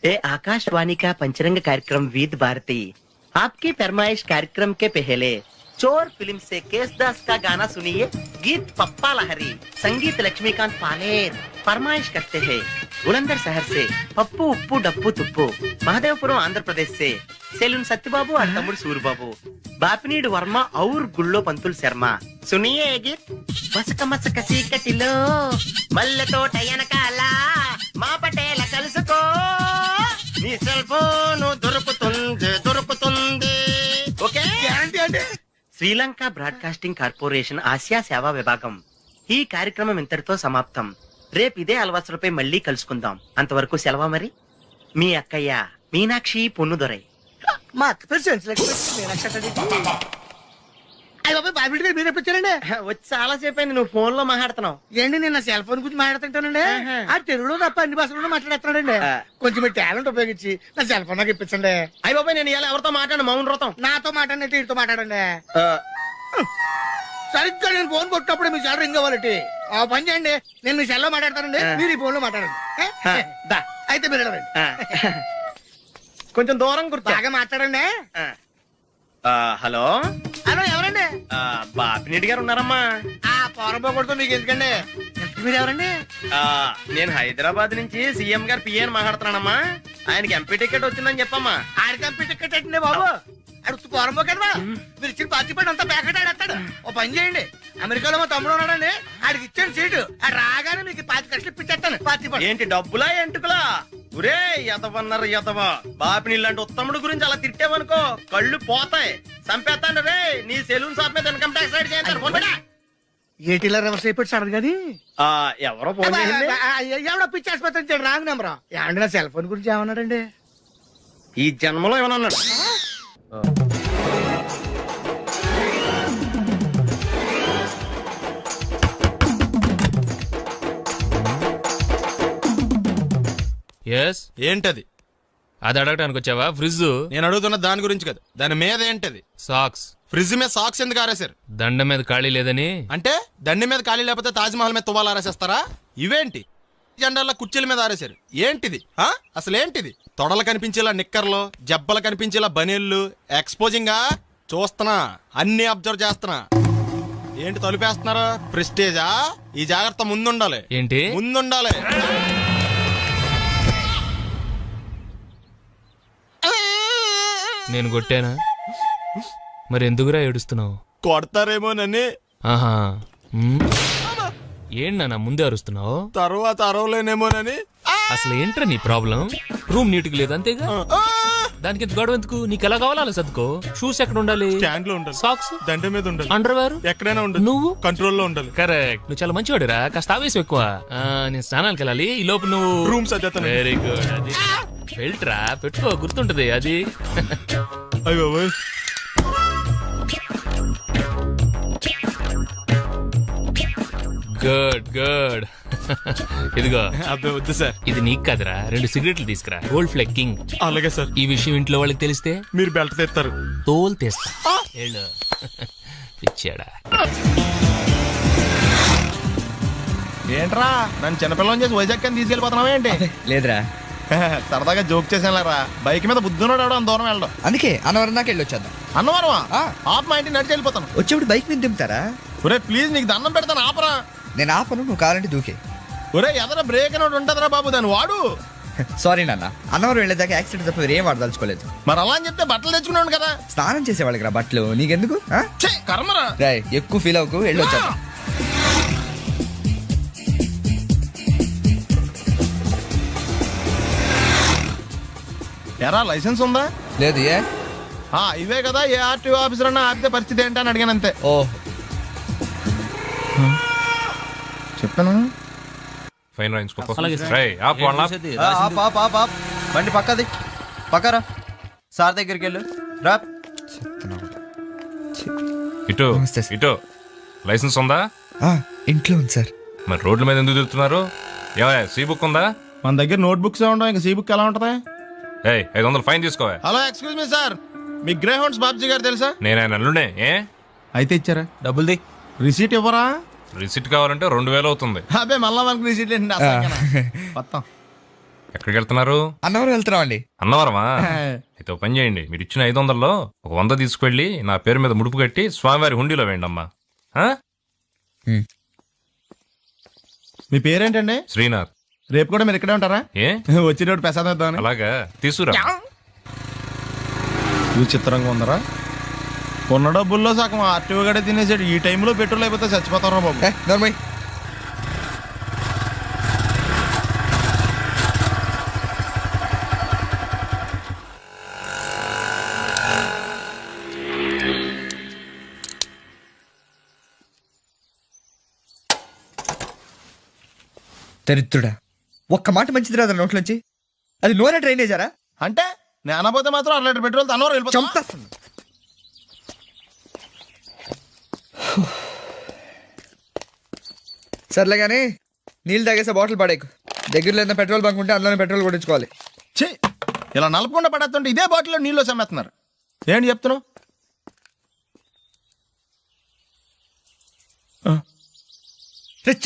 ए आकाशवाणी का पंचरंग कार्यक्रम विद भारती आपकी फरमाइश कार्यक्रम के पहले चोर फिल्म से केसदास का गाना सुनिए। गीत पप्पा लहरी, संगीत लक्ष्मीकांत पालेर। फरमाइश करते हैं बुलंदर शहर से पप्पू उप्पू डप्पू तुप्पू, महादेवपुरम आंध्र प्रदेश से सेलून सत्यबाबू और तमुड़ सूरबाबू, बापनीड वर्मा और गुल्लो पंतुल शर्मा। सुनिए ये गीत। मसक मसक चीकटिलो मल्ल तोट एनकाला మా పటేల కలుసుకో నీ సెల్ ఫోన్ దొరుకుతుంది ఓకే గ్యారంటీ అంటే శ్రీలంక బ్రాడ్కాస్టింగ్ కార్పొరేషన్ ఆసియా సేవా విభాగం ఈ కార్యక్రమం ఇంతటితో సమాప్తం. రేపు ఇదే అలవాసులపై మళ్ళీ కలుసుకుందాం. అంతవరకు సెలవు మరి. మీ అక్కయ్య మీనాక్షి పొన్నుదొరై. మా అక్క పేరు మీరు ఎప్పుడండి వచ్చి చాలా సేపు అయింది. నువ్వు ఫోన్ లో మాట్లాడుతున్నావు ఏంటి? నేను నా సెల్ ఫోన్ గురించి మాట్లాడుతుంటానండి. ఆ తెలుగులో తప్ప అన్ని భాషల్లో మాట్లాడేస్తున్నాడండి. కొంచెం మీరు టాలెంట్ ఉపయోగించి నా సెల్ ఫోన్ నాకు ఇప్పించండి. అయ్యి బాబాయ్, నేను ఇలా ఎవరితో మాట్లాడు? మౌన్ వ్రతం. నాతో మాట్లాడినట్టు వీటితో మాట్లాడండి. సరిగ్గా నేను ఫోన్ కొట్టినప్పుడు మీ సెల్ రింగ్ అవ్వాలంటే ఆ పని చేయండి. నేను మీ సెల్ లో మాట్లాడతానండి, మీరు ఈ ఫోన్ లో మాట్లాడండి. అయితే మీరు వెళ్ళండి. కొంచెం దూరం గుర్తు బాగా మాట్లాడండి. హలో హలో, ఎవరండి? బాపినీటి గారు ఉన్నారమ్మా? ఆ పోరంపోకూడదు మీకు ఎందుకండి. మీరు ఎవరండి? నేను హైదరాబాద్ నుంచి సీఎం గారు పిఏని మాట్లాడుతున్నానమ్మా. ఆయనకి ఎంపీ టికెట్ వచ్చిందని చెప్పమ్మా. ఆడికి ఎంపీ టికెట్ అండి బాబు. అడుగుతూ పోరంపోకడవా? మీరు ఇచ్చిన పార్టీ పడి అంతా ప్యాకెట్ ఆడేస్తాడు. ఓ పని చేయండి, అమెరికాలో మా తమ్ముడు ఉన్నాడండి, ఆడికి ఇచ్చాను సీటు. ఆ రాగానే మీకు 5 లక్షలు ఇప్పించేస్తాను పార్టీ పడి. ఏంటి డబ్బులా ఎంటుకులా? ఒరే ఎదవన్నారు ఎదవా. బాపిని ఇలాంటి ఉత్తముడు గురించి అలా తిట్టావనుకో కళ్ళు పోతాయి. చంపేస్తాను రే. నీ సెలూన్ షాప్ మీద ఇన్కమ్ ట్యాక్స్ రైడ్ చేస్తాను. ఏటీలో రివర్స్ అయిపోయి సడన్ గాని ఎవరో ఫోన్ చేసింది. ఎవడో పిచ్చి ఆసుపత్రి రాంగ్ నెంబర్. ఏమండి నా సెల్ ఫోన్ గురించి ఏమన్నాడండి? ఈ జన్మలో ఏమన్నా అన్నాడు? ఏంటది? అది అడగడానికి వచ్చావా? ఫ్రిడ్జ్. నేను అడుగుతున్న దాని గురించి కదా, దాని మీద ఏంటది? సాక్స్. ఫ్రిడ్జ్ మీద సాక్స్ ఎందుకు ఆరేశారు? దండ మీద ఖాళీ లేదని. అంటే దండి మీద ఖాళీ లేకపోతే తాజ్మహల్ మీద తువ్వాలు ఆరేసేస్తారా? ఇవేంటి జెండాల కుర్చీల మీద ఆరేశారు? ఏంటిది అసలు ఏంటిది? తొడలు కనిపించేలా నిక్కర్లు, జబ్బలు కనిపించేలా బనీళ్లు, ఎక్స్పోజింగ్ చూస్తున్నా, అన్ని అబ్జర్వ్ చేస్తున్నా. ఏంటి తలుపేస్తున్నారా? ప్రెస్టేజా? ఈ జాగ్రత్త ముందుండాలి. ఏంటి ముందుండాలి? నేను కొట్టానా? మరి ఎందుకురా ఏడుస్తున్నావు? కొడతారేమోనని. ఆహా, ఏంటి ముందే అరుస్తున్నావు? తర్వాత అరవలేనేమోనని. అసలు ఏంట్రా నీ ప్రాబ్లం? రూమ్ నీట్గా లేదు అంతేగా, దానికి గొడవ ఎందుకు? నీకు ఎలా కావాలో అలా సర్దుకో. షూస్ ఎక్కడ ఉండాలి? స్టాండ్ లో ఉండాలి. సాక్స్ దండ మీద ఉండాలి. అండర్వేర్ ఎక్కడైనా ఉండాలి. నువ్వు కంట్రోల్లో ఉండాలి. కరెక్ట్. నువ్వు చాలా మంచివాడిరా. కాస్త ఆవేశం ఎక్కువ. నేను స్నానానికి వెళ్ళాలి. ఈ లోపు నువ్వు రూమ్ సర్దేస్తాను. Very good. అది ఫిల్టరా పెట్టుకో, గుర్తుంటది అది. అయ్యో గుడ్ గుడ్. ఇదిగో. అబ్బాయి వద్దు సార్. ఇది నీకు కదరా. 2 సిగరెట్లు తీసుకురా. గోల్డ్ ఫ్లెక్కింగ్. అలాగే సార్. ఈ విషయం ఇంట్లో వాళ్ళకి తెలిస్తే మీరు బెల్ట్ తెస్తారు. తోలు తీస్తా. ఇచ్చాడా? ఏంట్రా నన్ను చిన్నపిల్లని చేసి వైజాగ్ అని తీసుకెళ్ళిపోతున్నావా ఏంటి? లేదురా, సరదాగా జోక్ చేసానులేరా. బైక్ మీద బుద్ధున్నాడు అంత దూరం వెళ్ళడం. అందుకే అన్నవరం దాకా వెళ్ళి వచ్చేద్దాం. అన్నవరమా? ఆప్ మా ఇంటికి నడిచి వెళ్ళిపోతాను. వచ్చేప్పుడు బైక్ మీద దింపుతారా? ఒరే ప్లీజ్, నీకు దండం పెడతాను ఆపరా. నేను ఆపను, నువ్వు కావాలంటే దూకే. ఒరే ఎదర బ్రేక్ అని ఉంటదిరా బాబు, దాన్ని వాడు. సారీ నాన్న, అన్నవరం వెళ్ళేదాకా యాక్సిడెంట్ తప్ప ఏం వాడదలుచుకోలేదు. మరి అలా అని చెప్తే బట్టలు తెచ్చుకున్నాను కదా. స్నానం చేసేవాళ్ళకి రా బట్టలు, నీకెందుకు? కర్మరా. రాయ్ ఎక్కువ ఫీల్ అవ్వకు, వెళ్ళి వచ్చేద్దాం. ఎరా లైసెన్స్ ఉందా? లేదు. ఏ ఇవే కదా, ఏ ఆర్టీఓ ఆఫీసర్ అన్నా ఆపితే పరిస్థితి ఏంటని అడిగాను అంతే. ఓ చెప్పాను. ఫైన్ బండి పక్కది పక్కరా. సార్ దగ్గరికి వెళ్ళు రా. ఇటు ఇటు. లైసెన్స్ ఉందా? ఇంట్లో ఉంది సార్. మరి రోడ్ల మీద ఎందుకు తిరుగుతున్నారు? ఏమయ్యా సీ బుక్ ఉందా? మన దగ్గర నోట్ బుక్స్ ఉండవు, ఇంకా సీ బుక్ ఎలా ఉంటది? 500 ఫైన్ తీసుకోవా. హలో ఎక్స్క్యూజ్ మీ సార్, మీ గ్రే హౌండ్స్ బాబ్జీ గారు తెలుసా? నేను ఆయన అల్లుడే. అయితే ఇచ్చారా? డబ్బుల్ది రిసీట్ ఇవ్వరా? రిసిట్ కావాలంటే 2000 అవుతుంది. అబ్బే మళ్ళా మనకు రిసీట్ ఏంటి మొత్తం. ఎక్కడికి వెళ్తున్నారు? అన్నవరం వెళ్తున్నాం అండి. అన్నవరమా? అయితే ఒక పని చేయండి, మీరు ఇచ్చిన 500లో ఒక 100 తీసుకెళ్లి నా పేరు మీద ముడుపు కట్టి స్వామివారి హుండీలో వేయండి అమ్మా. ఆ? మీ పేరేంటండి? శ్రీనాథ్. రేపు కూడా మీరు ఇక్కడే ఉంటారా? ఏ వచ్చినప్పుడు ప్రసాదం ఇద్దామని. అలాగా, తీసుకురా. విచిత్రంగా ఉందరా, ఉన్న డబ్బుల్లో సగం ఆర్టీఓ గడే తినేసాడు. ఈ టైంలో పెట్రోల్ అయిపోతే చచ్చిపోతారా బాబు. నోర్మై. దరిద్రుడా, ఒక్క మాట మంచిది రాదు నోట్లోంచి. అది నూనె డ్రైనేజారా? అంటే నేను అనబోతే మాత్రం 2 లీటర్ పెట్రోల్ తనవరం వెళ్ళిపోతాం. చంపేస్తుంది. సర్లే కానీ నీళ్ళు తాగేసే బాటిల్ పడేకు. దగ్గరలో ఏదైనా పెట్రోల్ బంక్ ఉంటే అందులోనే పెట్రోల్ కొట్టించుకోవాలి. ఛీ, ఇలా నలపకుండా పడేస్తుంటే ఇదే బాటిల్లో నీళ్ళు సమ్మేస్తున్నారు. ఏంటి చెప్తున్నావు?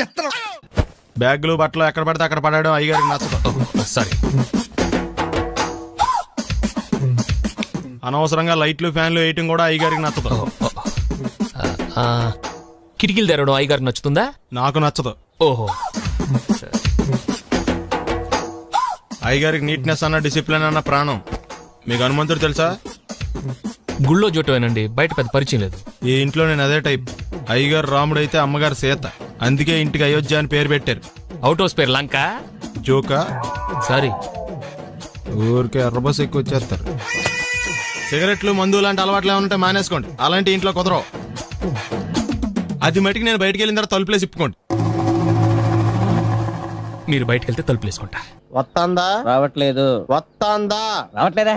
చెత్త బ్యాగులు బట్టలు ఎక్కడ పడితే అక్కడ పడడం అయ్యగారికి నచ్చదు. సారీ. అనవసరంగా లైట్లు ఫ్యాన్లు వేయటం కూడా అయ్యగారికి నచ్చదు. కిటికీలు తెరవడం అయ్యగారికి నచ్చుతుందా? నాకు నచ్చదు. ఓహో. అయ్యగారికి నీట్నెస్ అన్న డిసిప్లిన్ అన్న ప్రాణం. మీకు హనుమంతుడు తెలుసా? గుళ్ళో జోటమేనండి, బయట పెద్ద పరిచయం లేదు. ఈ ఇంట్లో నేను అదే టైప్. అయ్యగారు రాముడు అయితే అమ్మగారు సీత. అందుకే ఇంటికి అయోధ్య అని పేరు పెట్టారు. అవుట్ హౌస్ పేరు లంక. జోకా? సారీ. ఊరికే ఎర్రబస్ ఎక్కువ వచ్చేస్తారు. సిగరెట్లు మందు లాంటి అలవాట్లు ఏమంటే మానేసుకోండి. అలాంటి ఇంట్లో కుదరవు. అది మటుకు నేను బయటికి వెళ్ళిన తర్వాత తలుపులేసి ఇప్పుకోండి. మీరు బయటకు వెళ్తే తలుపులు వేసుకుంటా. వస్తాందా? రావట్లేదు. వస్తాందా? రావట్లేదా?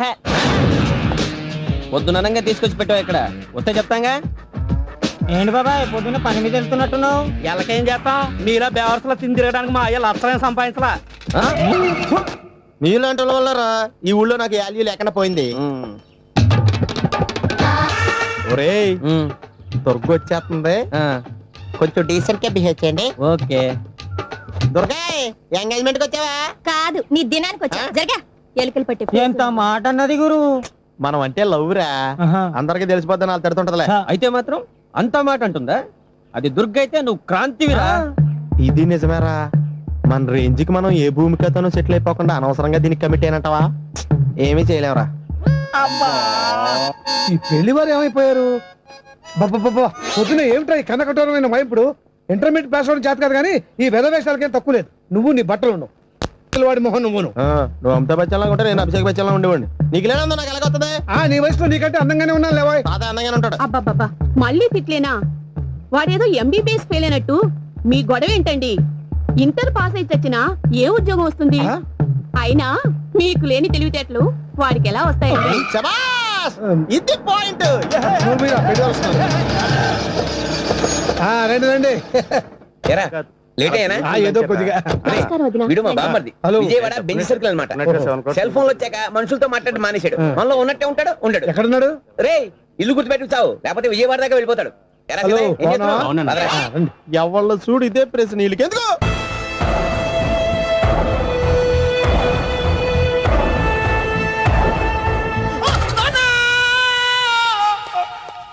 పొద్దుననంగా తీసుకొచ్చి పెట్టావు ఇక్కడ. వస్తే చెప్తాంగా. ఏంటి బాబాయ్ పొద్దున్న పని మీద వెళ్తున్నట్టున్నావు? ఎలాకేం చేస్తాం? మీలా బేవర్సలా తిని తిరగడానికి మా అయ్య లక్షలేం సంపాదించలా. మీలాంటి వాళ్ళ వల్లరా ఈ ఊళ్ళో నాకు వాల్యూ లేకుండా పోయింది. ఒరేయ్, దుర్గ వచ్చేస్తుంది, కొంచెం డీసెంట్ గా బిహేవ్ చేయండి. ఓకే. దుర్గా, ఎంగేజ్మెంట్ కి వచ్చావా? కాదు, నీ దినానికి వచ్చా. జరగా ఎలుకలు పట్టి. ఎంత మాట అన్నది గురు. మనం అంటే లవ్ రా, అందరికి తెలిసిపోద్దని వాళ్ళు తిడుతుంటదిలే. అయితే మాత్రం అంత మాట అంటుందా? అది దుర్గ అయితే నువ్వు క్రాంతివిరా. ఇది నిజమేరా. మన రేంజ్ కి మనం ఏ భూమికతోనూ సెటిల్ అయిపోకుండా అనవసరంగా దీనికి కమిట్ అయినట్టవా? ఏమీ చేయలేవురా. ఈ పెళ్లి వారు ఏమైపోయారు? పొద్దున ఏమిటా ఈ కన్నకఠోరమైన వైపుడు? ఇంటర్మీడియట్ పాస్ అవడం చేత కాదు కానీ ఈ వెధవేషాలకేం తక్కువ లేదు. నువ్వు నీ బట్టలు ఉండవు, వాడి మొహం నువ్వును. నువ్వు అమితాబ్ బచ్చన్ లాగా ఉంటే నేను అభిషేక్ బచ్చన్ లాగా ఉండేవాడిని. నీకు లేనందో నాకు ఎలాగొస్తుంది? నీ వయసులో నీకంటే అందంగానే ఉన్నాను లేవా? తాత అందంగానే ఉంటాడు. అబ్బాబ్బా, మళ్ళీ తిట్లేనా? వాడేదో ఎంబీబీఎస్ ఫెయిల్ అయినట్టు మీ గొడవ ఏంటండి? ఇంటర్ పాస్ అయి చచ్చినా ఏ ఉద్యోగం వస్తుంది? అయినా మీకు లేని తెలివితేటలు వాడికి ఎలా వస్తాయండి? శభాష్! ఇది పాయింట్. రండి రండి. ఏదో కొద్దిగా వీడు మా బామ్మర్ది. విజయవాడ బెంజ్ సర్కిల్ అన్నమాట. సెల్ ఫోన్ వచ్చాక మనుషులతో మాట్లాడి మానేశాడు. మనలో ఉన్నట్టే ఉంటాడు, ఉండడు. ఎక్కడున్నాడు? రే, ఇల్లు గుర్తుపెట్టి చావు, లేకపోతే విజయవాడ దాకా వెళ్ళిపోతాడు. ఎవళ్ళ చూడు ఇదే ప్రశ్న. వీళ్ళకి ఎందుకు?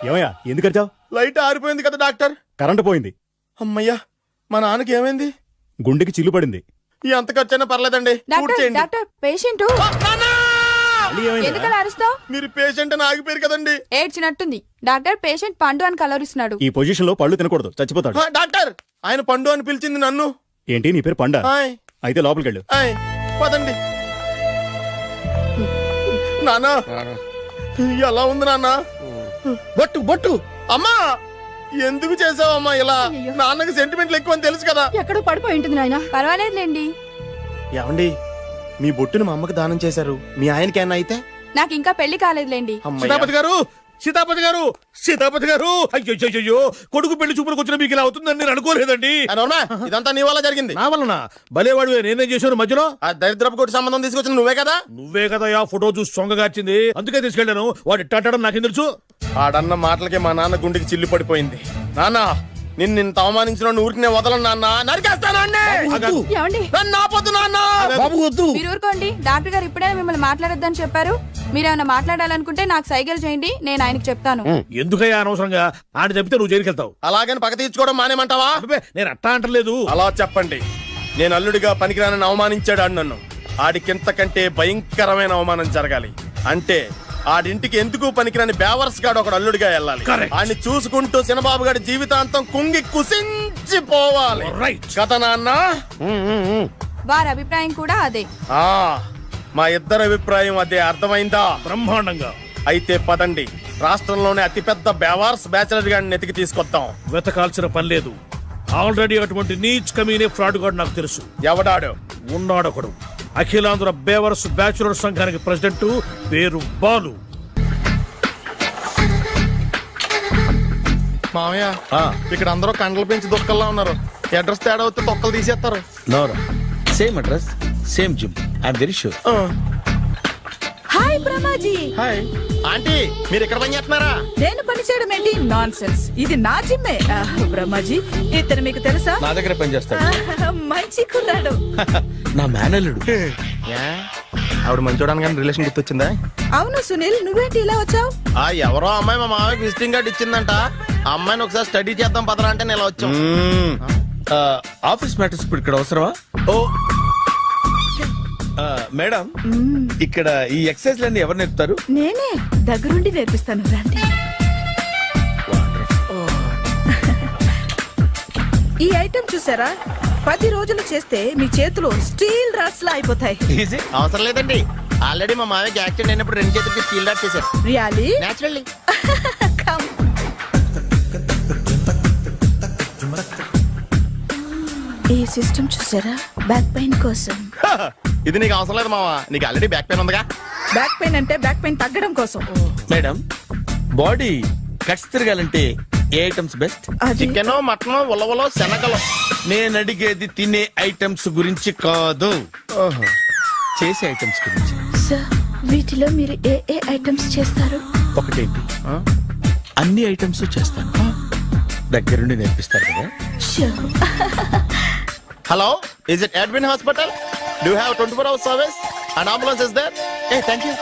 ఏమయ్యా ఎందుకు వచ్చావు? లైట్ ఆరిపోయింది కదా డాక్టర్. కరెంటు పోయింది. అమ్మయ్యా, మా నాన్నకి ఏమైంది? గుండెకి చిల్లు పడింది. ఎంత ఖర్చైనా పర్లేదండి. డాక్టర్, పేషెంట్ ఎందుకలా అరుస్తావు? మీరు పేషెంట్ అని ఆగిపోయారు కదండి. ఏడ్చినట్టుంది. డాక్టర్ పేషెంట్ పండు అని కలవరిస్తున్నాడు. ఈ పొజిషన్ లో పళ్ళు తినకూడదు, చచ్చిపోతాడు. డాక్టర్, ఆయన పండు అని పిలిచింది నన్ను. ఏంటి నీ పేరు పండా? అయితే లోపలికి వెళ్ళు. పదండి. నాన్న ఎలా ఉంది నాన్న? బొట్టు బొట్టు. అమ్మా, ఎందుకు చేసావమ్మా ఇలా? నాన్నకి సెంటిమెంట్లు ఎక్కువ అని తెలుసు కదా. ఎక్కడో పడిపోయి ఉంటుంది నాయన. పర్వాలేదులేండి. ఏమండి, మీ బొట్టును మా అమ్మకి దానం చేశారు, మీ ఆయనకి ఏమన్నా అయితే? నాకు ఇంకా పెళ్లి కాలేదులేండి. సీతాపతి గారు, సీతాపతి గారు, సీతాపతి గారు, అయ్యో కొడుకు పెళ్లి చూపులకు వచ్చిన మీకు ఇలా అవుతుందని నేను అనుకోలేదండి. ఇదంతా నీ వల్ల జరిగింది. నా వలన? భలేవాడు, నేనేం చేశాను మధ్యలో? ఆ దరిద్రపు కొట్టి సంబంధం తీసుకొచ్చిన నువ్వే కదా. నువ్వే కదా ఆ ఫోటో చూసి సొంగగార్చింది, అందుకే తీసుకెళ్ళాను. వాడు ఇట్టాడడం నాకేం తెలుసు? ఆడన్న మాటలకే మా నాన్న గుండెకి చిల్లు పడిపోయింది. నాన్న, నిన్ను ఇంత అవమానించిన ఊరికి నేను వదలను నాన్న, నరికేస్తాను అన్నే. ఏమండి నన్ను ఆపొద్దు నాన్న. మీరు ఊరుకోండి. డాక్టర్ గారు ఇప్పుడే మిమ్మల్ని మాట్లాడొద్దని చెప్పారు. మీరేమైనా మాట్లాడాలనుకుంటే నాకు సైకిల్ చేయండి, నేను ఆయనకి చెప్తాను. ఎందుకయ్యా అనవసరంగా ఆయన చెప్తే నువ్వు జైలుకి వెళ్తావు. అలాగని పక్క తీర్చుకోవడం మానేమంటావా? నేను అట్టా అంటలేదు. అలా చెప్పండి. నేను అల్లుడిగా పనికిరానని అవమానించాడు ఆడు నన్ను. ఆడికింతకంటే భయంకరమైన అవమానం జరగాలి. అంటే ఆడింటికి ఎందుకు పనికిరాని బేవర్స్ గాడు ఒకడు అల్లుడిగా వెళ్ళాలి. ఆడిని చూసుకుంటూ చిన్నబాబు గారి జీవితాంతం కుంగి కుసించిపోవాలి. కదా నాన్న? వారి అభిప్రాయం కూడా అదే. ఆ, మా ఇద్దరి అభిప్రాయం అదే. అర్థమైందా? బ్రహ్మాండంగా. అయితే పదండి, రాష్ట్రంలోనే అతిపెద్ద బేవార్స్ బ్యాచిలర్ గాడిని ఎతికి తీసుకొద్దాం. వెతకాల్సిన పని లేదు. ఆల్రెడీ అటువంటి నీచ్ కమీనే ఫ్రాడ్ గాడు నాకు తెలుసు. ఎవడాడు? ఉన్నాడొకడు. అఖిలాంధ్ర బేవర్స్ బ్యాచులర్ సంఘానికి ప్రెసిడెంట్, పేరు బాలు. మామయ్య, ఇక్కడ అందరూ కండలు పెంచి దుక్కల్లా ఉన్నారు. అడ్రస్ తేడా వస్తే తొక్కలు తీసేస్తారు. Same address, same gym. I'm very sure. Hi Brahmaji. Hi aunty, మీరు ఇక్కడ పని చేస్తున్నారా? నేను పని చేయడం ఏంటి? Non sense. ఇది నా జిమ్మే. బ్రహ్మాజీ, ఇతను మీకు తెలుసా? నా దగ్గర పని చేస్తాడు. మంచి కుర్రాడు. నా మేనల్లుడు. ఆవిడ మంచోడానికి కానీ రిలేషన్ గుర్తొచ్చిందా? అవును సునీల్, నువ్వేంటి ఇలా వచ్చావు? ఆ ఎవరో అమ్మాయి మా మామయ్యకి విజిటింగ్ కార్డు ఇచ్చిందంట. ఆ అమ్మాయిని ఒకసారి స్టడీ చేద్దాం పదరా అంటే నేను ఇలా వచ్చాం. ఆఫీస్ మ్యాటర్స్ ఇప్పుడు ఇక్కడ అవసరమా? ఓ మేడం, ఇక్కడ ఈ ఎక్సర్సైజ్ లన్నీ ఎవరు నేర్పుతారు? నేనే దగ్గరుండి నేర్పిస్తాను, రండి. ఈ ఐటెం చూసారా? 10 రోజులు చేస్తే మీ చేతులు స్టీల్ రాట్స్ లా అయిపోతాయి. అవసరం లేదండి, ఆల్రెడీ మా మామయ్యకి యాక్సిడెంట్ అయినప్పుడు 2 చేతులకి స్టీల్ డాట్ చేశారు. రియల్లీ? నేచురల్లీ. ఈ సిస్టమ్ చూసారా? బ్యాక్ పెయిన్ కోసం. ఇది నీకు అవసరం లేదు మావా, నీకు ఆల్రెడీ బ్యాక్ పెయిన్ ఉందిగా. బ్యాక్ పెయిన్ అంటే బ్యాక్ పెయిన్ తగ్గడం కోసం. మేడం, బాడీ కట్స్ తిరగాలంటే ఏ ఐటమ్స్ బెస్ట్? చికెన్, మటన్, ఉలవలో, శనగలు. నేను అడిగేది తినే ఐటమ్స్ గురించి కాదు, చేసే ఐటమ్స్ గురించి. సార్, వీటిలో మీరు ఏ ఏ ఐటమ్స్ చేస్తారు? ఒకటేంటి, అన్ని ఐటమ్స్ చేస్తాను. దగ్గరుండి నేర్పిస్తారు కదా. Hello, is it admin hospital? Do have 24 hours service and ambulance is there? Hey thank you.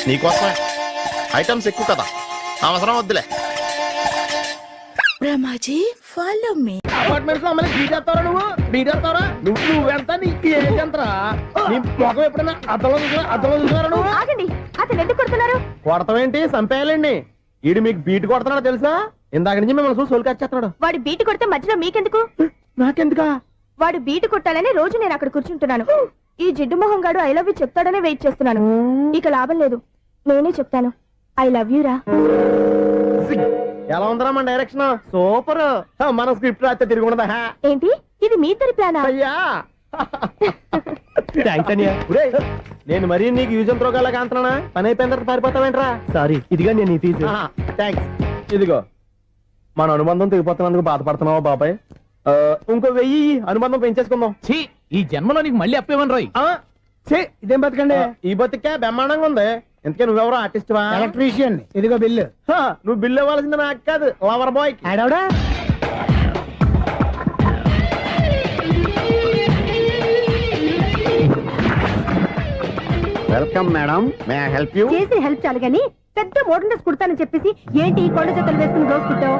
నీకోసమే. ఐటమ్స్ ఎక్కువ కదా, అవసరం వద్దులే. Brahmaji, follow me. అపార్ట్మెంట్స్ లో అమ్మని బీటేస్తారా? నువ్వెంత నీకు ఏంటంతరా? నీ ముఖం ఎప్పుడైనా అర్థంలో చూసారా నువ్వు? ఆగండి, అతను ఎందుకు కొడుతున్నారు? కొడతామేంటి, చంపేయాలండి. ఈడు మీకు బీట్ కొడుతున్నాడు తెలుసా? ఇందాక నుంచి మిమ్మల్ని చూసి సోల్కొచ్చేస్తున్నాడు. వాడు బీటు కొడితే మధ్యలో మీకెందుకు? నాకెందుకా? వాడు బీటు కొట్టాలని రోజు నేను అక్కడ కూర్చుంటున్నాను. ఈ జిడ్డు మొహం గాడు ఐ లవ్ యూ చెప్తాడనే వెయిట్ చేస్తున్నాను. ఇక లాభం లేదు, నేనే చెప్తాను. ఐ లవ్ యూ రా. ఎలా ఉందరా మన డైరెక్షన్? సూపర్. మన స్క్రిప్ట్ రాస్తే తిరిగి ఉండదా? ఏంటి ఇది మీ ఇద్దరి ప్లానా? అయ్యా నేను మరీ నీకు యూజ్ అంత రోగాలకు అంటున్నా. పని అయిపోయిన తర్వాత పారిపోతావేంట్రా? సారీ, ఇదిగా నేను తీసి. థ్యాంక్స్. ఇదిగో, మన అనుబంధం తెగిపోతున్నందుకు బాధపడుతున్నావా బాబాయ్? ఇంకో 1000 అనుబంధం పెంచేసుకుందాం. ఈ జన్మలో నీకు మళ్ళీ అప్పేమని రాయి. ఇదేం బతకండి? ఈ బతికే బ్రహ్మాండంగా ఉంది. ఎందుకే నువ్వెవరో ఆర్టిస్ట్ వా? ఎలక్ట్రీషియన్. ఇదిగో బిల్లు. నువ్వు బిల్లు ఇవ్వాల్సింది నాకు కాదు, లవర్ బాయ్. ఆడవడా? Welcome madam, may I help you? చేసి హెల్ప్ చాలు గానీ పెద్ద మోడల్ డ్రెస్ కుడతానని చెప్పేసి ఏంటి కొండ జతలు వేసుకుని బ్లౌజ్ కుట్టావు?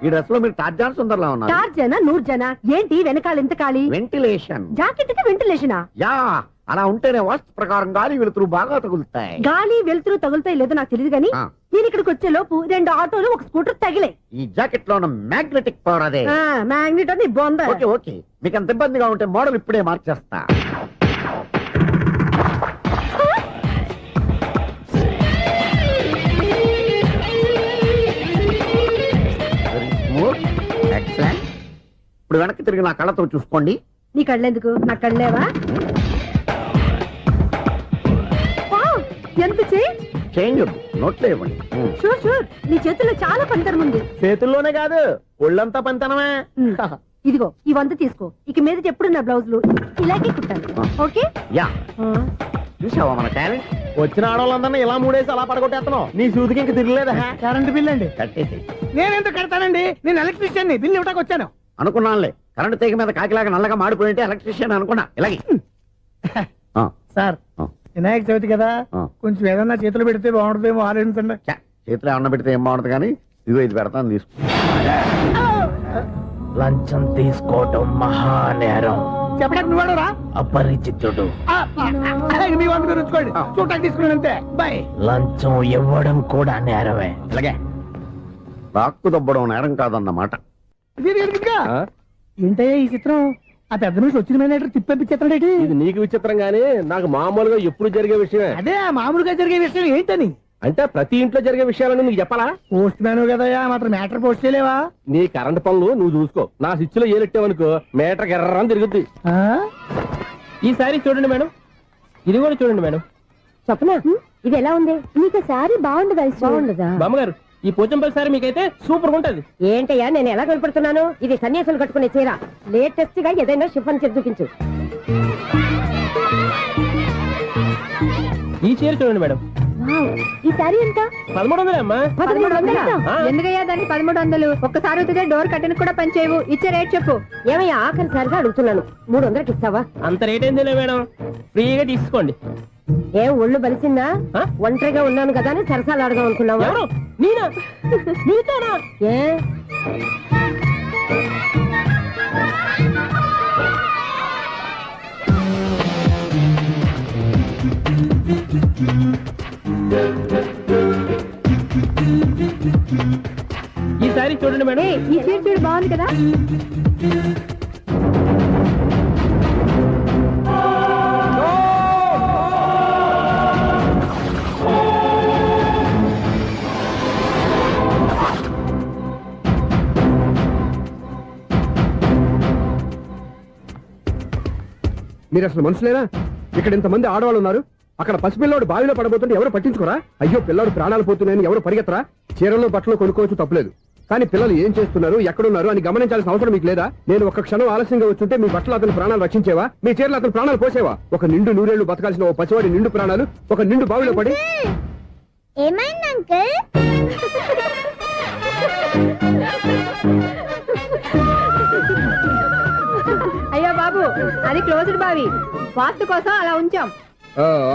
ఈ డ్రెస్ లో మీరు టార్జాన్ సుందర్లా ఉన్నారు. 4 జన 100 జన ఏంటి వెనకాల ఎంత ఖాళీ? వెంటిలేషన్. జాకెట్ కి వెంటిలేషనా? యా, అలా ఉంటేనే వాస్తు ప్రకారం గాలి వెలుతురు బాగా తగులుతాయి. గాలి వెలుతురు తగులుతాయి లేదో నాకు తెలియదు గానీ నేను ఇక్కడికి వచ్చే లోపు 2 ఆటోలు 1 స్కూటర్ తగిలాయి. ఈ జాకెట్ లో ఉన్న మ్యాగ్నెటిక్ పవర్ అదే. మ్యాగ్నెట్ అని బొంద. ఓకే ఓకే, మీకు అంత ఇబ్బందిగా ఉంటే మోడల్ ఇప్పుడే మార్చేస్తా. ఇప్పుడు వెనక్కి తిరిగి నా కళ్ళతో చూసుకోండి. నీ కళ్ళెందుకు? నా కళ్ళేవా? ఎంత చేంజ్ నోట్లో ఇవ్వండి. షూర్ షూర్, నీ చేతుల్లో చాలా పనితనం ఉంది. చేతుల్లోనే కాదు, ఒళ్ళంతా పనితనమే. ఇదిగో ఈ 100 తీసుకో. ఇక మీద ఎప్పుడు నా బ్లౌజులు ఇలాగే కుట్టాను. ఓకే? యా, చూసావా మన టాలెంట్? వచ్చిన ఆడవాళ్ళందరినీ ఇలా మూడేసి అలా పడగొట్టేస్తున్నావు నీ సూదికి ఇంక తిరగలేదా కరెంట్ బిల్ అండి కట్టేసి నేనెందుకు కడతానండి, నేను ఎలక్ట్రీషియన్ ని బిల్ ఇవ్వడానికి వచ్చాను. అనుకున్నానులే కరెంట్ తీగ మీద కాకిలాగా నల్లగా మాడిపోయింటే ఎలక్ట్రీషియన్ అనుకున్నా ఇలాగే సార్ వినాయక చవితి కదా, కొంచెం ఏదన్నా చేతులు పెడితే బాగుంటుందేమో ఆలోచించండి. చేతిలో అన్న పెడితే ఏం బాగుంటుంది కానీ ఇదిగో ఇది పెడతాను తీసుకో. లంచం తీసుకోవటం మహానేరం. చెప్పడానికి నువ్వాడరా అపరిచితుడు. మీ వంట మీరు ఉంచుకోండి, చూడటానికి తీసుకున్నాను అంతే. బాయ్. లంచం ఇవ్వడం కూడా నేరమే. ఇలాగే రాక్కు దబ్బడం నేరం కాదన్నమాట. ఏంటయ్యా ఈ చిత్రం? ఆ పెద్ద నుంచి వచ్చిన మేనేటర్ తిప్పించేస్తాడేటి? ఇది నీకు విచిత్రం గానీ నాకు మామూలుగా ఎప్పుడు జరిగే విషయమే. అదే ఆ మామూలుగా జరిగే విషయం ఏంటని? అంటే ప్రతి ఇంట్లో జరిగే విషయాలని నీకు చెప్పాలా? పోస్ట్ మ్యాన్ కదయ్యా, మాత్రం మ్యాటర్ పోస్ట్ చేయలేవా? నీ కరెంట్ పనులు నువ్వు చూసుకో. నా స్విచ్ లో ఏలెట్టావనుకో మీటర్ ఎర్రని తిరుగుద్ది. ఈసారి చూడండి మేడం, ఇది కూడా చూడండి మేడం. చెప్పనా ఇది ఎలా ఉంది? నీకు సారీ బాగుండదా? బాగుండదా బామ్మగారు, ఈ పోచంపల్లి సారీ మీకైతే సూపర్ ఉంటది. ఏంటయ్యా నేను ఎలా కనపడుతున్నాను? ఇది సన్యాసులు కట్టుకునే చీర. లేటెస్ట్ గా ఏదైనా షిఫన్ చేసి చూపించు. ఈ చీర చూడండి మేడం. ఈ సారీ ఎంత? 1300 అమ్మా. 1300? ఎందుకయ్యా దాన్ని 1300? ఒక్కసారి అవుతుందే డోర్ కట్టను కూడా పనిచేయవు. ఇచ్చే రేట్ చెప్పు. ఏమయ్యా ఆఖరిసారిగా అడుగుతున్నాను, 300కి ఇస్తావా? అంత రేట్ ఏందిలే మేడం, ఫ్రీగా తీసుకోండి. ఏం ఒళ్ళు బలిసిందా? ఒంటరిగా ఉన్నాను కదా అని సరసాలు అడదాం అనుకున్నావా? ఎవరు? నేనా? నీతోనా? ఏ ఈ సారీ చూడండి మేడం. ఈ చీర చూడు బాగుంది కదా. మీరు అసలు మనుషులేనా? ఇక్కడ ఇంతమంది ఆడవాళ్ళు ఉన్నారు, అక్కడ పసిపిల్లాడు బావిలో పడబోతుంటే ఎవరు పట్టించుకోరా? అయ్యో పిల్లాడు ప్రాణాలు పోతున్నాయని ఎవరు పరిగెత్తరా? చీరల్లో బట్టలు కొనుక్కోవచ్చు తప్పలేదు, కానీ పిల్లలు ఏం చేస్తున్నారు ఎక్కడున్నారు అని గమనించాల్సిన అవసరం మీకు లేదా? నేను ఒక్క క్షణం ఆలస్యంగా వచ్చుంటే మీ బట్టలు అతని ప్రాణాలు రక్షించేవా? మీ చీరలు అతని ప్రాణాలు పోసేవా? ఒక నిండు నూరేళ్లు బతకాల్సిన ఓ పసివాడి నిండు ప్రాణాలు ఒక నిండు బావిలో పడి. ఏమైంది అంకుల్? అయ్యో బాబు, అది క్లోజ్డ్ బావి, వాస్తు కోసం అలా ఉంచాం.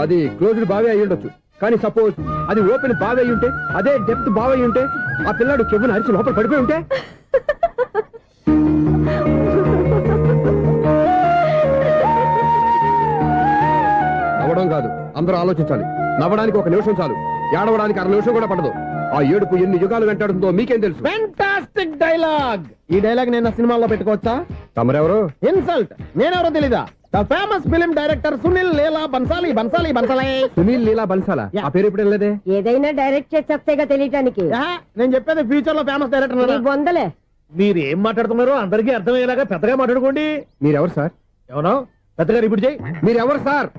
అది క్లోజ్డ్ బావి అయి ఉండొచ్చు, కానీ సపోజ్ అది ఓపెన్ బావి అయి ఉంటే, అదే డెప్త్ బావి అయి ఉంటే, ఆ పిల్లాడు చెవును అరిచి లోపల పడిపోయి ఉంటే? నవ్వడం కాదు, అందరూ ఆలోచించాలి. నవ్వడానికి 1 నిమిషం చాలు, ఏడవడానికి 1/2 నిమిషం కూడా పడదు. ఆ ఏడుపు ఎన్ని యుగాలు వెంటాడుతుందో మీకేం తెలుసు? Fantastic dialogue. ఈ డైలాగ్ నేను సినిమాలో పెట్టుకోవచ్చా? తమరెవరు? ఇన్సల్ట్. నేనెవరో తెలీదా? The famous film director Sunil Leela Bansali. Bansali Bansali Sunil Leela బన్సాలా? ఆ పేరు ఇప్పుడు లేదే. ఏదైనా డైరెక్ట్ చేసి చెప్తేగా తెలియటానికి. నేను చెప్పేది ఫ్యూచర్ లో ఫేమస్ డైరెక్టర్. బొందలే. మీరు ఏం మాట్లాడుతున్నారో అందరికీ అర్థమయ్యేలాగా పెద్దగా మాట్లాడుకోండి. మీరెవరు సార్? ఎవరో పెద్దగా రిపీట్ చేయి. మీరెవరు సార్?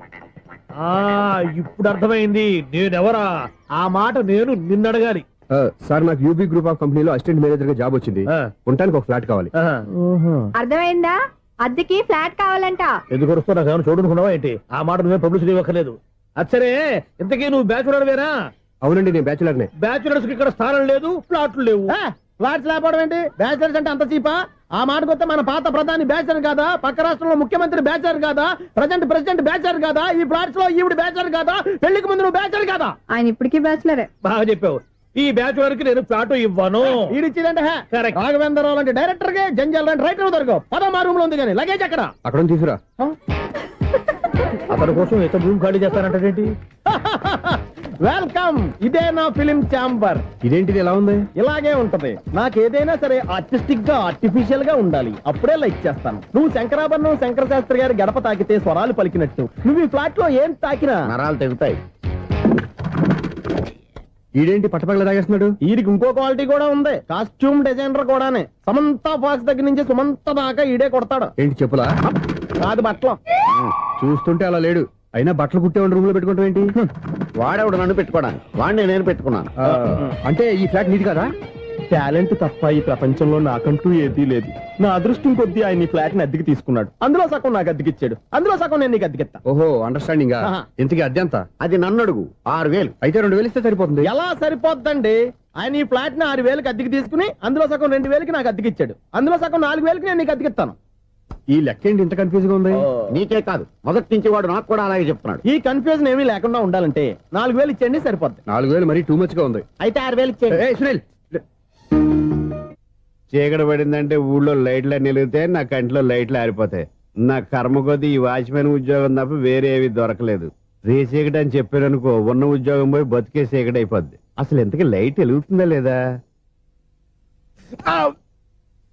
ఇప్పుడు అర్థమైంది నేనెవరా. ఆ మాట నేను నిన్ను అడగాలి. సార్, నాకు యూబీ గ్రూప్ ఆఫ్ కంపెనీలో అసిస్టెంట్ మేనేజర్ గా జాబ్ వచ్చింది. ఉండటానికి ఒక ఫ్లాట్ కావాలి. అర్థమైందా? అద్దెకి ఫ్లాట్ కావాలంట. ఎందుకు వస్తున్నా నాకు చూడనుకున్నావా ఏంటి? ఆ మాట నువ్వే పబ్లిసిటీ ఇవ్వక్కర్లేదు. అచ్చరే, ఇంతకీ నువ్వు బ్యాచులర్ వేరా? అవునండి, నేను బ్యాచులర్నే. బ్యాచులర్స్ కి ఇక్కడ స్థానం లేదు, ఫ్లాట్లు లేవు. ఫ్లాట్స్ లేకపోవడం ఏంటి? బ్యాచులర్స్ అంటే అంత చీపా? ఆ మాటకొస్తే మన పాత ప్రధాని బ్యాచర్ కాదా? పక్క రాష్ట్రంలో ముఖ్యమంత్రి బ్యాచర్ కాదా? ప్రెసిడెంట్ బ్యాచర్ కాదా? ఈ ఫ్లాట్స్ లో ఈవిడ బ్యాచర్ కాదా? పెళ్లికి ముందు నువ్వు బ్యాచర్ కాదా? ఆయన ఇప్పటికీ బ్యాచులరే. బాగా చెప్పావు. ఈ బ్యాచులర్ కి నేను ఫ్లాట్ ఇవ్వను. ఈడిచ్చిందంటే రాఘవేంద్రరావు లాంటి డైరెక్టర్ కి, జంజల్ లాంటి రైటర్ దొరకవు. 13 రూమ్ లో ఉంది కానీ లగేజ్ అక్కడ. అక్కడ తీసుకురా. అతని కోసం ఎంత రూమ్ ఖాళీ చేస్తానంటే వెల్కమ్. ఇదే నా ఫిలిం ఛాంబర్. ఇదేంటిది ఎలా ఉంది? ఇలాగే ఉంటది. నాకేదైనా సరే ఆర్టిస్టిక్ గా, ఆర్టిఫిషియల్ గా ఉండాలి. అప్పుడే లైక్ చేస్తాను. నువ్వు శంకరాభరణం శంకర శాస్త్రి గారి గడప తాకితే స్వరాలు పలికినట్టు నువ్వు ఈ ఫ్లాట్ లో ఏం తాకినా నరాలు తెగుతాయి. ఈడేంటి పట్టపగల తాగేస్తున్నాడు? వీడికి ఇంకో క్వాలిటీ కూడా ఉంది. కాస్ట్యూమ్ డిజైనర్ కూడానే. సమంత ఫాక్స్ దగ్గర నుంచి సుమంత దాకా ఈడే కొడతాడు. ఏంటి చెప్పులా? కాదు, బట్టలు. చూస్తుంటే అలా లేడు. అయినా బట్టలు కుట్టేవాడి రూమ్ లో పెట్టుకుంటాం ఏంటి? వాడేవాడు నన్ను పెట్టుకోవడానికి, వాడిని నేను పెట్టుకున్నాను. అంటే ఈ ఫ్లాట్ నీది కదా? టాలెంట్ తప్ప ఈ ప్రపంచంలో నాకంటూ ఏదీ లేదు. నా అదృష్టం కొద్దీ ఆయన ఈ ఫ్లాట్ ని అద్దెకి తీసుకున్నాడు. అందులో సగం నాకు అద్దెకిచ్చాడు, అందులో సగం నేను నీకు అద్దెకిస్తా. ఓహో అండర్స్టాండింగ్. ఆహా. ఇంతకీ అద్దె ఎంత? అది నన్ను అడుగు. 6,000 అయితే 2,000 ఇస్తే సరిపోతుంది. ఎలా సరిపోద్దండి? ఆయన ఈ ఫ్లాట్ ని 6,000కి అద్దెకి తీసుకుని అందులో సగం 2,000కి నాకు అద్దెకిచ్చాడు, అందులో సగం 4,000కి నేను నీకు అద్దెకిస్తాను. ఈ లెక్క ఏంటి ఇంత కన్ఫ్యూజ్ గా ఉంది? నీకే కాదు, మొదటి నుంచి వాడు నాకు కూడా అలాగే చెప్తున్నాడు. ఈ కన్ఫ్యూజన్ ఏమీ లేకుండా ఉండాలంటే 4,000 ఇచ్చేయండి, సరిపోద్ది. 4,000 మరీ టూ మచ్ గా ఉంది. అయితే 6,000 ఇచ్చేయండి. ఏయ్, సునీల్, చీకటి పడిందంటే ఊళ్ళో లైట్లు అన్ని వెలిగితే నా కంటిలో లైట్లు ఆరిపోతాయి. నా కర్మ కొద్దీ ఈ వాచ్మెన్ ఉద్యోగం తప్ప వేరే ఏవి దొరకలేదు. రేసీకటి అని చెప్పారనుకో, ఉన్న ఉద్యోగం పోయి బతికే చీకటి అయిపోద్ది. అసలు ఇంతకీ లైట్ వెలుగుతుందా లేదా?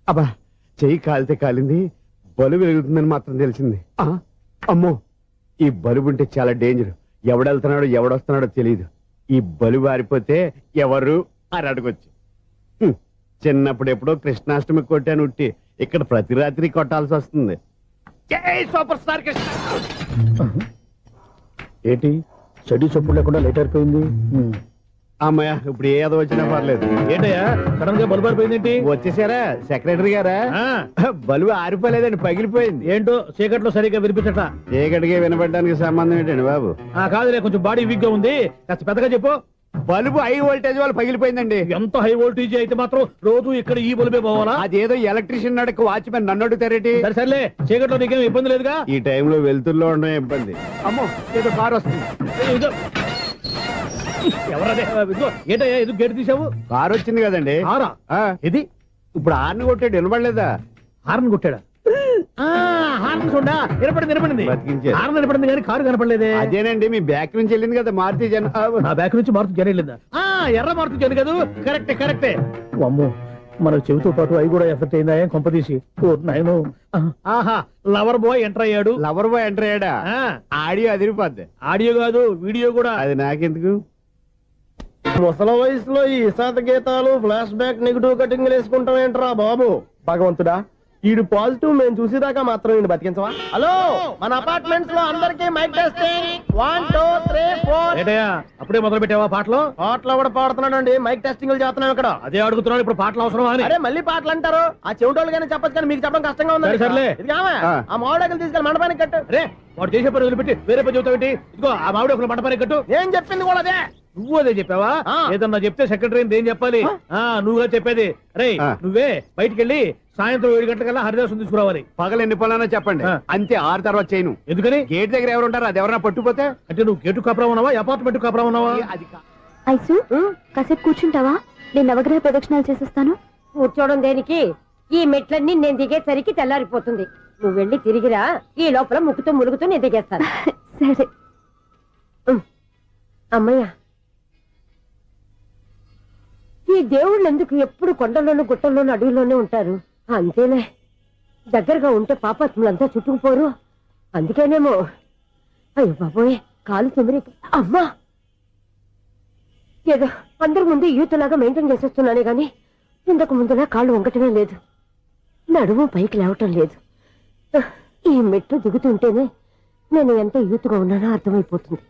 అబ్బా, చెయ్యి కాలితే కాలింది, బలుబు వెలుగుతుందని మాత్రం తెలిసింది. అమ్మో, ఈ బలుబు ఉంటే చాలా డేంజర్. ఎవడెళ్తున్నాడో ఎవడొస్తున్నాడో తెలియదు. ఈ బలుబు ఆరిపోతే ఎవరు అని అడగొచ్చు. చిన్నప్పుడు ఎప్పుడో కృష్ణాష్టమి కొట్టాను ఉట్టి, ఇక్కడ ప్రతి రాత్రి కొట్టాల్సి వస్తుంది. జై సూపర్ స్టార్ కృష్ణ. ఏంటి చెడు చప్పుడు లేకుండా లేట్ అయిపోయింది? అమ్మయ్య, ఇప్పుడు ఏదో వచ్చినా పర్లేదు. ఏంటయ్యా సడన్ గా బల్బు అయిపోయింది? వచ్చేసారా సెక్రటరీ గారా? బలుబు ఆరిపోలేదండి, పగిలిపోయింది. ఏంటో చీకట్లో సరిగ్గా వినిపించట. చీకటిగా వినపడడానికి సంబంధం ఏంటండి బాబు? కాదులే, కొంచెం బాడీ వీక్ గా ఉంది, కాస్త పెద్దగా చెప్పు. బల్బు హై వోల్టేజ్ వాళ్ళు పగిలిపోయిందండి. ఎంత హై వోల్టేజ్ అయితే మాత్రం రోజు ఇక్కడ ఈ బల్బే పోవాలా? అదేదో ఎలక్ట్రీషియన్ నడక వాచ్మెన్ నన్ను అడుగుతారేటి? సరే సర్లే, చీకట్లో నీకేం ఇబ్బంది లేదుగా? ఈ టైంలో వెళ్తుల్లో ఉండడం ఇబ్బంది. అమ్మో, ఏదో కారు వస్తుంది. ఎవరదే? ఏంటయ్యా ఎందుకు గేటు తీసావు? కారు వచ్చింది కదండి. కారా? ఇది ఇప్పుడు హార్న్ కొట్టాడు, వినపడలేదా? హార్న్ కొట్టాడా? హార్న్ చూడా వినపడింది. బతికించాడు. హార్న్ వినపడింది కానీ కారు కనపడలేదే. అదేనండి, మీ బ్యాక్ నుంచి వెళ్ళింది కదా మారుతి జన. నా బ్యాక్ నుంచి మారుతి జన వెళ్ళిందా? ఎర్ర మారుతి జన కదా. కరెక్టే. అమ్మో, మన చెవితో పాటు అవి కూడా ఎఫెక్ట్ అయిందా కొంపదీసి? నాయను. ఆహా, లవర్ బాయ్ ఎంటర్ అయ్యాడు. లవర్ బాయ్ ఎంటర్ అయ్యాడా? ఆడియో అదిరిపోద్ది. ఆడియో కాదు, వీడియో కూడా. అది నాకెందుకు? ముసల వయసులో ఈ ఇసాత గీతాలు, ఫ్లాష్ బ్యాక్, నెగిటివ్ కటింగ్ వేసుకుంటాం ఏంట్రా బాబు? భగవంతుడా, ఈడు పాజిటివ్ మేము చూసేదాకా మాత్రం ఈయన బతికించవా? హలో, మన అపార్ట్మెంట్స్ లో అందరికీ మైక్ టెస్టింగ్. 1 2 3 4. అప్పుడే మొదలు పెట్టావా పాటలు? పాటలు కూడా పాడుతున్నాడు అండి, మైక్ టెస్టింగ్ చేస్తున్నాం ఇక్కడ. అదే అడుగుతున్నాడు, ఇప్పుడు పాటలు అవసరమా అని. అరే మళ్ళీ పాటలు అంటారు, ఆ చెవిటోళ్ళు కానీ చెప్పచ్చు, కానీ మీకు చెప్పడం కష్టంగా ఉంది. సర్లే, ఆ మామిడాకులు తీసుకెళ్ళి మండపానికి కట్టు. రే, వాడు చేసే పని వదిలిపెట్టి వేరే పని చెబుతావు ఏంటి? ఇదిగో ఆ మామిడాకులు మండపానికి కట్టు. నేను చెప్పింది కూడా అదే. నువ్వు అదే చెప్పావా? ఏదన్నా చెప్తే సెక్రటరీ ఏం చెప్పాలి? నువ్వుగా చెప్పేది. రే, నువ్వే బయటికి వెళ్ళి సాయంత్రం 7 గంటలకల్లా హరిదాసు తీసుకురావాలి. పగలు ఎన్ని పనులన్నా చెప్పండి, అంతే. 6 తర్వాత చేయను. ఎందుకని? గేట్ దగ్గర ఎవరు ఉంటారు, అది ఎవరన్నా పట్టుపోతే. అంటే నువ్వు గేటు కాపురా ఉన్నావా, అపార్ట్మెంట్ కాపురా ఉన్నావా? అది ఐసు, కాసేపు కూర్చుంటావా? నేను నవగ్రహ ప్రదక్షిణాలు చేసేస్తాను. కూర్చోవడం దేనికి? ఈ మెట్లన్నీ నేను దిగేసరికి తెల్లారిపోతుంది. నువ్వు వెళ్ళి తిరిగిరా, ఈ లోపల ముక్కుతూ ములుగుతూ నేను దిగేస్తాను. సరే. అమ్మయ్య, ఈ దేవుళ్ళు ఎందుకు ఎప్పుడు కొండల్లోనూ గుట్టల్లోనూ అడవిలోనే ఉంటారు? అంతేలే, దగ్గరగా ఉంటే పాపాత్ములంతా చుట్టుకుపోరు. అందుకేనేమో. అయ్యో బాబోయ్, కాలు తిమిరి. అమ్మా, ఏదో అందరి ముందు యూత్లాగా మెయింటైన్ చేసేస్తున్నానే గాని ఇంతకు ముందులా కాళ్ళు వంకటమే లేదు, నడుము పైకి లేవటం లేదు. ఈ మెట్లు దిగుతుంటేనే నేను ఎంత యూత్గా ఉన్నానో అర్థమైపోతుంది.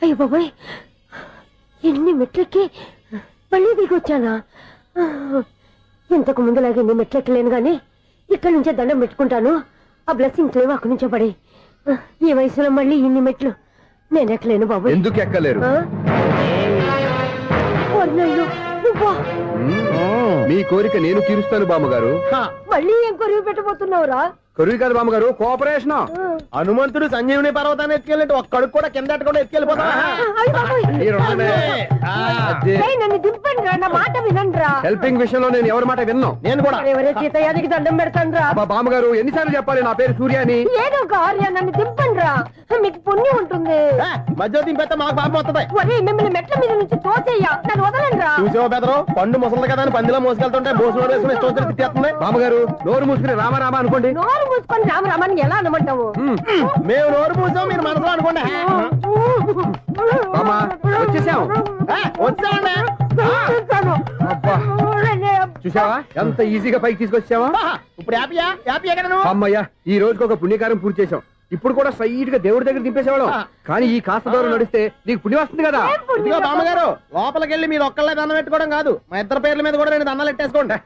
అయ్యో బాబాయ్, ఎన్ని మెట్లెక్కి మళ్ళీ దిగొచ్చానా? ఇంతకు ముందులాగే ఎన్ని మెట్లెక్కలేను గాని ఇక్కడ నుంచే దండం పెట్టుకుంటాను. ఆ బ్లెస్సింగ్ లేవు అక్కడి నుంచే పడి. ఈ వయసులో మళ్ళీ ఇన్ని మెట్లు నేను ఎక్కలేను బాబు. ఎందుకు ఎక్కలేరు? మీ కోరిక నేను తీరుస్తాను బామ్మగారు. మళ్ళీ ఏం కొరివి పెట్టబోతున్నావురా? కొరివి కాదు బామ్మగారు, కోఆపరేషన్. హనుమంతుడు సంజీవుని పర్వతాన్ని ఎత్తుకెళ్ళి ఒక్కడికి కూడా కింద కూడా ఎత్తుకెళ్ళిపోతా. నన్ను దింపండి రా, నా మాట వినండి రా. హెల్పింగ్ విషయంలో నేను ఎవరి మాట విన్నాను. నేను కూడా ఎవరే సీతయ్యానికి దండం పెడతాను రా. బామ్మగారు ఎన్నిసార్లు చెప్పాలి నా పేరు సూర్య అని? ఏదో ఒక ఆర్య, నన్ను దింపండి రా, మీకు పుణ్యం ఉంటుంది. మధ్య దింపేస్తే మాకు పాపం వస్తుంది. ఒరే, మిమ్మల్ని మెట్ల మీద నుంచి తోసేయ్యా, నన్ను వదలండి రా. చూసావా బెదరు, పండు ముసలి కదా అని పందిలో మోసుకెళ్తుంటే బోసులో వేసుకుని ఇష్టం తిట్టేస్తుంది. బామ్మగారు నోరు మూసుకుని రామారామ అనుకోండి. నోరు మూసుకొని రామరామని ఎలా అనమంటావు? మేము నోరు మూసాం, మీరు మనసులో అనుకోండి. వచ్చేసాం. వచ్చామండి. చూసావా ఎంత ఈజీగా పైకి తీసుకొచ్చావా? ఇప్పుడు హ్యాపీయా కదా నువ్వు? అమ్మయ్యా, ఈ రోజుకి ఒక పుణ్యకారం పూర్తి చేసాం. ఇప్పుడు కూడా స్ట్రైట్ గా దేవుడి దగ్గర దింపేసేవాళ్ళం కానీ ఈ కాస్త దూరం నడిస్తే నీకు పుణ్యం వస్తుంది కదా. ఇదిగో బామ్మగారు, లోపలికి వెళ్ళి మీరు ఒక్కళ్ళే దండం పెట్టుకోవడం కాదు, మా ఇద్దరు పేర్ల మీద కూడా 2 దండాలు ఎట్టేసుకోండి.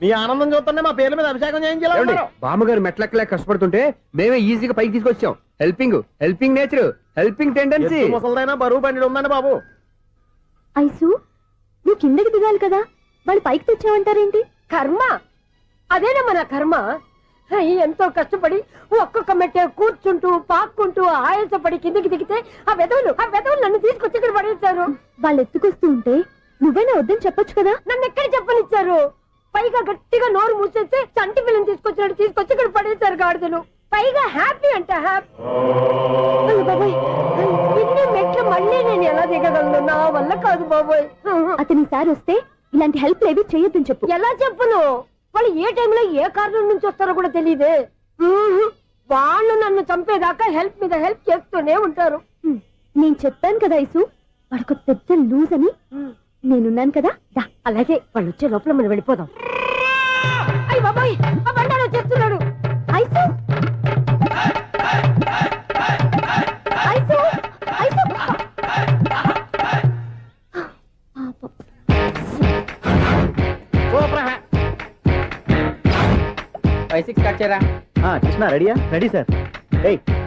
మీ ఆనందం చూస్తుంటే మా పేర్ల మీద అభిషేకం ఏమండి, చేయించాలి. బామ్మగారు మెట్లెక్కలే కష్టపడుతుంటే మేమే ఈజీగా పైకి తీసుకొచ్చాం. Helping nature, helping tendency. ముసలిదైనా బరువు బండి ఉందండి బాబు. ఐసు నువ్వు కిందకి దిగాలి కదా, వాళ్ళు పైకి తెచ్చావంటారేంటి? కర్మ అదేనా మన కర్మ. ఎంతో కష్టపడి ఒక్కొక్క మెట్టే కూర్చుంటూ పాక్కుంటూ ఆయాసపడి కిందకి దిగితే ఆ వెధవులు నన్ను తీసుకొచ్చి ఇక్కడ పడేశారు. వాళ్ళు ఎత్తుకొస్తూ ఉంటే నువ్వేనా వద్దని చెప్పొచ్చు కదా. నన్ను ఎక్కడ చెప్పనిచ్చారు? పైగా గట్టిగా నోరు మూసేస్తే చంటి పిల్లని తీసుకొచ్చినట్టు తీసుకొచ్చి ఇక్కడ పడేశారు గాడిదలు. పైగా హ్యాపీ అంటే హ్యాపీ. అయ్యో బాబోయ్, ఇన్ని మెట్లు మళ్ళీ నేను ఎలా దిగగలను? నా వల్ల కాదు బాబోయ్. అతని సారి వస్తే ఇలాంటి హెల్ప్ లేవి చేయొద్దని చెప్పు. ఎలా చెప్పును? వాళ్ళు ఏ టైంలో ఏ కారణం నుంచి వస్తారో కూడా తెలియదే. వాళ్ళు నన్ను చంపేదాకా హెల్ప్ మీద హెల్ప్ చేస్తూనే ఉంటారు. నేను చెప్పాను కదా ఐసు, వాడికి పెద్ద లూజ్ అని. నేనున్నాను కదా, దా. అలాగే వాళ్ళు వచ్చే లోపల మనం వెళ్ళిపోదాం. అయ్య బాబాయ్, ఆ బండారు వచ్చేస్తున్నాడు. ఐసు ఐసు ఐసు కృష్ణ రెడీయా? Ready sir.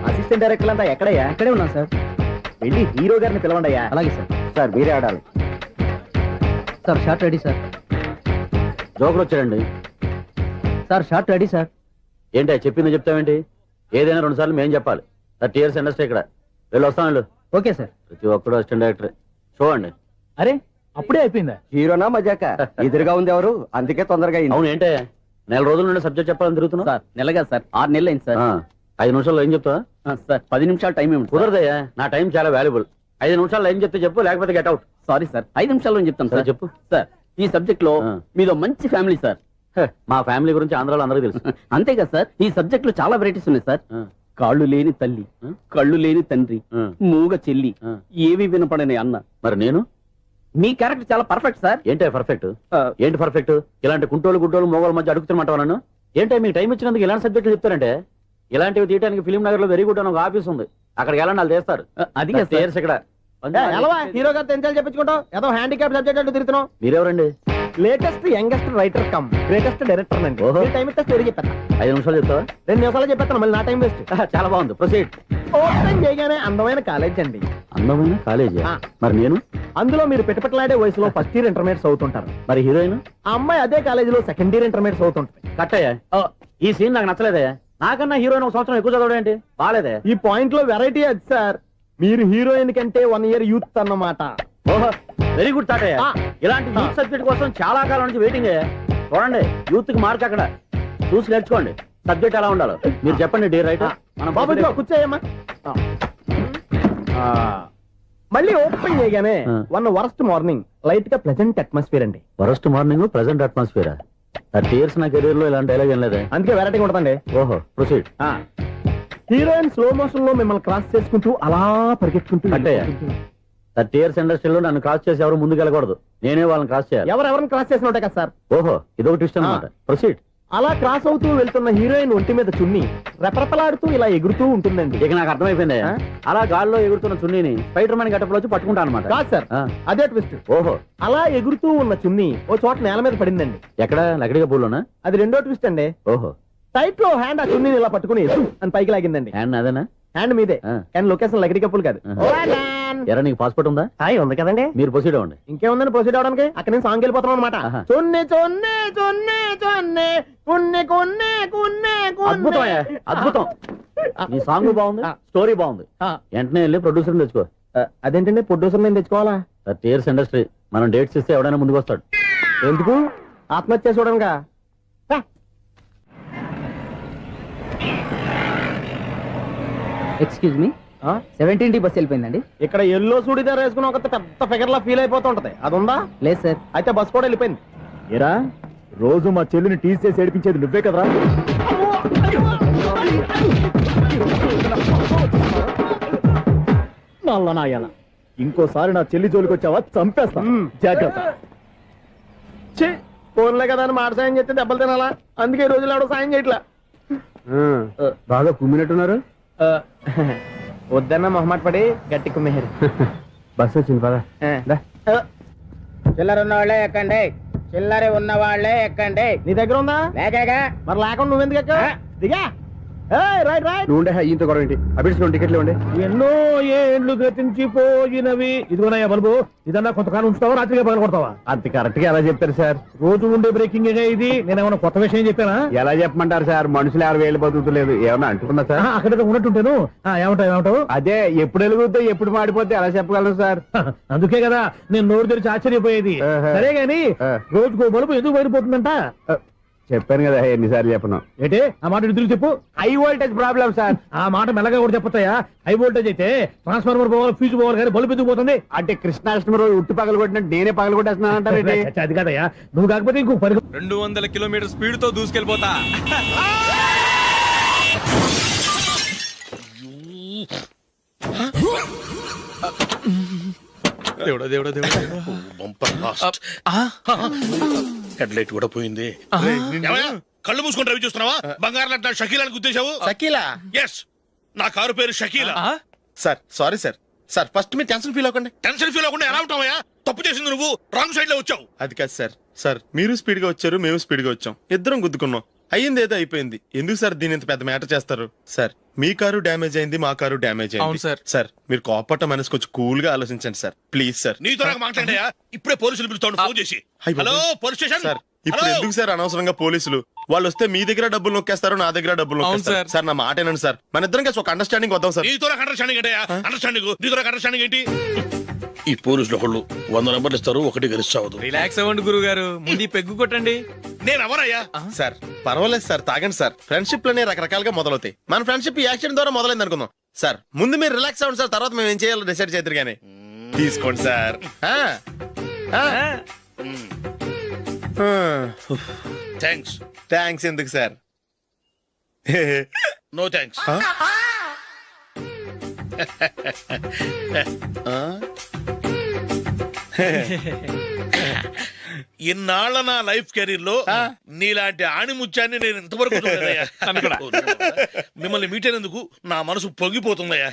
అసిస్టెంట్ డైరెక్టర్ అంతా ఎక్కడయ్యా? ఇక్కడే ఉన్నాం సార్. వెళ్ళి హీరో గారిని పిలవండి అయ్యా. అలాగే సార్. సార్ మీరే ఆడాలి sir. Shot ready sir. Joker వచ్చాడండి సార్ షార్ట్ రెడీ సార్. ఏంటి చెప్పింది చెప్తావేంటి? ఏదైనా 2 సార్లు మేం చెప్పాలి. 30 years ఇండస్ట్రీ ఇక్కడ. వెళ్ళి వస్తాం వెళ్ళు. Okay sir. ప్రతి ఒక్కడు అసిస్టెంట్ డైరెక్టర్. చూడండి. అరే అప్పుడే అయిపోయిందా? హీరోనా మజాక? ఎదురుగా ఉంది ఎవరు, అందుకే తొందరగా అయింది. అవును ఏంటే 4 రోజుల నుండి సబ్జెక్ట్ చెప్పాలని తిరుగుతున్నా సార్ నెలగా సార్, 6 నెలలు అయింది సార్. 5 నిమిషాల్లో ఏం చెప్తా సార్? 10 నిమిషాలు టైం ఏమి కుదరదయ్యా, నా టైం చాలా వాల్యుబుల్. 5 నిమిషాల్లో ఏం చెప్తే చెప్పు, లేకపోతే గెట్ అవుట్. సారీ సార్, 5 నిమిషాల్లో చెప్తాను సార్. చెప్పు సార్ ఈ సబ్జెక్ట్ లో మీదో మంచి ఫ్యామిలీ సార్. మా ఫ్యామిలీ గురించి ఆంధ్రాలో అందరికీ తెలుసు. అంతే కదా సార్, ఈ సబ్జెక్ట్ లో చాలా వెరైటీస్ ఉన్నాయి సార్. కాళ్ళు లేని తల్లి, కళ్ళు లేని తండ్రి, మూగ చెల్లి, ఏవి వినపడని అన్న. మరి నేను మీ క్యారెక్టర్ చాలా పర్ఫెక్ట్ సార్. ఏంటే పర్ఫెక్ట్? ఏంటి పర్ఫెక్ట్? ఇలాంటి కుంటోళ్ళు గుడ్డోళ్ళు మోగోళ్ళ మధ్య అడుగుతున్నమాట నన్ను. ఏంటంటే మీకు టైం ఇచ్చినందుకు ఇలాంటి సబ్జెక్టులు చెప్తారంటే? ఇలాంటివి తీయడానికి ఫిలిం నగర్ లో వెరీ గుడ్ అని ఒక ఆఫీస్ ఉంది, అక్కడికి వెళ్ళండి, వాళ్ళు చేస్తారు. అది ఇక్కడ హీరో గారు తెంచాలి చెప్పించుకుంటాం, ఏదో హ్యాండిక్యాప్ సబ్జెక్ట్ అంటూ తిరుగుతున్నాం. మీరెవరండి? Latest youngest writer come greatest director అండి. టైం ఇస్తే స్టోరీ చెప్పేస్తా. 5 నిమిషాలు చెప్తావా? 2 నిమిషాలు చెప్పేస్తాను, మళ్ళీ నా టైం వేస్ట్. చాలా బాగుంది, ప్రొసీడ్. ఓపెన్ చేయగానే అందమైన కాలేజ్ అండి. అందమైన కాలేజీ? మరి నేను అందులో మీరు పెట్టుపట్లాడే వయసులో ఫస్ట్ ఇయర్ ఇంటర్మీడియట్స్ అవుతుంటారు. మరి హీరోయిన్? ఆ అమ్మాయి అదే కాలేజీలో సెకండ్ ఇయర్ ఇంటర్మీడియట్స్ అవుతుంటుంది. కట్టయ్యా, ఈ సీన్ నాకు నచ్చలేదే. నాకన్నా హీరోయిన్ 1 సంవత్సరం ఎక్కువ చదవడం ఏంటి? బాలేదే. ఈ పాయింట్ లో వెరైటీ అది సార్, మీరు హీరోయిన్ కంటే 1 year యూత్ అన్నమాట. ఓహో, వెరీ గుడ్ తాటయ్య. ఇలాంటి యూత్ సబ్జెక్ట్ కోసం చాలా కాలం నుంచి వెయిటింగ్. చూడండి, యూత్ కి మార్క్ అక్కడ చూసి నేర్చుకోండి. సబ్జెక్ట్ ఎలా ఉండాలో మీరు చెప్పండి. డే రైటర్ మనం బాబు కూర్చోయమ్మా. మళ్ళీ ఓపెన్ చేయగానే వరస్ట్ మార్నింగ్, లైట్ గా ప్లెజెంట్ అట్మాస్ఫియర్ అండి. Worst morning, present atmosphere. 30 years నా కెరీర్ లో ఇలాంటి డైలాగ్ ఏం లేదే. అందుకే వెరైటీ ఉంటుందండి. ఓహో, ప్రొసీడ్. హీరోయిన్ స్లో మోషన్ లో మిమ్మల్ని క్రాస్ చేసుకుంటూ అలా పరిగెత్తుకుంటూ 30 years ఇండస్ట్రీలో నన్ను క్రాస్ చేసి ఎవరు ముందుకు వెళ్ళకూడదు, నేనే వాళ్ళని క్రాస్ చేయాలి. ఎవరెవరిని క్రాస్ చేసిన ఉంటాయి కదా సార్. ఓహో, ఇదొక ట్విస్ట్ అన్నమాట. ప్రొసీడ్. అలా క్రాస్ అవుతూ వెళ్తున్న హీరోయిన్ ఒంటి మీద చున్ని రెపరెపలాడుతూ ఇలా ఎగురుతూ ఉంటుందండి. ఇక నాకు అర్థమైపోయింది. అలా గాల్లో ఎగురుతున్న చున్నీని స్పైడర్ మ్యాన్ గెటప్ లో వచ్చి పట్టుకుంటా అనమాట. కాదు సార్, అదే ట్విస్ట్. ఓహో, అలా ఎగురుతూ ఉన్న చున్ని ఓ చోట నేల మీద పడిందండి. ఎక్కడ? లకడిగా పూలోనా? అది రెండో ట్విస్ట్ అండి. ఓహో, టైట్ లో హ్యాండ్ ఆ చున్నీని ఇలా పట్టుకుని అని పైకి లాగిందండి. హ్యాండ్ అదేనా? హ్యాండ్ మీదే, కానీ లొకేషన్ లకడి కప్పులు కాదు. ఎరా, నీకు పాస్పోర్ట్ ఉందా? ఉంది కదండి. మీరు ప్రొసీడ్ అవ్వండి. ఇంకేముందని ప్రొసీడ్ అవడానికి? అక్కడ నేను సాంగ్ వెళ్ళిపోతున్నాం అనమాట. చొన్నే చొన్నే చొన్నే చొన్నే కున్నే కొన్నే కున్నే. అద్భుతం, అద్భుతం. ఈ సాంగ్ బాగుంది, స్టోరీ బాగుంది. వెంటనే వెళ్ళి ప్రొడ్యూసర్ తెచ్చుకో. అదేంటండి ప్రొడ్యూసర్ నేను తెచ్చుకోవాలా? 30 years ఇండస్ట్రీ, మనం డేట్స్ ఇస్తే ఎవడైనా ముందుకు వస్తాడు. ఎందుకు? ఆత్మహత్య చూడనుగా. Excuse me, 17D bus వెళ్ళిపోయిందండి. ఇక్కడ ఎల్లో చూడిదార్ వేసుకుని ఒక పెద్ద ఫిగర్ లా ఫీల్ అయిపోతుంటది, అది ఉందా? లేదు సార్. అయితే బస్ కూడా వెళ్ళిపోయింది. ఏరా, రోజు మా చెల్లిని టీస్ చేసి ఏడిపించేది నువ్వే కదరా? నాయన, ఇంకోసారి నా చెల్లి జోలికి వచ్చావా చంపేస్తా, జాగ్రత్త. ఫోన్లే కదా అని మాట సాయం చేస్తే దెబ్బలు తినాలా? అందుకే ఈ రోజులు ఎవడో సాయం చేయట్లా. బాగా కుమ్మినట్టున్నారు. వద్దన్న మొహమాట పడి గట్టి కుమ్మేరు. బస్సు వచ్చింది పద. చిల్లర ఉన్న వాళ్ళే ఎక్కండి, చిల్లర ఉన్న వాళ్ళే ఎక్కండి. నీ దగ్గర ఉందా? లేకగా మరి లేకుండా నువ్వెందుకు ఎక్క? దిగా. Right right. నువ్వు ఉండే ఇంత గొడవ ఏంటి? అభిడ్స్లో టికెట్లు ఇవ్వండి. ఎన్నో ఏండ్లు గతించిపోయినవి. ఇదిగోనయ్యా బల్బు, ఇదన్నా కొంతకాలం ఉంచుతావా, రాత్రిగా పగల కొడతావా? అంత కరెక్ట్ గా ఎలా చెప్తారు సార్? రోజు ఉండే బ్రేకింగ్ ఇది. నేనేమన్నా కొత్త విషయం చెప్పానా? ఎలా చెప్పమంటారు సార్? మనుషులు 60,000 బతుకుతలేదు, ఏమన్నా అంటున్నా సార్? అక్కడ ఉన్నట్టుంటాను. ఏమంటావు? అదే ఎప్పుడు వెలుగుతో ఎప్పుడు మాడిపోతే ఎలా చెప్పగలను సార్? అందుకే కదా నేను నోరు తెరిచి ఆశ్చర్యపోయేది. సరే గాని రోజుకో బల్బు ఎందుకు బయటపోతుందంట? చెప్పాను కదా ఎన్నిసార్లు చెప్పను. ఏంటి ఆ మాట ఎదురు చెప్పు. High voltage problem sir. ఆ మాట మెల్లగా కూడా చెప్పొస్తాయా? హై వోల్టేజ్ అయితే ట్రాన్స్ఫార్మర్ పోవాలి, ఫ్యూజ్ పోవాలి, కానీ బల్బు ఎందుకు పోతుంది? అంటే కృష్ణాష్టమి రోజు ఉట్టి పగలు కొట్టినట్టు నేనే పగలు కొట్టేస్తున్నాను అంటారు. అది కాదయ్యా, నువ్వు కాకపోతే ఇంకో 200 కిలోమీటర్ స్పీడ్ తో దూసుకెళ్ళిపోతా. దేవుడా దేవుడా దేవుడా. హెడ్లైట్ కూడా పోయింది. కళ్ళు మూసుకుంటే రవి చూస్తున్నావా? బంగారం అంటే షకీలాని గుర్తించావు? షకీలా? ఎస్, నా కారు పేరు Shakeela. Sir sorry sir. Sir first మీరు టెన్షన్ ఫీల్ అవ్వకండి. టెన్షన్ ఫీల్ అవ్వకుండా ఎలా ఉంటావయ్యా? తప్పు చేసింది నువ్వు, రాంగ్ సైడ్ లో వచ్చావు. అది కాదు సార్. సార్ మీరు స్పీడ్ గా వచ్చారు, మేము స్పీడ్ గా వచ్చాం, ఇద్దరం గుద్దుకున్నాం. అయ్యింది ఏదో అయిపోయింది. ఎందుకు సార్ దీని ఇంత పెద్ద మ్యాటర్ చేస్తారు? సార్ మీ కారు డ్యామేజ్ అయింది, మా కారు డ్యామేజ్ అయింది. సార్ మీరు కోపట్ట మనసు కొంచెం కూల్ గా ఆలోచించండి సార్, ప్లీజ్ సార్. నీతో నాకు మాట్లాడాయా? ఇప్పుడే పోలీసులు పిలుస్తాను, ఫోన్ చేసి. Hello police station. సార్ ఇప్పుడు ఎందుకు సార్ అనవసరంగా పోలీసులు? వాళ్ళు వస్తే మీ దగ్గర డబ్బులు నొక్కేస్తారు, నా దగ్గర డబ్బులు నొక్కేస్తారు. సార్ నా మాట ఏనండి సార్, మన ఇద్దరం కలిసి ఒక అండర్స్టాండింగ్ వద్దాం సార్. నీతో నాకు అండర్స్టాండింగ్ ఏంటయ్యా? అండర్స్టాండింగ్ నీతో నాకు అండర్స్టాండింగ్ ఏంటి? ఈ పోలీసులు ఒకళ్ళు 100 నెంబర్లు ఇస్తారు, ఒకటి గెలుస్తావదు. రిలాక్స్ అవ్వండి గురువు గారు, ముందు పెగ్గు కొట్టండి. నేను ఎవరయ్యా? సార్ పర్వాలేదు సార్, తాగండి సార్. ఫ్రెండ్షిప్ లోనే రకరకాలుగా మొదలవుతాయి. మన ఫ్రెండ్షిప్ యాక్సిడెంట్ ద్వారా మొదలైంది అనుకుందాం. సార్ ముందు మీరు రిలాక్స్ అవ్వండి సార్, తర్వాత మేము ఏం చేయాలో డిసైడ్ చేద్దరు కానీ. తీసుకోండి సార్. థ్యాంక్స్. థ్యాంక్స్ ఎందుకు సార్? No thanks. ఇన్నాళ్ళ నా లైఫ్ కెరీర్ లో నీలాంటి ఆణిముత్యాన్ని నేను ఇంతవరకు చూడలేదయ్యా. మిమ్మల్ని మీట్ అయినందుకు నా మనసు పొంగిపోతుందయ్యా.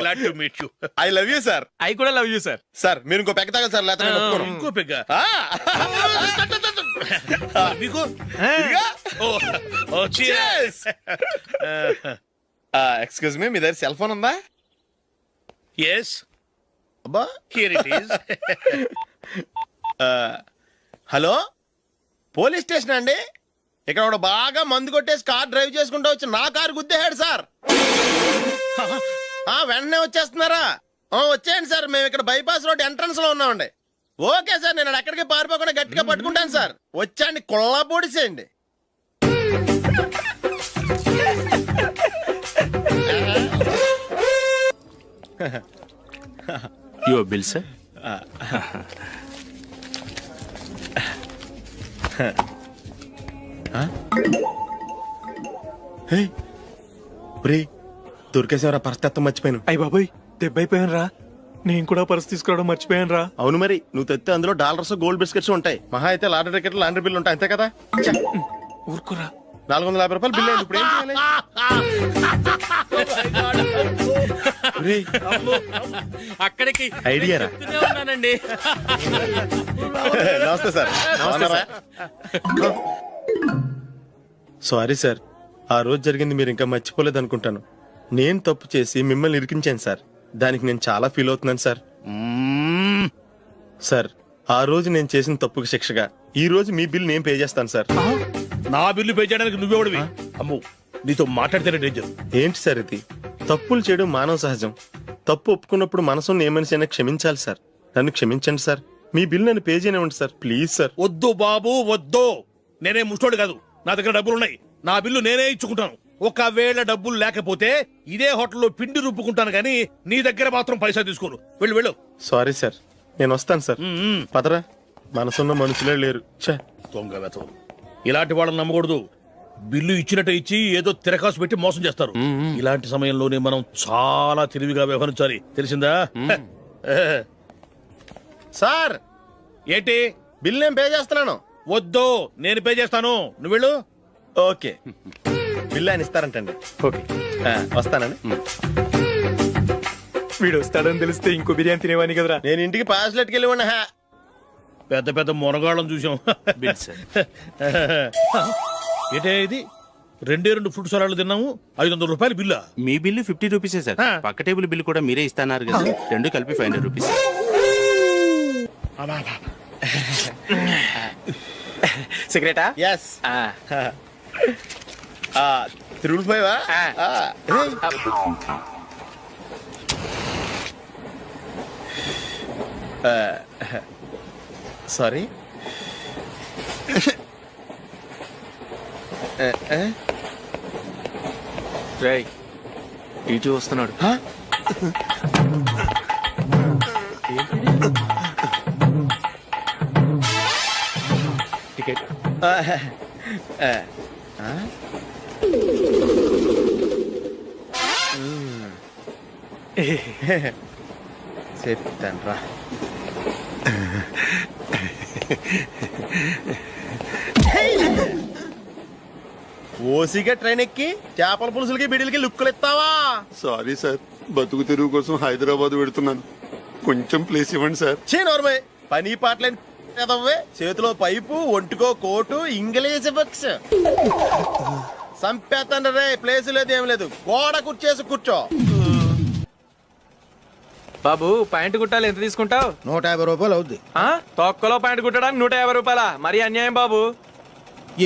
Glad to meet you. I love you sir. I కూడా లవ్ యూ సార్. సార్ మీరు ఇంకో పెగ్గ తాగండి సార్, లేకపోతే ఇంకో పెగ్గ మీకు. ఎక్స్క్యూజ్ మీ, మీ దగ్గర సెల్ ఫోన్ ఉందా? ఎస్, అబ్బా here it is. Hello police station అండి. ఇక్కడ ఒకడు బాగా మందు కొట్టేసి కార్ డ్రైవ్ చేసుకుంటూ వచ్చి నా కారు గుద్దేశాడు సార్. వెంటనే వచ్చేస్తున్నారా? వచ్చేయండి సార్, మేము ఇక్కడ బైపాస్ రోడ్ ఎంట్రన్స్ లో ఉన్నామండి. ఓకే సార్, నేను ఎక్కడికి పారిపోకుండా గట్టిగా పట్టుకుంటాను సార్. వచ్చాండి, కుళ్ళా పొడిసేయండి. Your bill sir. దొరికేసేవరా, పరిస్థితి మర్చిపోయాను. అయ్య బాబాయ్, దెబ్బైపోయాను రా. నేను కూడా పర్స్ తీసుకురావడం మర్చిపోయాను రా. అవును మరి, నువ్వు తెస్తే అందులో డాలర్స్ గోల్డ్ బిస్కెట్స్ ఉంటాయి. మహా అయితే లాటరీ టికెట్ లాండ్రీ బిల్లు ఉంటాయి, అంతే కదా? ఊరుకురా. 450 రూపాయలు బిల్లు అయింది. ఇప్పుడు ఏం చేయాలి? అక్కడికి ఐడియా రా. ఉన్నానండి. నమస్తే సార్. సారీ సార్, ఆ రోజు జరిగింది మీరు ఇంకా మర్చిపోలేదు అనుకుంటాను. నేను తప్పు చేసి మిమ్మల్ని ఇరికించాను సార్, దానికి నేను చాలా ఫీల్ అవుతున్నాను సార్. సార్ ఆ రోజు నేను చేసిన తప్పుకి శిక్షగా ఈ రోజు మీ బిల్ నేను పే చేస్తాను సార్. నా బిల్లు పే చేయడానికి నువ్వెవడివి? అమ్మో, నీతో మాట్లాడితేనే డేంజర్. ఏంటి సార్ ఇది? తప్పులు చేయడం మానవ సహజం. తప్పు ఒప్పుకున్నప్పుడు మనసుని ఏ మనిషి అయినా క్షమించాలి సార్. నన్ను క్షమించండి సార్, మీ బిల్ నన్ను పే చేయనివ్వండి సార్, ప్లీజ్ సార్. వద్దు బాబు వద్దు, నేనే ముష్టోడు కాదు, నా దగ్గర డబ్బులు ఉన్నాయి. నా బిల్లు నేనే ఇచ్చుకుంటాను. ఒకవేళ డబ్బులు లేకపోతే ఇదే హోటల్లో పిండి రుబ్బుకుంటాను, కానీ నీ దగ్గర మాత్రం పైసా తీసుకోను. వెళ్ళు వెళ్ళు. సారీ సార్, నేను వస్తాను సార్. పదరా, మనసున్న మనుషులే లేరు. దొంగ వెతవు, ఇలాంటి వాళ్ళని నమ్మకూడదు. బిల్లు ఇచ్చినట్టు ఇచ్చి ఏదో తిరకాసు పెట్టి మోసం చేస్తారు. ఇలాంటి సమయంలోనే మనం చాలా తెలివిగా వ్యవహరించాలి, తెలిసిందా? సార్ ఏంటి? బిల్ నేను పే చేస్తున్నాను. వద్దు, నేను పే చేస్తాను, నువ్వు వెళ్ళు. ఓకే. బిల్లు ఆయన ఇస్తారంటండి. ఓకే. వస్తానండి. వీడు వస్తాడని తెలిస్తే ఇంకో బిర్యానీ తినేవాని కదరా. నేను ఇంటికి పాస్లెట్కి వెళ్ళి ఉన్నా. పెద్ద పెద్ద మునగాళ్ళం చూసాం. ఏటే ఇది 2 ఫ్రూట్ సలాడ్లు తిన్నాము, 500 రూపాయలు బిల్లా? మీ బిల్లు 50 రూపీసే సార్. పక్క టేబుల్ బిల్లు కూడా మీరే ఇస్తున్నారు కదా, రెండు కలిపి 500 రూపీస్. సిగరెటా? ఎస్. 355 సారీ. రేయ్, ఇటు వస్తున్నాడు. టికెట్. చెప్తాను రా. ఓసిగా ట్రైన్ ఎక్కి చేపల పులుసులకి బిడిలకి లుక్కులు ఇస్తావా? సారీ సార్, బతుకు తెరువు కోసం హైదరాబాద్ పెడుతున్నాను, కొంచెం ప్లేస్ ఇవ్వండి సార్. నోర్మే, పని పాటలేని కదవ్వే. చేతిలో పైపు, ఒంటికో కోటు, ఇంగ్లీష్ బుక్స్. సంపేతండ్రి రే, ప్లేస్ లేదు ఏం లేదు, గోడ కుర్చేసి కూర్చో. బాబు, ప్యాంటు కుట్టాలి, ఎంత తీసుకుంటావు? 150 రూపాయలు అవుద్ది. తొక్కలో ప్యాంటు కుట్టడానికి 150 రూపాయల? మరి అన్యాయం బాబు.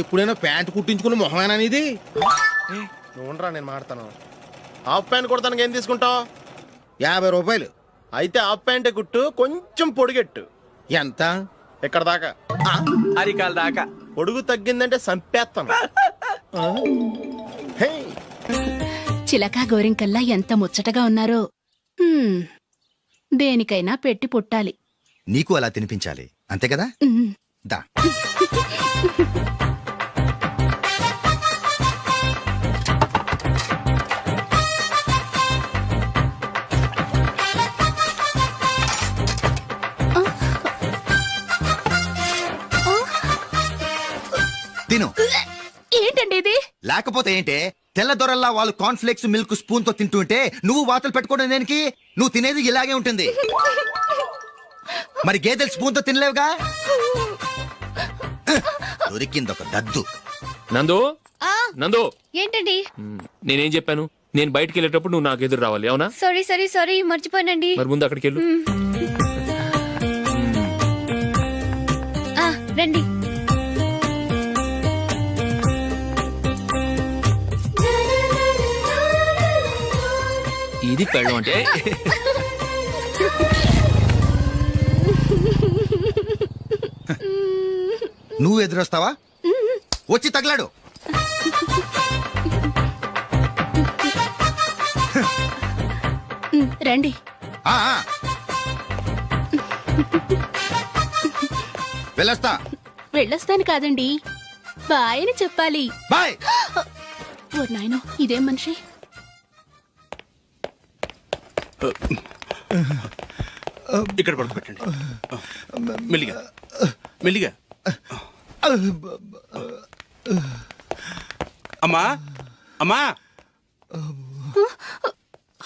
ఎప్పుడైనా ప్యాంటు కుట్టించుకున్న మొహమేనా ఇది? నువ్వురా, నేను మాడతాను. హాఫ్ ప్యాంట్ కుడతానికి ఏం తీసుకుంటావు? 50 రూపాయలు. అయితే హాఫ్ ప్యాంటే కుట్టు, కొంచెం పొడిగెట్టు. ఎంత? ఇక్కడ దాకా, అరికాల దాకా. పొడుగు తగ్గిందంటే సంపేస్తాను. చిలకా గోరింకల్లా ఎంత ముచ్చటగా ఉన్నారో. దేనికైనా పెట్టి పుట్టాలి. నీకు అలా తినిపించాలి, అంతే కదా? దా. తిను. ఏంటండి ఇది? లేకపోతే ఏంటే, తెల్ల దొరల్లా వాళ్ళు కార్న్ఫ్లేక్స్ మిల్క్ స్పూన్ తో తింటుంటే నువ్వు వాతలు పెట్టుకోవడం దేనికి? నువ్వు తినేది ఇలాగే ఉంటుంది. మరి గేదెలు స్పూన్ తో తినలేవుగా. దొరికింది ఒక దద్దు. నందు, నందు, ఏంటండి? నేనేం చెప్పాను? నేను బయటికి వెళ్ళేటప్పుడు నువ్వు నాకు ఎదురు రావాలి, అవునా? సారీ మర్చిపోయానండి. మరి ముందు అక్కడికి వెళ్ళు. రండి. ఇది పెళ్ళం అంటే. నువ్వు ఎదురొస్తావా? వచ్చి తగలాడు. రండి. వెళ్ళొస్తా. వెళ్ళొస్తాను కాదండి, బాయ్ అని చెప్పాలి. బాయ్. ఓ నాయనో, ఇదేం మనిషి? ఇక్కడ పడుకోబెట్టండి. మెల్లిగా మెల్లిగా. అమ్మా, అమ్మా.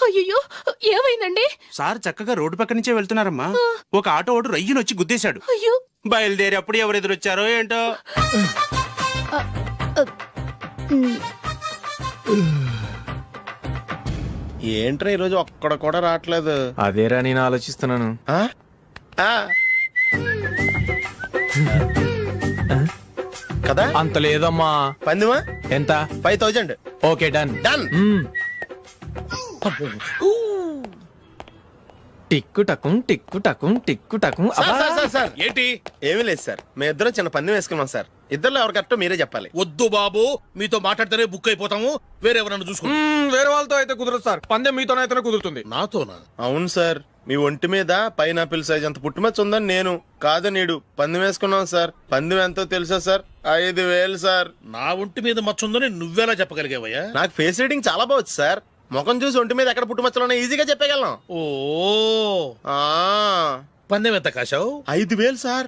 అయ్యో, ఏమైందండి? సార్ చక్కగా రోడ్డు పక్క నుంచే వెళ్తున్నారమ్మా. ఒక ఆటో ఓడు రయ్యను వచ్చి గుద్దేశాడు. అయ్యో. బయలుదేరి అప్పుడు ఎవరు ఎదురొచ్చారో ఏంటో. ఏంట్రా ఈరోజు ఒక్కడ కూడా రావట్లేదు? అదేరా నేను ఆలోచిస్తున్నాను. కదా అంత లేదమ్మా. పందిమా ఎంత? 5000. Okay, done. డన్. టిక్కు టకుం టిక్కు టకుం టిక్కు టకుం. సార్ ఏంటి? ఏమీ లేదు సార్, మేము ఇద్దరం చిన్న పందెం వేసుకున్నాం సార్. ఇద్దరులో ఎవరు కరెక్టో మీరే చెప్పాలి. వద్దు బాబు, మీతో మాట్లాడితేనే బుక్ అయిపోతాము. వేరెవరన్నా చూసుకోండి. వేరే వాళ్ళతో అయితే కుదరదు సార్, పందెం మీతోనైతేనే కుదురుతుంది. నాతోనా? అవును సార్, మీ ఒంటి మీద పైనాపిల్ సైజ్ అంత పుట్టుమచ్చ ఉందని నేను కాదు నీడు పందెం వేసుకున్నాం సార్. పందెం ఎంతో తెలుసా సార్? 5000 సార్. నా ఒంటి మీద మచ్చ ఉందని నువ్వెలా చెప్పగలిగావయ్యా? నాకు ఫేస్ రీడింగ్ చాలా బాగుంది సార్. ముఖం చూసి ఒంటి మీద ఎక్కడ పుట్టుమచ్చలో ఈజీగా చెప్పగలం. ఓ, పందెం ఎంత కాశావు? 5000 సార్.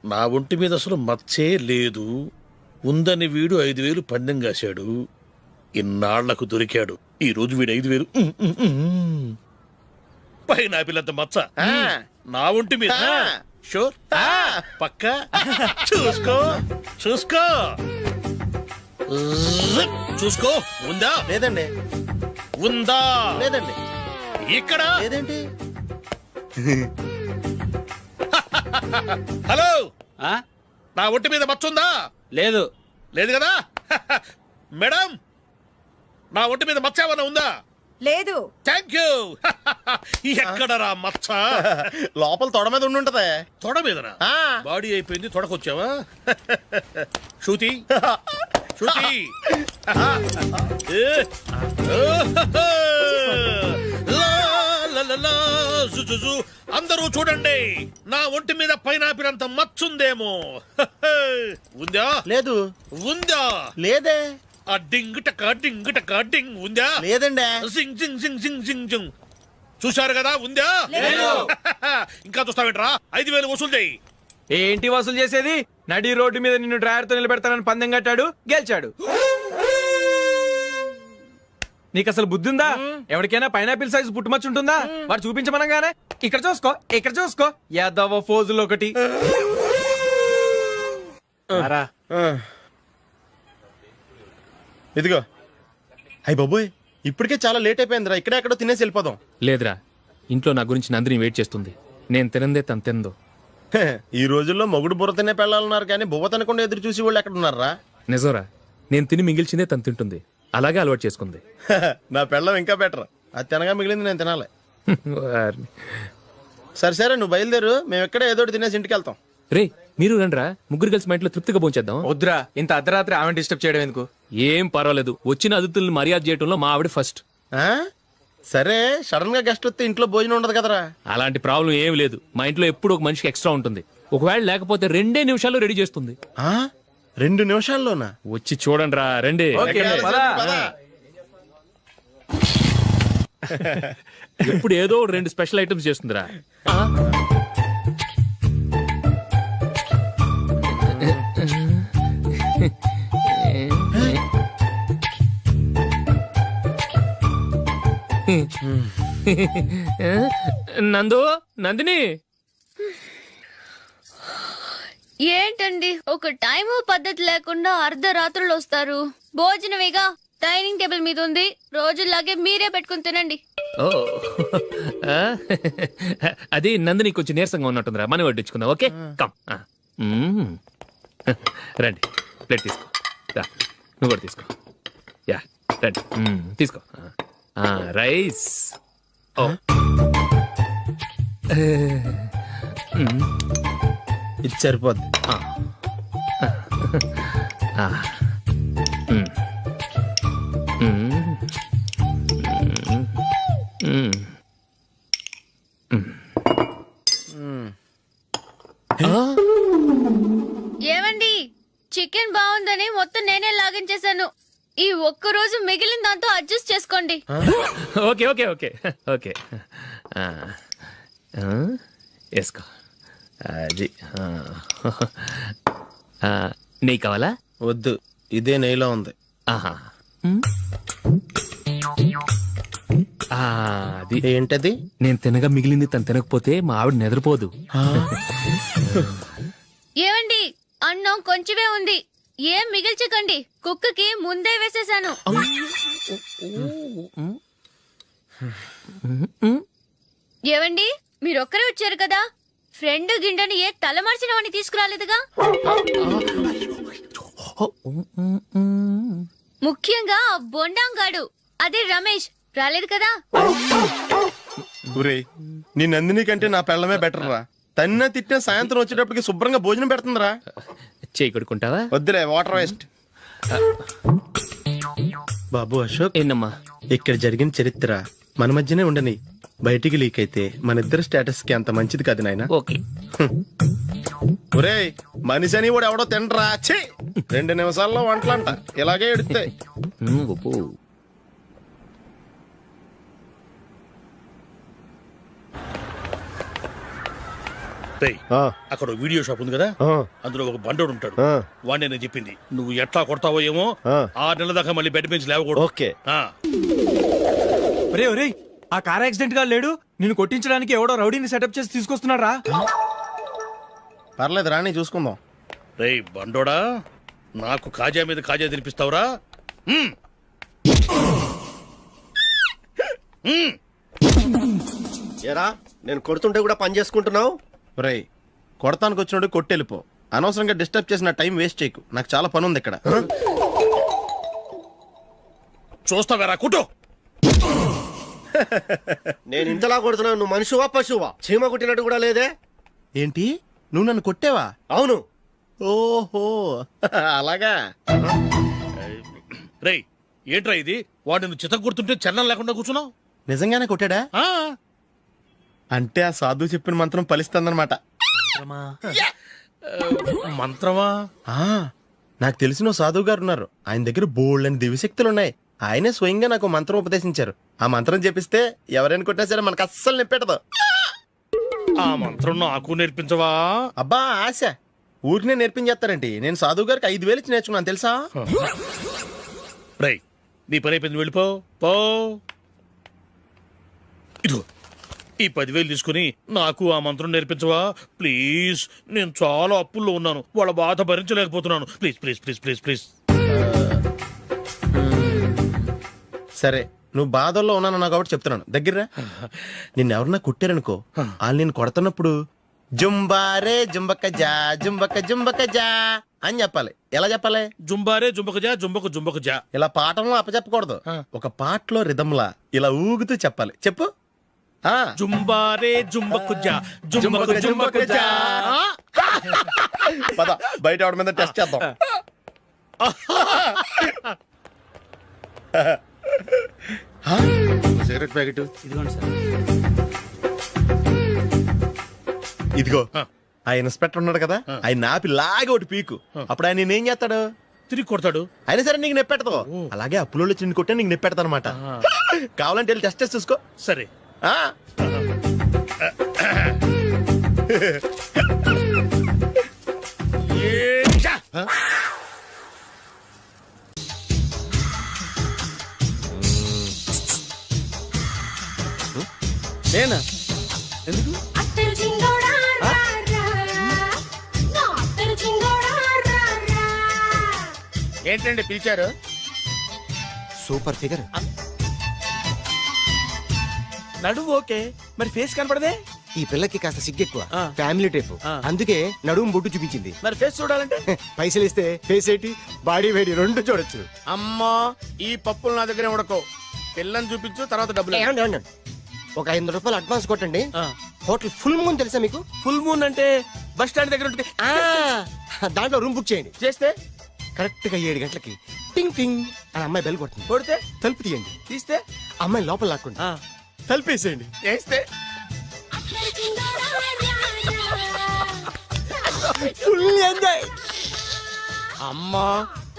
నా ఒంటి మీద అసలు మచ్చే లేదు. ఉందని వీడు 5000 పందెం కాశాడు. ఇన్నాళ్లకు దొరికాడు. ఈ రోజు వీడు 5,000 పైన పిల్లంత మచ్చ నా ఒంటి మీద. షూర్ పక్క చూసుకో చూసుకో చూసుకో. ఉందా? లేదండి. ఉందా? లేదండి. ఇక్కడ లేదేంటి? హలో, నా ఒంటి మీద మచ్చ ఉందా? లేదు. లేదు కదా? మేడం, నా ఒంటి మీద మచ్చ ఏమన్నా ఉందా? లేదు. Thank you. ఎక్కడరా మచ్చ? లోపల తొడ మీద ఉండుంటదే. తొడ మీదనా? బాడీ అయిపోయింది, తొడకొచ్చావా? శృతి శృతి. అందరూ చూడండి, నా ఒంటి మీద పైనాపిల్ అంత మచ్చుందేమో. ఉందా? లేదు. ఉందా? లేదే. ఆ డింగ్ టక డింగ్ టక డింగ్ ఉందా? లేదండి. జింగ్ జింగ్ జింగ్ జింగ్ జింగ్ జింగ్. చూశారు కదా? ఉందా? ఇంకా చూస్తావేంట్రా? 5,000 వసూలు చేయి. ఏంటి వసూలు చేసేది? నడి రోడ్డు మీద నిన్ను డ్రైవర్ తో నిలబెడతానని పందెం కట్టాడు, గెలిచాడు. నీకు అసలు బుద్ధి ఉందా? ఎవరికైనా పైనాపిల్ సైజు పుట్టుమచ్చు ఉంటుందా? వాడు చూపించమనగానే ఇక్కడ చూసుకో, ఇక్కడ చూసుకో, యాదవ ఫోజులు ఒకటి. ఇదిగో. అయ్య బాబోయ్, ఇప్పటికే చాలా లేట్ అయిపోయిందిరా. ఇక్కడే ఎక్కడో తినేసి వెళ్ళిపోదాం. లేదురా, ఇంట్లో నా గురించి నందిని వెయిట్ చేస్తుంది. నేను తినందే తను తిందో. ఈ రోజుల్లో మొగుడు బుర్ర తినే పెళ్ళాలన్నారు కానీ బువ్వ తినకుండా ఎదురు చూసి వాళ్ళు ఎక్కడ ఉన్నారా? నిజంరా, నేను తిని మిగిల్చిందే తను తింటుంది. అలాగే అలవాటు చేసుకుంది. నా పెళ్ళం ఇంకా బెటర్. అది తినగా మిగిలింది నేను తినాలి. సరే సరే, నువ్వు బయలుదేరు. మేము ఎక్కడ ఏదో ఒకటి తినేసి ఇంటికి వెళ్తాం. రే, మీరు రండిరా, ముగ్గురు కలిసి మా ఇంట్లో తృప్తిగా పోంచేద్దాం. వద్దురా, ఇంత అర్ధరాత్రి ఆమె డిస్టర్బ్ చేయడం ఎందుకు? ఏం పర్వాలేదు, వచ్చిన అతిథుల్ని మర్యాద చేయడంలో మా ఆవిడ ఫస్ట్. సరే, సడన్ గా గెస్ట్ వస్తే ఇంట్లో భోజనం ఉండదు కదరా? అలాంటి ప్రాబ్లం ఏం లేదు. మా ఇంట్లో ఎప్పుడు ఒక మనిషికి ఎక్స్ట్రా ఉంటుంది. ఒకవేళ లేకపోతే 2 నిమిషాల్లో రెడీ చేస్తుంది. 2 నిమిషాల్లోనా? వచ్చి చూడండి రా, రండి. ఇప్పుడు ఏదో 2 స్పెషల్ ఐటమ్స్ చేస్తుందిరా. నందు, నందిని. ఏంటండి ఒక టైము పద్ధతి లేకుండా అర్ధరాత్రులు వస్తారు? భోజనమేగా డైనింగ్ టేబుల్ మీద ఉంది, రోజుల్లాగే మీరే పెట్టుకుని తినండి. ఓ, అది నందిని కొంచెం నీరసంగా ఉన్నట్టుందిరా, మనం వడ్డించుకుందాం. Okay, come. రండి, ప్లేట్ తీసుకో. నువ్వు కూడా తీసుకో. యా, రండి, తీసుకో. రైస్. ఓ, ఇది సరిపోద్ది. ఏమండి, చికెన్ బాగుందని మొత్తం నేనే లాగించేశాను. ఈ ఒక్కరోజు మిగిలిన దాంతో అడ్జస్ట్ చేసుకోండి. ఓకే ఓకే ఓకే ఓకే, వేసుకో. అది నెయ్యి కావాలా? వద్దు, ఇదే నెయ్యిలో ఉంది. ఆహా, అది ఏంటది? నేను తినగా మిగిలింది తను తినకపోతే మా ఆవిడ నిద్రపోదు. ఏమండి, అన్నం కొంచెమే ఉంది, ఏం మిగిల్చకండి. కుక్కకి ముందే వేసేసాను. ఏవండి, మీరొక్కరే వచ్చారు కదా, ఫ్రెండ్ గిండెని ఏ తలమార్చిన వాడిని తీసుకురాలేదుగా? ముఖ్యంగా బొండాంగాడు, అదే రమేష్ రాలేదు కదా? నీ నందిని కంటే నా పెళ్ళమే బెటర్ రా. తన్న తిట్టిన సాయంత్రం వచ్చేటప్పటికి శుభ్రంగా భోజనం పెడుతుందిరా. చేయి కొడుకుంటావా? వద్దులే, వాటర్ వేస్ట్. బాబు అశోక్, ఏంటమ్మా ఇక్కడ జరిగిన చరిత్ర మన మధ్యనే ఉండని. బయటికి లీక్ అయితే మన ఇద్దరు స్టేటస్ కి అంత మంచిది కాదు నాయన. ఓకే. ఒరేయ్, మనిషి అని కూడా ఎవడో తినరా. 2 నిమిషాల్లో వంటలంట ఇలాగే ఎడితే. రేయ్, అక్కడ ఓ వీడియో షాప్ ఉంది కదా, అందులో ఒక బండోడు ఉంటాడు. వాడిని నేను చెప్పింది నువ్వు ఎట్లా కొడతావో ఏమో, 6 నెలల దాకా మళ్ళీ బెడ్ బెంచ్ లేవకూడదు. ఓకే. ఒరే ఒరే, ఆ కార్ యాక్సిడెంట్ గా లేడు, నిన్ను కొట్టించడానికి ఎవడో రౌడీని సెటప్ చేసి తీసుకొస్తున్నాడు రా. పర్లేదు రాని చూసుకుందాం. రేయ్ బండోడా, నాకు కాజా మీద కాజా తినిపిస్తావురా? ఏరా నేను కొడుతుంటే కూడా పని చేసుకుంటున్నావు? రేయ్ కొడతానికి వచ్చినట్టు కొట్టెళ్ళిపో. అనవసరంగా డిస్టర్బ్ చేసిన టైం వేస్ట్ చేయకు. నాకు చాలా పని ఉంది ఇక్కడ. చూస్తావేరా కుట్టు. నేను ఇంతలా కొడుతున్నావు, నువ్వు మనిషివా పశువా? చీమ కొట్టినట్టు కూడా లేదే. ఏంటి నువ్వు నన్ను కొట్టేవా? అవును. ఓహో అలాగా. రేయ్ ఏంట్రా ఇది? వాడు నువ్వు చిత్త కొడుతుంటే చలనం లేకుండా కూర్చున్నావు. నిజంగానే కొట్టాడా? అంటే ఆ సాధువు చెప్పిన మంత్రం ఫలిస్తుందన్నమాట. మంత్రమా? నాకు తెలిసిన ఓ సాధువు గారు ఉన్నారు. ఆయన దగ్గర బోల్డ్ అని దివ్యశక్తులు ఉన్నాయి. ఆయనే స్వయంగా నాకు మంత్రం ఉపదేశించారు. ఆ మంత్రం చెప్పిస్తే ఎవరైనా కొట్టినా సరే మనకు అస్సలు నిప్పెట్టదు. ఆ మంత్రం నాకు నేర్పించవా? అబ్బా ఆశ, ఊరినే నేర్పించేస్తారండి. నేను సాధువు గారికి 5,000 ఇచ్చి నేర్చుకున్నాను తెలుసా? రేయ్ నీ పని అయిపోయింది, వెళ్ళిపో పో. ఇదిగో ఈ 10,000 తీసుకుని నాకు ఆ మంత్రం నేర్పించవా ప్లీజ్? నేను చాలా అప్పుల్లో ఉన్నాను, వాళ్ళ బాధ భరించలేకపోతున్నాను. Please please please please please. సరే నువ్వు బాధల్లో ఉన్నాను నాకు కాబట్టి చెప్తున్నాను. దగ్గర నిన్ను ఎవరన్నా కొట్టారనుకో, వాళ్ళు నేను కొడుతున్నప్పుడు జుంబారే జుంబక జా జుంబక జుంబక జా అని చెప్పాలి. ఎలా చెప్పాలి? జుంబారే జుంబక జా జుంబక జుంబక జా. ఇలా పాఠంలో అప్పచెప్పకూడదు. ఒక పాటలో రిధంలా ఇలా ఊగుతూ చెప్పాలి. చెప్పు. జుంబారే జుంబకు జా జుంబకు జుంబకు జా. పద బయట ఆవిడ మీద టెస్ట్ చేద్దాం. సిగరెట్ ప్యాకెట్ ఇదిగోండి సార్. ఇదిగో. ఆ ఇన్స్పెక్టర్ ఉన్నాడు కదా, ఆయన ఆపి లాగా ఒకటి పీకు. అప్పుడు ఆయన నేనేం చేస్తాడు? తిరిగి కొడతాడు. అయినా సరే నీకు నెప్పెడతావు. అలాగే అప్పులో చిన్న కొట్టే నీకు నెప్పెడతా అనమాట. కావాలంటే వెళ్ళి టెస్ట్ చేసి చూసుకో. సరే. నేనా? ఎందుకు? ఏంటండి పిలిచారు? Super figure. నడువు ఓకే, మరి ఫేస్ కనపడదే. ఈ పిల్లకి కాస్త సిగ్గెక్కువ, ఫ్యామిలీ టైప్. అందుకే నడుము బొట్టు చూపించింది. మరి ఫేస్ చూడాలంటే పైసలు ఇస్తే ఫేస్ ఏంటి బాడీ వేడి రెండు చూడొచ్చు. అమ్మా ఈ పప్పులు నా దగ్గర ఉడకో. పిల్లని చూపించు, తర్వాత డబ్బులు. ఒక 500 రూపాయలు అడ్వాన్స్ కొట్టండి. హోటల్ ఫుల్ మూన్ తెలుసా మీకు? ఫుల్ మూన్ అంటే బస్ స్టాండ్ దగ్గర ఉంటుంది. దాంట్లో రూమ్ బుక్ చేయండి. చేస్తే కరెక్ట్ గా 7 గంటలకి టింగ్ టింగ్ అని అమ్మాయి బెల్ కొడుతుంది. కొడితే తలుపు తీయండి. తీస్తే అమ్మాయి లోపల లాక్కుంది. తలుపేసేయండి. చేస్తే ఫుల్ ఎంజాయ్. అమ్మా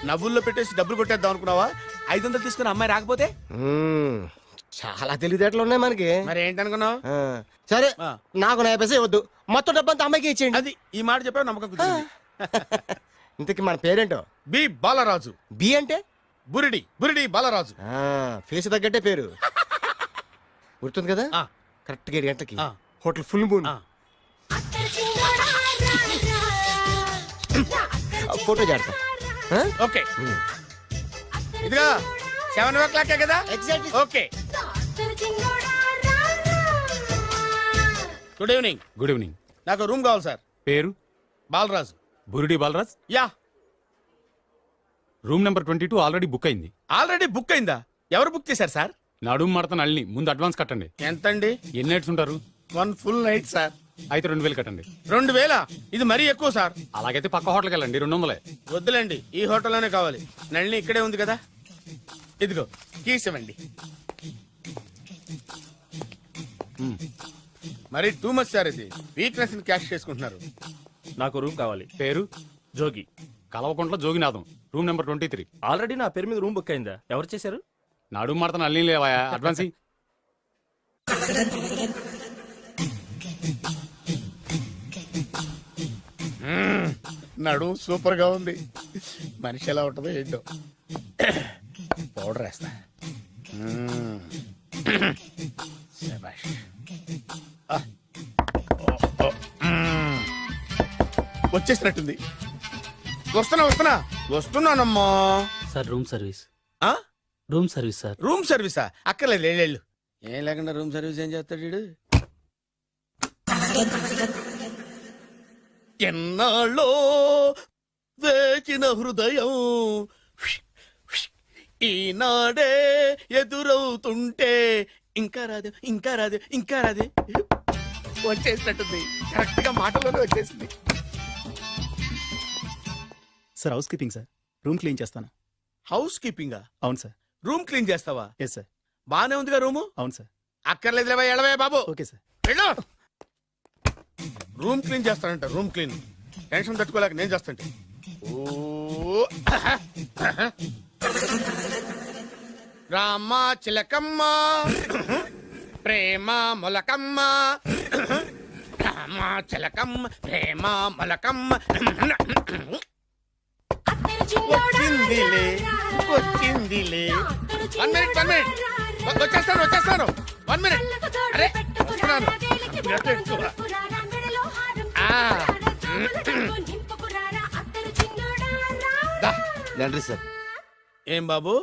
నవ్వుల్లో పెట్టేసి డబ్బులు కొట్టేద్దాం అనుకున్నావా? 500 తీసుకుని అమ్మాయి రాకపోతే? చాలా తెలివితేటలు ఉన్నాయి మనకి. మరి ఏంటనుకున్నావు? సరే నాకు 50 పైసే వద్దు, మొత్తం డబ్బంతా అమ్మాయికి ఇచ్చేయండి. అది ఈ మాట చెప్పావు, నమ్మకం కుదిరింది. ఇంతకి మన పేరేంటో? బి బాలరాజు. బి అంటే బురిడి బురిడి బాలరాజు. ఫేస్ తగ్గట్టే పేరు. గుర్తుంది కదా? కరెక్ట్ గా 7 గంటలకి హోటల్ ఫుల్ మూన్. ఫోటో చేడతా. ఓకే ఇదిగా 7:00 కదా? Okay. Good evening. Good evening. నాకు రూమ్ కావాలి సార్. పేరు? Balaraju. Burudi Balaraj. Yeah. Room number 22 already book అయింది. ఆల్రెడీ బుక్ అయిందా? ఎవరు బుక్ చేశారు సార్? నడుము మడత నల్లిని. ముందు అడ్వాన్స్ కట్టండి. ఎంతండి? ఎన్ని నైట్స్ ఉంటారు? 1 ఫుల్ నైట్ సార్. అయితే 2,000 కట్టండి. 2,000? ఇది మరీ ఎక్కువ సార్. అలాగైతే పక్క హోటల్కి వెళ్ళండి, 200. వద్దులేండి, ఈ హోటల్లోనే కావాలి. నళిని ఇక్కడే ఉంది కదా. ఇదిగో కీస్ ఇవ్వండి. మరి టూ మచ్ సార్, ఇది వీక్నెస్ క్యాష్ చేసుకుంటున్నారు. నాకు రూమ్ కావాలి. పేరు? Jogi. Kalavakuntla Joginatham. Room number 23. Already నా పేరు మీద రూమ్ బుక్ అయిందా? ఎవరు చేశారు? నడుము మడత నల్లి లేవా? అడ్వాన్స్. నడు సూపర్ గా ఉంది. మనిషి ఎలా ఉంటుందో ఏంటో. పౌడర్ వేస్తా. శభాష్. వచ్చేసినట్టుంది. వస్తున్నానమ్మా. Sir room service. Room service sir. Room సర్వీసా? అక్కర్లేదు, వెళ్ళు. ఏం లేకుండా రూమ్ సర్వీస్ ఏం చేస్తాడు వీడు? ఎన్నాళ్ళో వేచిన హృదయం ఈనాడే ఎదురవుతుంటే ఇంకా రాదు. వచ్చేసినట్టుంది. కరెక్ట్ గా మాటలోనే వచ్చేసింది. Sir housekeeping sir. Room clean చేస్తాను. హౌస్ కీపింగా? అవును సార్. రూమ్ క్లీన్ చేస్తావా? Yes sir. బానే ఉందిగా రూము? అవును సార్. అక్కర్లేదులేవా, ఎడవే బాబు. Okay sir. వెళ్ళు. రూమ్ క్లీన్ చేస్తానంట. రూమ్ క్లీన్ టెన్షన్ తట్టుకోలేక నేను చేస్తాంటే. రామ చిలకమ్మ ప్రేమ మొలకమ్మ, రామ చిలకమ్మ ప్రేమ మొలకమ్మ. వచ్చిందిలే. 1 minute. వచ్చేస్తాను. 1 minute. అరే వస్తున్నాను. Laundry sir. ఏం బాబు?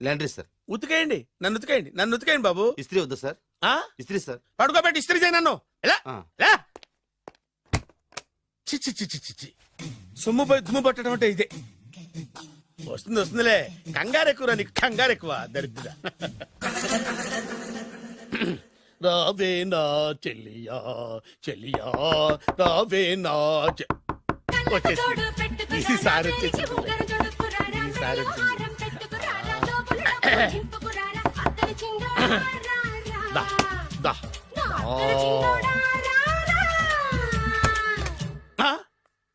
Laundry sir. ఉతికేయండి, నన్ను ఉతికేయండి బాబు. ఇస్త్రీ వద్దా సార్? ఇస్త్రీ సార్. పడుకోబెట్టి ఇస్త్రీ చేయి నన్ను. ఎలా చి సొమ్ము పోయి దుమ్ము పట్టడం అంటే ఇదే. వస్తుందిలే. కంగారు ఎక్కువ, నీకు కంగారు ఎక్కువ. దరిద్ర. రావే నా చెల్లియా రావే నా వచ్చేసి ఈసారి వచ్చేసి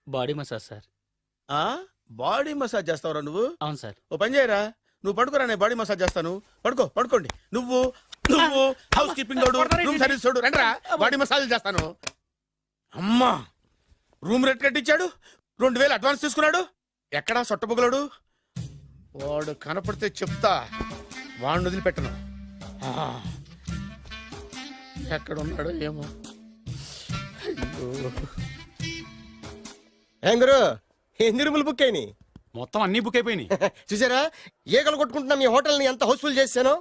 body massage sir. Body massage చేస్తావురా నువ్వు? అవును సార్. ఓ పని చేయరా, నువ్వు పడుకోరా, నేను బాడీ మసాజ్ చేస్తాను. పడుకోండి. నువ్వు హౌస్ కీపింగ్ రూమ్ సర్వీస్ చూడు, రండిరా బాడీ మసాజ్ చేస్తాను. అమ్మా, రూమ్ రేట్ కట్టించాడు, 2000 అడ్వాన్స్ తీసుకున్నాడు. ఎక్కడా సొట్టబుగలాడు? వాడు కనపడితే చెప్తా, వాడిని వదిలిపెట్టను. ఎక్కడ ఉన్నాడో ఏమో. ఏం గురు, ఎన్ని రూములు బుక్ అయినాయి? మొత్తం అన్ని బుక్ అయిపోయినాయి. చూసారా, ఈగలు కొట్టుకుంటున్నా మీ హోటల్ ని ఎంత హౌస్ఫుల్ చేశాను.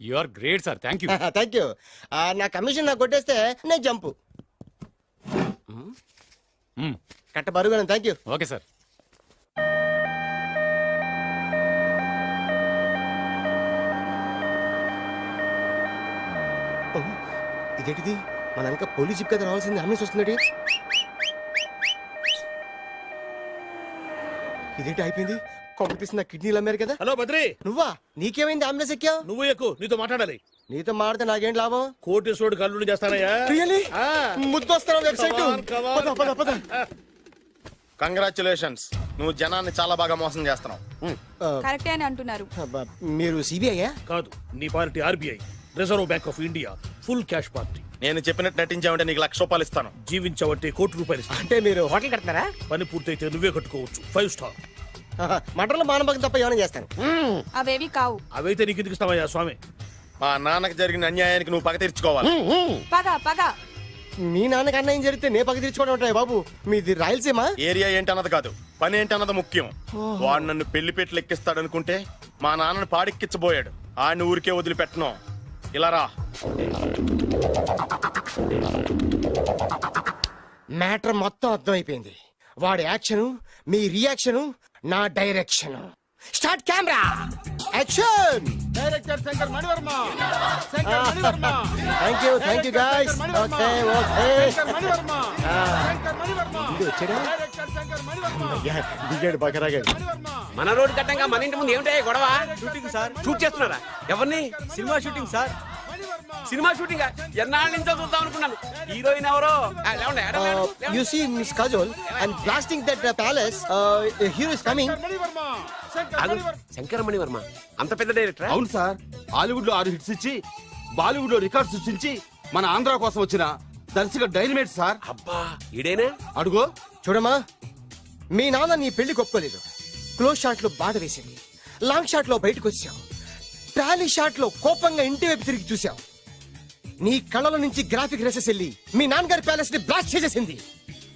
You are great sir. Thank you. Thank you. నా కమిషన్ నాకు కొట్టేస్తే నేను జంపు కట్ట బరుగా. Thank you. Okay sir. ఇదేంటిది, మన వెనక పోలీస్ జిప్ కదా రావాల్సింది, అమ్మేసి వస్తుంది. ఇదేంటి అయిపోయింది? కాంపిటీస్ నా కిడ్నీలు అమ్మారు కదా. హలో బద్రి, నువ్వా? నీకేమైంది? అంబులెన్స్ ఎక్కావు? నువ్వు ఎక్కువ, నీతో మాట్లాడాలి. నీతో మాడితే నాకేం లాభం? కోటేశ్వరుడు కల్లుడు చేస్తానయ్యా. ముద్దొస్తారా వెబ్సైట్? కంగ్రాచులేషన్స్, నువ్వు జనాన్ని చాలా బాగా మోసం చేస్తున్నావు. కరెక్టే అని అంటున్నారు. మీరు సిబిఐయా? కాదు, నీ party RBI, reserve bank of India, full cash party. నేను చెప్పినట్టు నటించావంటే నీకు ₹1,00,000 ఇస్తాను. జీవించావంటే ₹1,00,000 ఇస్తాను. అంటే మీరు హోటల్ కడతారా? పని పూర్తయితే నువ్వే కట్టుకోవచ్చు, 5 స్టార్. మటన్లో మానభంగం తప్ప ఏమైనా చేస్తాను. అవేవి కావు. అవైతే నీకు ఎందుకు ఇస్తావయ్యా స్వామి? మా నాన్నకి జరిగిన అన్యాయానికి నువ్వు పగ తీర్చుకోవాలి. పగ మీ నాన్నకి అన్యాయం జరిగితే నే పగ తీర్చుకోవడం ఉంటాయి బాబు. మీది రాయలసీమ. ఏరియా ఏంటన్నది కాదు, పని ఏంటన్నది ముఖ్యం. వాడు నన్ను పెళ్లి పెట్లు ఎక్కిస్తాడనుకుంటే మా నాన్నను పాడెక్కించబోయాడు. ఆడిని ఊరికే వదిలిపెట్టను. ఇలా రా. మ్యాటర్ మొత్తం అర్థమైపోయింది. వాడి యాక్షన్, మీ రియాక్షన్, నా direction. Start camera, action. Director Shankar Mani Varma. Thank you guys. Okay దిగాడు బకరాగాడు. మన రోడ్ కట్టంగా మన ఇంటి ముందు ఏమిటాయి గొడవ? Shooting sir. షూట్ చేస్తున్నారా? ఎవరిని? Cinema shooting sir. Cinema shooting ఎన్నాళ్ళ నుంచో చూద్దాం అనుకున్నాను. హీరోయిన్ ఎవరో? You see Miss Kajol, I'm blasting that palace. Hero is coming. Shankara Mani Varma అంత పెద్ద డైరెక్టర్? అవును సార్. హాలీవుడ్ లో 6 హిట్స్ ఇచ్చి బాలీవుడ్ లో రికార్డ్ సృష్టించి మన ఆంధ్ర కోసం వచ్చిన దర్శక డైనమేట్ సార్. అబ్బా ఈడేనా? అడుగు చూడమ్మా, మీ నాన్న నీ పెళ్లి ఒప్పుకోలేదు. క్లోజ్ షాట్ లో బాధ వేసింది, లాంగ్ షాట్ లో బయటకు వచ్చావు, ట్రాలీ షాట్ లో కోపంగా ఇంటి వైపు తిరిగి చూసావు. నీ కళ్ళల నుంచి గ్రాఫిక్ రెసెస్ వెళ్ళి మీ నాన్నగారి ప్యాలెస్ ని బ్లాస్ట్ చేసేసింది.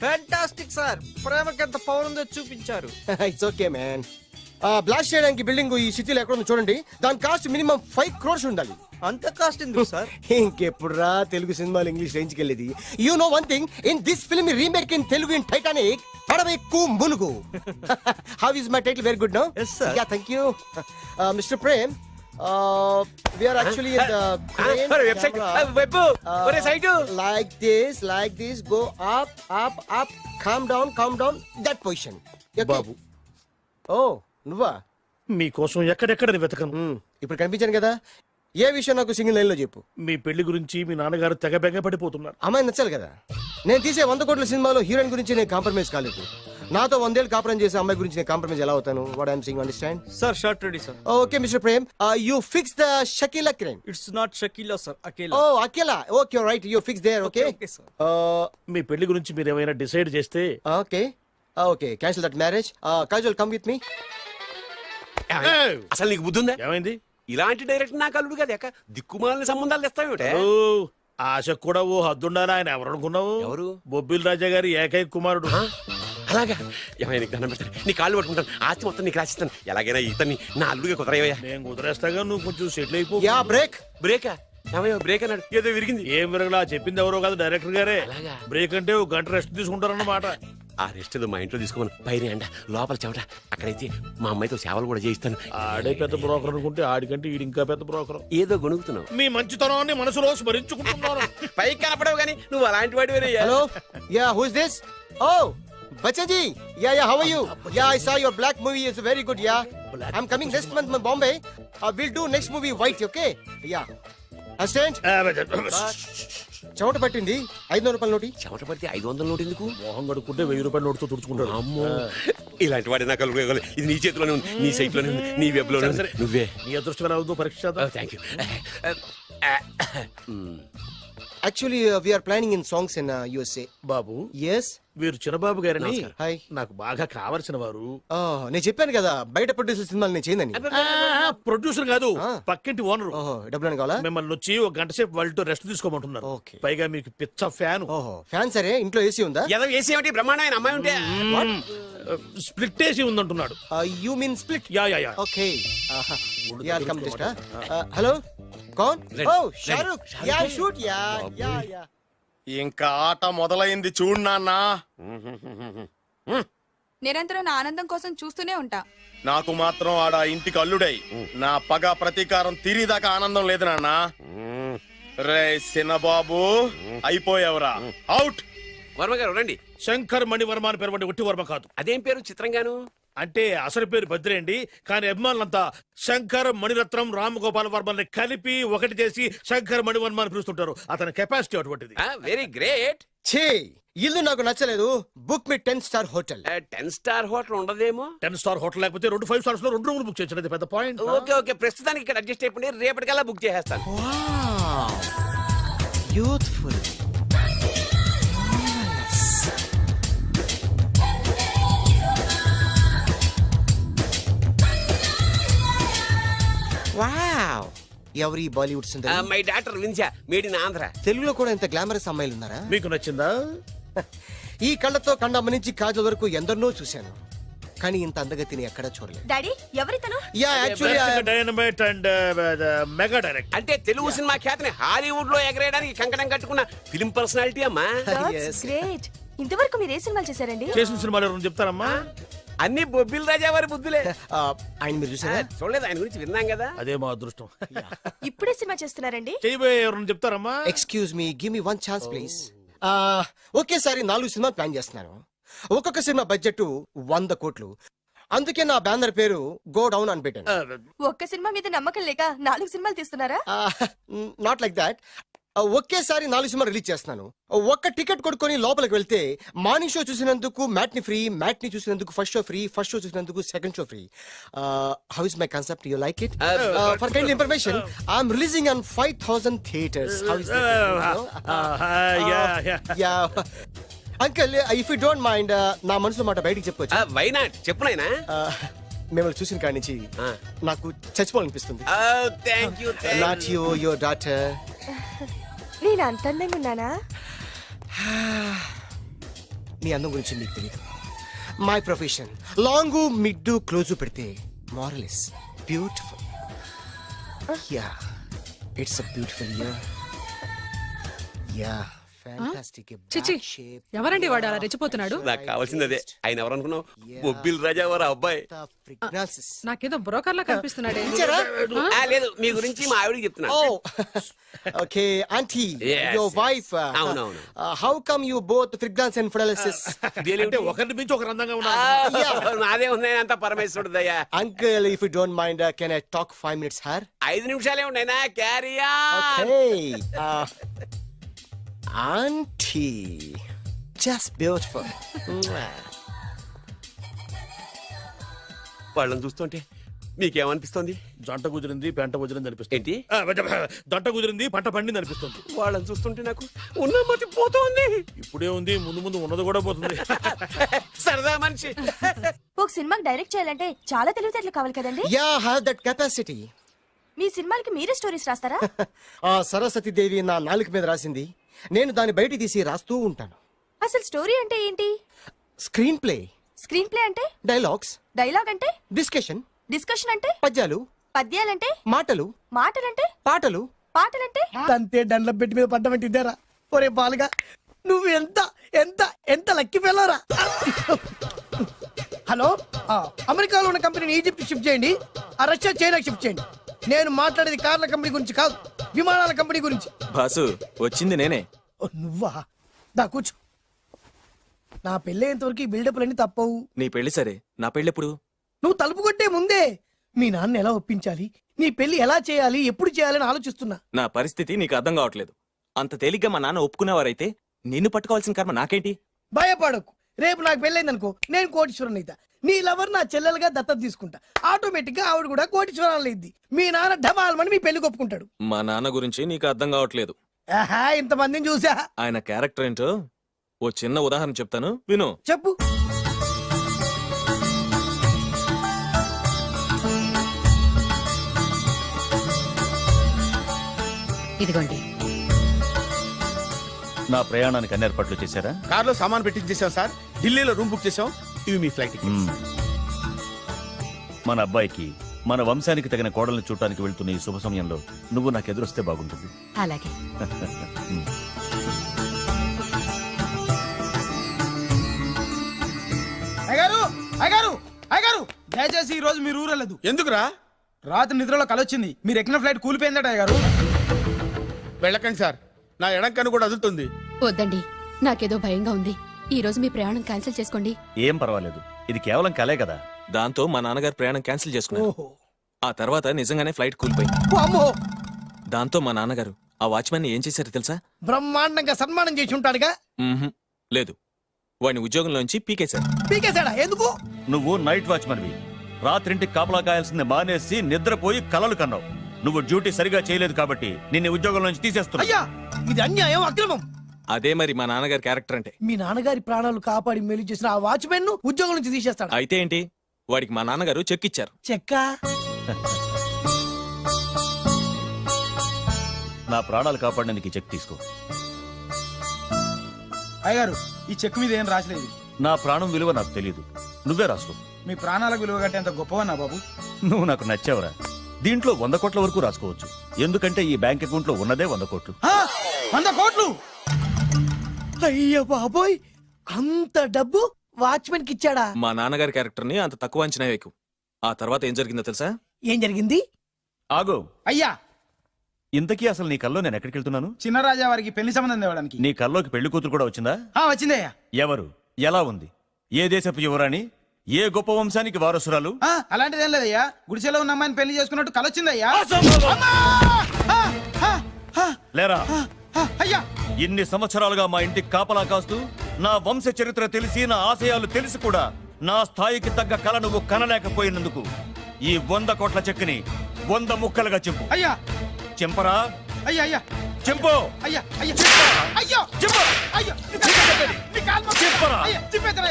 ఫ్యాంటాస్టిక్ సార్, ప్రేమకి ఎంత పవర్ ఉందో చూపించారు. It's okay man. బ్లాస్ట్ చేయడానికి బిల్డింగ్ ఈ సిటీలో ఎక్కడ ఉందో చూడండి. దాని కాస్ట్ మినిమం 5 crores ఉండాలి. అంత కాస్ట్ ఎందుకు సార్? ఇంకెప్పుడు రా తెలుగు సినిమాలు ఇంగ్లీష్ రేంజ్ కి వెళ్ళేది. You know one thing, in this film remake in Telugu in Titanic పడవెక్కు మునుగు. How is my title? Very good no. Yes, sir. Yeah thank you mister Prem. We are actually in the crane website camera. Web ఒరే site Like this, go up, calm down, that position. Okay? బాబు Oh, నువ్వా? మీకోసం ఎక్కడెక్కడ వెతకను. ఇప్పుడు కనిపించాను కదా, ఏ విషయం నాకు single line లో చెప్పు. మీ పెళ్లి గురించి మీ నాన్నగారు తెగ బెంగ పడిపోతున్నారు. అమ్మాయి నచ్చాలి కదా. నేను తీసే 100 కోట్ల సినిమాలో హీరోయిన్ గురించి నేను కాంప్రమైజ్ కాలేదు. నాతో 100 ఏళ్ళు కాపురం చేసే అమ్మాయి గురించి నేను కాంప్రమైజ్ ఎలా అవుతాను? What I'm saying, understand? Sir shot ready sir. Okay mister Prem, you fix the Shakeela crane. It's not Shakeela sir, Akela. Oh Akela, okay right, you fix there. Okay మీ పెళ్లి గురించి మీరు ఏమైనా డిసైడ్ చేస్తే okay cancel that marriage. Kajal come with me. అసలు నీకు బుద్ధి ఉందా? ఏమైంది? ఇలాంటి డైరెక్టర్ నాకు అల్లుడు కదా, దిక్కుమాలని సంబంధాలు తెస్తావేమిటే? ఆశకు కూడా ఓ హద్దుండాలి. ఆయన ఎవరు అనుకున్నావు? ఎవరు? బొబ్బిల్ రాజా గారి ఏకైక కుమారుడు. అలాగా? ఏమైనా నీకు దండం పెడతాను, నీ కాళ్ళు పట్టుకుంటాను, ఆస్తి మొత్తం నీకు రాసిస్తాను. ఎలాగైనా ఇతన్ని నా అల్లుడిగా కుదరయ్యా. నేను కుదిరేస్తాగా, నువ్వు కొంచెం సెటిల్ అయిపో. Yeah break. బ్రేకా? ఏమయ్యో బ్రేక్ అన్నాడు, ఏదో విరిగింది. ఏం విరగలా? చెప్పింది ఎవరో కాదు, డైరెక్టర్ గారే. అలాగా? బ్రేక్ అంటే ఒక గంట రెస్ట్ తీసుకుంటారన్నమాట. ఆ రెస్ట్ ఏదో మా ఇంట్లో తీసుకోమని, పైన అండ లోపల చెమట. అక్కడైతే మా అమ్మాయితో సేవలు కూడా చేయిస్తాను. ఆడే పెద్ద బ్రోకర్ అనుకుంటే ఆడికంటే ఈడు ఇంకా పెద్ద బ్రోకర్. ఏదో గొణుగుతున్నావు. మీ మంచితనాన్ని మనసులో స్మరించుకుంటున్నాను. పైకి కనపడవు కానీ నువ్వు అలాంటి వాడి. Hello, yeah who is this? Oh Bachchan ji, yeah, how are you? Yeah, I saw your black movie, it's very good, yeah. I'm coming next month in Bombay. We'll do next movie white, okay? Yeah. Assistant? చెమట పట్టింది, 500 రూపాయల నోటి. చెమట పడితే 500 note ఎందుకు? మోహం కడుక్కుంటే 1000 రూపాయల నోటుతో తుడుచుకుంటాడు. అమ్మో, ఇలాంటి వాడి నాకు అల్లుడు. ఇది నీ చేతిలోనే ఉంది, నీ సైట్ లోనే ఉంది, నీ వెబ్ లోనే ఉంది. నువ్వే. నీ అదృష్టం ఎలా ఉందో పరీక్ష చేద్దాం. Thank you. Actually, we are planning in songs in USA. Babu, Yes? వీరు చిన్నబాబు గారని హాయ్. నాకు బాగా కావలసిన వారు. నేను చెప్పాను కదా బయట ప్రొడ్యూసర్ సినిమాలు నేను చేయనని. ప్రొడ్యూసర్ కాదు, పక్కింటి ఓనర్. ఓహో, డబ్బులు కావాలా? మిమ్మల్ని వచ్చి ఒక గంట సేపు వాళ్ళతో రెస్ట్ తీసుకోమంటున్నారు. Okay. పైగా మీకు పిచ్చ ఫ్యాన్. ఓహో, ఫ్యాన్ సరే, ఇంట్లో ఏసీ ఉందా? ఏదో ఏసీ ఏమిటి, బ్రహ్మాండమైన అమ్మాయి ఉంటే. స్ప్లిట్ ఏసీ ఉందంటున్నాడు. You mean split? Yeah. Okay. Yeah, come just. Hello? Kaun? Oh, Shahrukh. Yeah, shoot. Yeah. ఇంకా ఆట మొదలైంది చూడు నాన్న. నిరంతరం నా ఆనందం కోసం చూస్తూనే ఉంటా. నాకు మాత్రం ఆడ ఇంటికి అల్లుడై నా పగ ప్రతీకారం తీరిదాకా ఆనందం లేదు నాన్న. రే సినబాబు, అయిపోయావురా, అవుట్. వర్మ గారు రండి. శంకర్ మణివర్మ అని పేరు, ఒట్టి వర్మ కాదు. అదేం పేరు చిత్రంగాను? అంటే అసలు పేరు భద్రే అండి, కానీ అభిమానులంతా శంకర్ మణిరత్నం రామగోపాల్ వర్మని కలిపి ఒకటి చేసి శంకర్ మణివర్మ అని పిలుస్తుంటారు. అతని కెపాసిటీ అటువంటిది. Very great. ఛీ, ఇల్లు నాకు నచ్చలేదు. బుక్ మీ 10 star హోటల్. 10 star హోటల్ ఉండదేమో. 10 star హోటల్ లేకపోతే 2 5 stars లో 2 రూములు బుక్ చేయొచ్చు. పెద్ద పాయింట్. ఓకే, ప్రస్తుతానికి ఇక్కడ అడ్జస్ట్ అయిపోయి రేపటికల్లా బుక్ చేసేస్తాను. బ్యూటిఫుల్. వావ్, ఎవరి బాలీవుడ్ సుందరి? My daughter Vinsa, made in Andhra. తెలుగులో కూడా ఇంత గ్లామరస్ అమ్మాయిలు ఉన్నారా? మీకు నచ్చిందా? ఈ కళ్ళతో కండమ్మ నుంచి కాజల్ వరకు ఎందరినో చూశాను, కానీ ఇంత అందగతిని ఎక్కడా చూడలేదు. డాడీ ఎవరితను? Yeah, actually dynamite and mega direct. అంటే తెలుగు సినిమా ఖ్యాతిని హాలీవుడ్ లో ఎగరేయడానికి కంకణం కట్టుకున్న ఫిల్మ్ పర్సనాలిటీ అమ్మా. గ్రేట్. ఇంతవరకు మీరు ఏ సినిమాలు చేశారండి? చేసిన సినిమాలు ఎవరు చెప్తారమ్మా? అన్ని బొబ్బిల్ రాజా వారి బుద్ధులే. ఆయన మీరు చూసారా? చూడలేదు, ఆయన గురించి విన్నాం కదా. అదే మా అదృష్టం. ఇప్పుడే సినిమా చేస్తున్నారండి? చేయబోయే ఎవరు చెప్తారమ్మా? Excuse me, give me 1 chance please. ఒకేసారి 4 సినిమా ప్లాన్ చేస్తున్నాను. ఒక్కొక్క సినిమా బడ్జెట్ 100 కోట్లు. అందుకే నా బ్యానర్ పేరు గో డౌన్ అని పెట్టాను. ఒక్క సినిమా మీద నమ్మకం లేక 4 సినిమాలు తీస్తున్నారా? Not like that. ఒకేసారి 4 సినిమా రిలీజ్ చేస్తున్నాను. ఒక్క టికెట్ కొనుక్కొని లోపలికి వెళ్తే మార్నింగ్ షో చూసినందుకు మ్యాట్ని ఫ్రీ, మ్యాట్ని చూసినందుకు first show free, first show చూసినందుకు second show free. How is my concept? You like it? For kind information, I'm releasing on 5,000 theatres. How is uncle, if you don't mind, నా మనసులో మాట బయటికి చెప్పుకోవచ్చు? Why not? చెప్పు నాయనా. మిమ్మల్ని చూసిన కాడి నుంచి నాకు చచ్చిపోవాలనిపిస్తుంది. Thank you. Not you, your daughter. నేను అంత అందంగా ఉన్నానా? నీ అందం గురించి నీకు తెలియదు. My profession long mid close పెడితే moral is beautiful. Yeah, it's a beautiful year. Yeah, fantastic. చిచి, ఎవరండి వాడు అలా రెచ్చిపోతున్నాడు? నాకు కావాల్సింది అదే. ఆయన ఎవరు అనుకున్నావు? బొబ్బిల్ రాజా వారు అబ్బాయి. నాకేదో బ్రోకర్ లా కనిపిస్తున్నాడే. లేదు, మీ గురించి మా ఆవిడకి చెప్తున్నా. Okay aunty, Yes, your wife. అవునవును. How come you both fragrance and fidelities? అంటే ఒకరిని మించి ఒకరు అందంగా ఉన్నారు. నాదే ఉన్నాయి అంత పరమేశ్వరుడు దయ్యా. Uncle, if you don't mind, can I talk 5 minutes her? 5 నిమిషాలే ఉన్నాయినా. Carry okay. Aunty, just beautiful. వాళ్ళని చూస్తుంటే మీకేమనిపిస్తుంది? జంట కుదిరింది, పెంట కుదిరింది అనిపిస్తుంది. ఏంటి? జంట కుదిరింది, పంట పండింది అనిపిస్తుంది. వాళ్ళని చూస్తుంటే నాకు ఉన్న మతి పోతోంది. ఇప్పుడే ఉంది, ముందు ముందు ఉన్నది కూడా పోతుంది. సరదా మనిషి. ఒక సినిమాకి డైరెక్ట్ చేయాలంటే చాలా తెలివితేటలు కావాలి కదండి? Yeah, have that capacity. మీ సినిమాలకి మీరే స్టోరీస్ రాస్తారా? ఆ సరస్వతి దేవి నా నాలుక మీద రాసింది. నేను దాన్ని బయట తీసి రాస్తూ ఉంటాను. అసలు స్టోరీ అంటే ఏంటి? Screen play. స్క్రీన్ ప్లే అంటే? డైలాగ్స్. డైలాగ్ అంటే? డిస్కషన్. డిస్కషన్ అంటే? పద్యాలు. పద్యాలంటే? మాటలు. మాటలంటే? పాటలు. పాటలంటే? తంతే దండల పెట్టి మీద పడ్డమంటే ఇద్దారా? ఒరే బాలుగా, నువ్వు ఎంత ఎంత ఎంత లక్కీ ఫెలోరా. హలో, అమెరికాలో ఉన్న కంపెనీని ఈజిప్ట్ షిఫ్ట్ చేయండి, ఆ రష్యా చైనాకి షిఫ్ట్ చేయండి. నేను మాట్లాడేది కార్ల కంపెనీ గురించి కాదు, విమానాల కంపెనీ గురించి. బాసు, వచ్చింది నేనే. నువ్వా? దా కూర్చో. నా పెళ్ళేంతవరకు ఈ బిల్డప్లన్నీ తప్పవు. నీ పెళ్లి సరే, నా పెళ్లి ఎప్పుడు? నువ్వు తలుపు కొట్టే ముందే మీ నాన్న ఎలా ఒప్పించాలి, నీ పెళ్లి ఎలా చేయాలి, ఎప్పుడు చేయాలని ఆలోచిస్తున్నా. నా పరిస్థితి నీకు అర్థం కావట్లేదు. అంత తేలిగ్గా మా నాన్న ఒప్పుకునేవారైతే నిన్ను పట్టుకోవాల్సిన కర్మ నాకేంటి? భయపడకు, రేపు నాకు పెళ్ళైందనుకో, నేను కోటీశ్వరుని అయితా. నీ లవర్ నా చెల్లెలుగా దత్తత తీసుకుంటా. ఆటోమేటిక్ గా ఆవిడ కూడా కోటీశ్వరాలు అయింది. మీ నాన్న ఢమాల్మని మీ పెళ్లి ఒప్పుకుంటాడు. మా నాన్న గురించి నీకు అర్థం కావట్లేదు. ఆహా, ఇంతమందిని చూసా. ఆయన క్యారెక్టర్ ఏంటో ఓ చిన్న ఉదాహరణ చెప్తాను, విను. చెప్పు. ఇదిగోండి. నా ప్రయాణానికి అన్ని ఏర్పాట్లు చేశారా? కార్లో సామాన్ పెట్టించేసాం సార్. ఢిల్లీలో రూమ్ బుక్ చేసాం. ఇవి మీ ఫ్లైట్ టికెట్స్. మన అబ్బాయికి మన వంశానికి తగిన కోడల్ని చూడటానికి వెళ్తున్న ఈ శుభ సమయంలో నువ్వు నాకు ఎదురొస్తే బాగుంటుంది. అలాగే. అయ్యగారు, అయ్యగారు, అయ్యగారు, దయచేసి ఈ రోజు మీరు ఊరలేదు. ఎందుకురా? రాత్రి నిద్రలో కలొచ్చింది. మీరు ఎక్కిన ఫ్లైట్ కూలిపోయిందట అయ్యగారు. వెళ్ళకండి సార్, నా ఎడంకన్ను కూడా అదులుతుంది. వద్దండి, నాకేదో భయంగా ఉంది. ఈ రోజు మీ ప్రయాణం క్యాన్సిల్ చేసుకోండి. ఏం పర్వాలేదు, ఇది కేవలం కలే కదా. దాంతో మా నాన్నగారు ప్రయాణం క్యాన్సిల్ చేసుకున్నారు. ఆ తర్వాత నిజంగానే ఫ్లైట్ కూలిపోయింది. అమ్మో! దాంతో మా నాన్నగారు ఆ వాచ్మెన్ ఏం చేశారో తెలుసా? బ్రహ్మాండంగా సన్మానం చేసి ఉంటాడుగా. లేదు, వాడిని ఉద్యోగంలోంచి పీకేశారు. పీకేశాడా? ఎందుకు? నువ్వు నైట్ వాచ్మన్వి. రాత్రింటికి కాపలా కాయాల్సింది మానేసి నిద్రపోయి కలలు కన్నావు. నువ్వు డ్యూటీ సరిగా చేయలేదు కాబట్టి నిన్ను ఉద్యోగం నుంచి తీసేస్తున్నా. అయ్యా, ఇది అన్యాయం, అక్రమం. అదే మరి మా నాన్నగారి క్యారెక్టర్ అంటే. మీ నాన్నగారి ప్రాణాలు కాపాడి మేలు చేసిన ఆ వాచ్మెన్ ను ఉద్యోగం నుంచి తీసేస్తాడు. అయితే ఏంటి, వాడికి మా నాన్నగారు చెక్ ఇచ్చారు. చెక్క? నా ప్రాణాలు కాపాడడానికి చెక్ తీసుకో. అయ్యగారు, ఈ చెక్ మీద ఏం రాసలేదు. నా ప్రాణం విలువ నాకు తెలియదు, నువ్వే రాసుకో. మీ ప్రాణాలకు విలువ కంటే అంత గొప్పవన్నా బాబు. నువ్వు నాకు నచ్చావురా. దీంట్లో 100 కోట్ల వరకు రాసుకోవచ్చు. ఎందుకంటే ఈ బ్యాంక్ అకౌంట్ లో ఉన్నదే 100 కోట్లు. 100 కోట్లు? అయ్య బాబోయ్, అంత డబ్బు వాచ్మెన్ కి ఇచ్చాడా? మా నాన్నగారి క్యారెక్టర్ ని అంత తక్కువ అంచనా వేయకు. ఆ తర్వాత ఏం జరిగిందో తెలుసా? ఏం జరిగింది? ఆగో. అయ్యా, ఇంతకీ అసలు నీ కల్లో నేను ఎక్కడికి వెళ్తున్నాను? చిన్నరాజా వారికి పెళ్లి సంబంధం తేవడానికి. నీ కల్లోకి పెళ్లి కూతురు కూడా వచ్చిందా? వచ్చిందయ్యా. ఎవరు? ఎలా ఉంది? ఏ దేశపు యువరాణి? ఏ గొప్ప వంశానికి వారసురాలు? అలాంటిదేం లేదయ్యా. గుడిసెలో ఉన్న అమ్మాయిని పెళ్లి చేసుకున్నట్టు కలొచ్చిందయ్యా. లేరా, అయ్యా ఇన్ని సంవత్సరాలుగా మా ఇంటికి కాపలా కాస్తూ నా వంశ చరిత్ర తెలిసి నా ఆశయాలు తెలిసి కూడా నా స్థాయికి తగ్గ కళ నువ్వు కనలేకపోయినందుకు ఈ 100 కోట్ల చెక్కుని 100 ముక్కలుగా చింపు. అయ్యా చింపరా? అయ్యా అయ్యా చింపు. అయ్యా అయ్యా అయ్యో చింపు. అయ్యో చింపరా?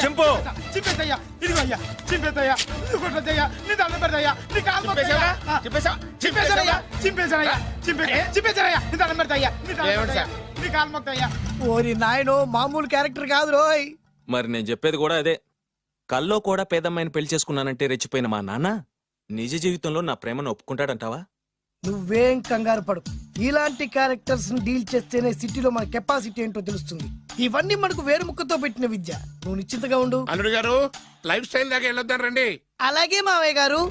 చింపు. చింపేదయ్యా ఇదిగో అయ్యా చింపేదయ్యా కొట్టదయ్యా నీ దండం పెడదయ్యా నీ కాలు మొక్కుదయ్యా చింపేదయ్యా చింపేదయ్యా చింపేదయ్యా నీ దండం పెడదయ్యా నీ కాలు మొక్కుదయ్యా. ఓరి నాయనో మామూలు క్యారెక్టర్ కాదు రోయ్. మరి నేను చెప్పేది కూడా అదే. కల్లో కూడా పేదమ్మాయిని పెళ్లి చేసుకున్నానంటే రెచ్చిపోయిన మా నాన్న నిజ జీవితంలో నా ప్రేమను ఒప్పుకుంటాడంటావా? నువ్వేం కంగారు పడు. ఇలాంటి క్యారెక్టర్స్ డీల్ చేస్తేనే సిటీలో మన కెపాసిటీ ఏంటో తెలుస్తుంది. ఇవన్నీ మనకు వేరు ముక్కతో పెట్టిన విద్య. నువ్వు నిశ్చింతగా ఉండు. అల్లుడు గారు లైఫ్ స్టైల్ దాకా వెళ్ళొద్దాం రండి. అలాగే మావయ్య గారు.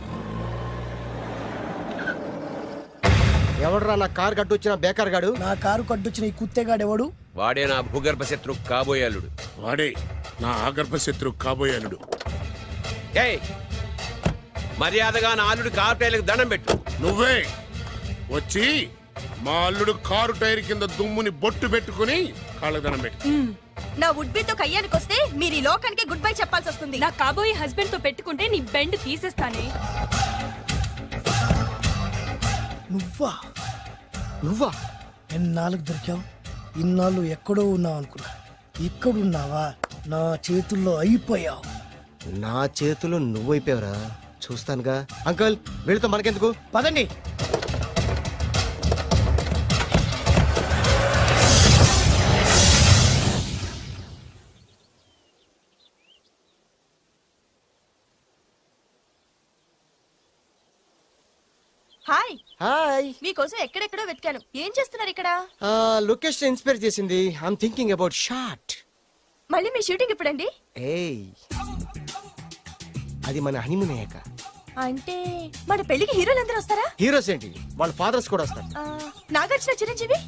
ఎవడరా నా కారు కట్టొచ్చిన బేకార్ గాడు? నా కారు కట్టొచ్చిన ఈ కుత్తేగాడు ఎవడు? వాడే నా భూగర్భ శత్రు కాబోయాలుడు. వాడే నా ఆగర్భ శత్రు కాబోయాలుడు. ఏయ్ మర్యాదగా నా అల్లుడు కారు టైర్లకు దండం పెట్టు. నువ్వే వచ్చి మా అల్లుడు కారు టైర్ కింద దుమ్ముని బొట్టు పెట్టుకుని కాళ్ళదనం పెట్టు. నా వుడ్బీతో కయ్యానికి వస్తే మీరు ఈ లోకానికి గుడ్ బై చెప్పాల్సి వస్తుంది. నా కాబోయే హస్బెండ్ తో పెట్టుకుంటే నీ బెండ్ తీసేస్తానే. నువ్వా నువ్వా ఎన్నాళ్ళకు దొరికావు? ఇన్నాళ్ళు ఎక్కడో ఉన్నావు అనుకున్నా. ఇక్కడున్నావా? నా చేతుల్లో అయిపోయావు. నా చేతుల్లో నువ్వైపోయావురా. చూస్తానుగా. అంకుల్ వీళ్ళతో మనకెందుకు, పదండి. Hi hi. మీకోసం ఎక్కడెక్కడో వెతికాను. ఏం చేస్తున్నారు ఇక్కడ? లొకేషన్ ఇన్స్పైర్ చేసింది. I'm thinking about short. మళ్ళీ మీ షూటింగ్ ఎప్పుడండి? ఏయ్ అది మన హనీమూన్ అయ్యాక. అంటే మన పెళ్లికి హీరోలు అందరూ వస్తారా? హీరోస్ ఏంటి, వాళ్ళ ఫాదర్స్ కూడా వస్తారు. Nagarjuna, Chiranjeevi.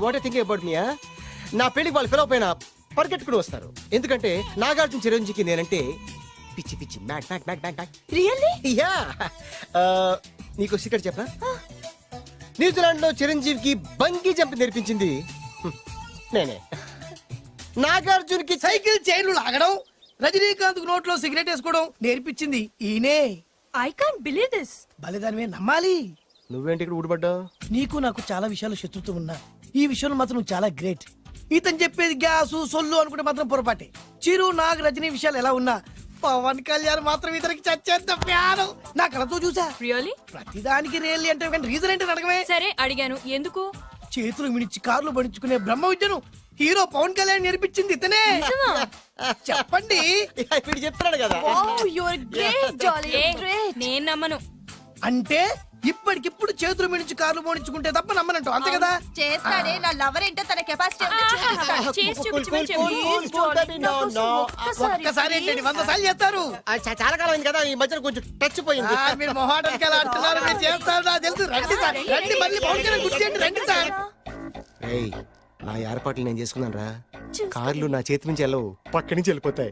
What I thinking about me. నా పెళ్లికి వాళ్ళు పిలవపోయినా పరిగెట్టుకుని వస్తారు. ఎందుకంటే నాగార్జున చిరంజీవికి నేనంటే పిచ్చి పిచ్చి mad mad mad mad mad. Really? Yeah. నీకు సీక్రెట్ చెప్పనా? న్యూజిలాండ్ లో చిరంజీవికి బంగీ జంప్ నేర్పించింది నేనే. నాగార్జున్ కి సైకిల్ చైన్లు లాగడం, రజనీకాంత్ నోట్లో సిగరెట్ వేసుకోవడం నేర్పించింది ఈయనే. I can't believe this. బలిదానివే నమ్మాలి. నువ్వేంటి ఇక్కడ ఊడిపడ్డావు? నీకు నాకు చాలా విషయాలు శత్రుత్వం ఉన్నా ఈ విషయంలో మాత్రం నువ్వు చాలా గ్రేట్. ఇతను చెప్పేది గ్యాసు సొల్లు అనుకుంటే మాత్రం పొరపాటే. చిరు, నాగ్, రజనీ విషయాలు ఎలా ఉన్నా పవన్ కళ్యాణ్ మాత్రం ఇతనికి చచ్చేంత ప్యాను. నా కళతో చూసా. రియల్లీ? ప్రతిదానికి రియల్లీ అంటే రీజన్ ఏంటి అడగమే. సరే అడిగాను, ఎందుకు? చేతులు మిడిచి కార్లు పడించుకునే బ్రహ్మ విద్యను హీరో పవన్ కళ్యాణ్ నేర్పించింది ఇతనే. చెప్పండి. ఇప్పుడు చెప్తున్నాడు కదా. నేను నమ్మను. అంటే ఇప్పటికిప్పుడు చేతులు మిడిచి కార్లు పోనించుకుంటే తప్ప నమ్మనంటావు, అంతే కదా? చేస్తాడే. నా లవర్ ఏంటో తన కెపాసిటీ ఒక్కసారి ఏంటండి 100 సార్లు చేస్తారు. చాలా కాలం అయింది కదా, ఈ మధ్యన కొంచెం టచ్ పోయింది. మీరు మొహాటం కదా అంటున్నారు, మీరు చేస్తారు నాకు తెలుసు. రండి సార్, రండి. మళ్ళీ పవన్ కళ్యాణ్ గుర్తేయండి, రండి సార్. నా ఏర్పాట్లు నేను చేసుకున్నాను రా. కార్లు నా చేతి నుంచి వెళ్ళవు, పక్క నుంచి వెళ్ళిపోతాయి.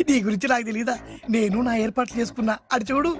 నీ గురించి నాకు తెలియదా? నేను నా ఏర్పాట్లు చేసుకున్నా. అడి చూడు.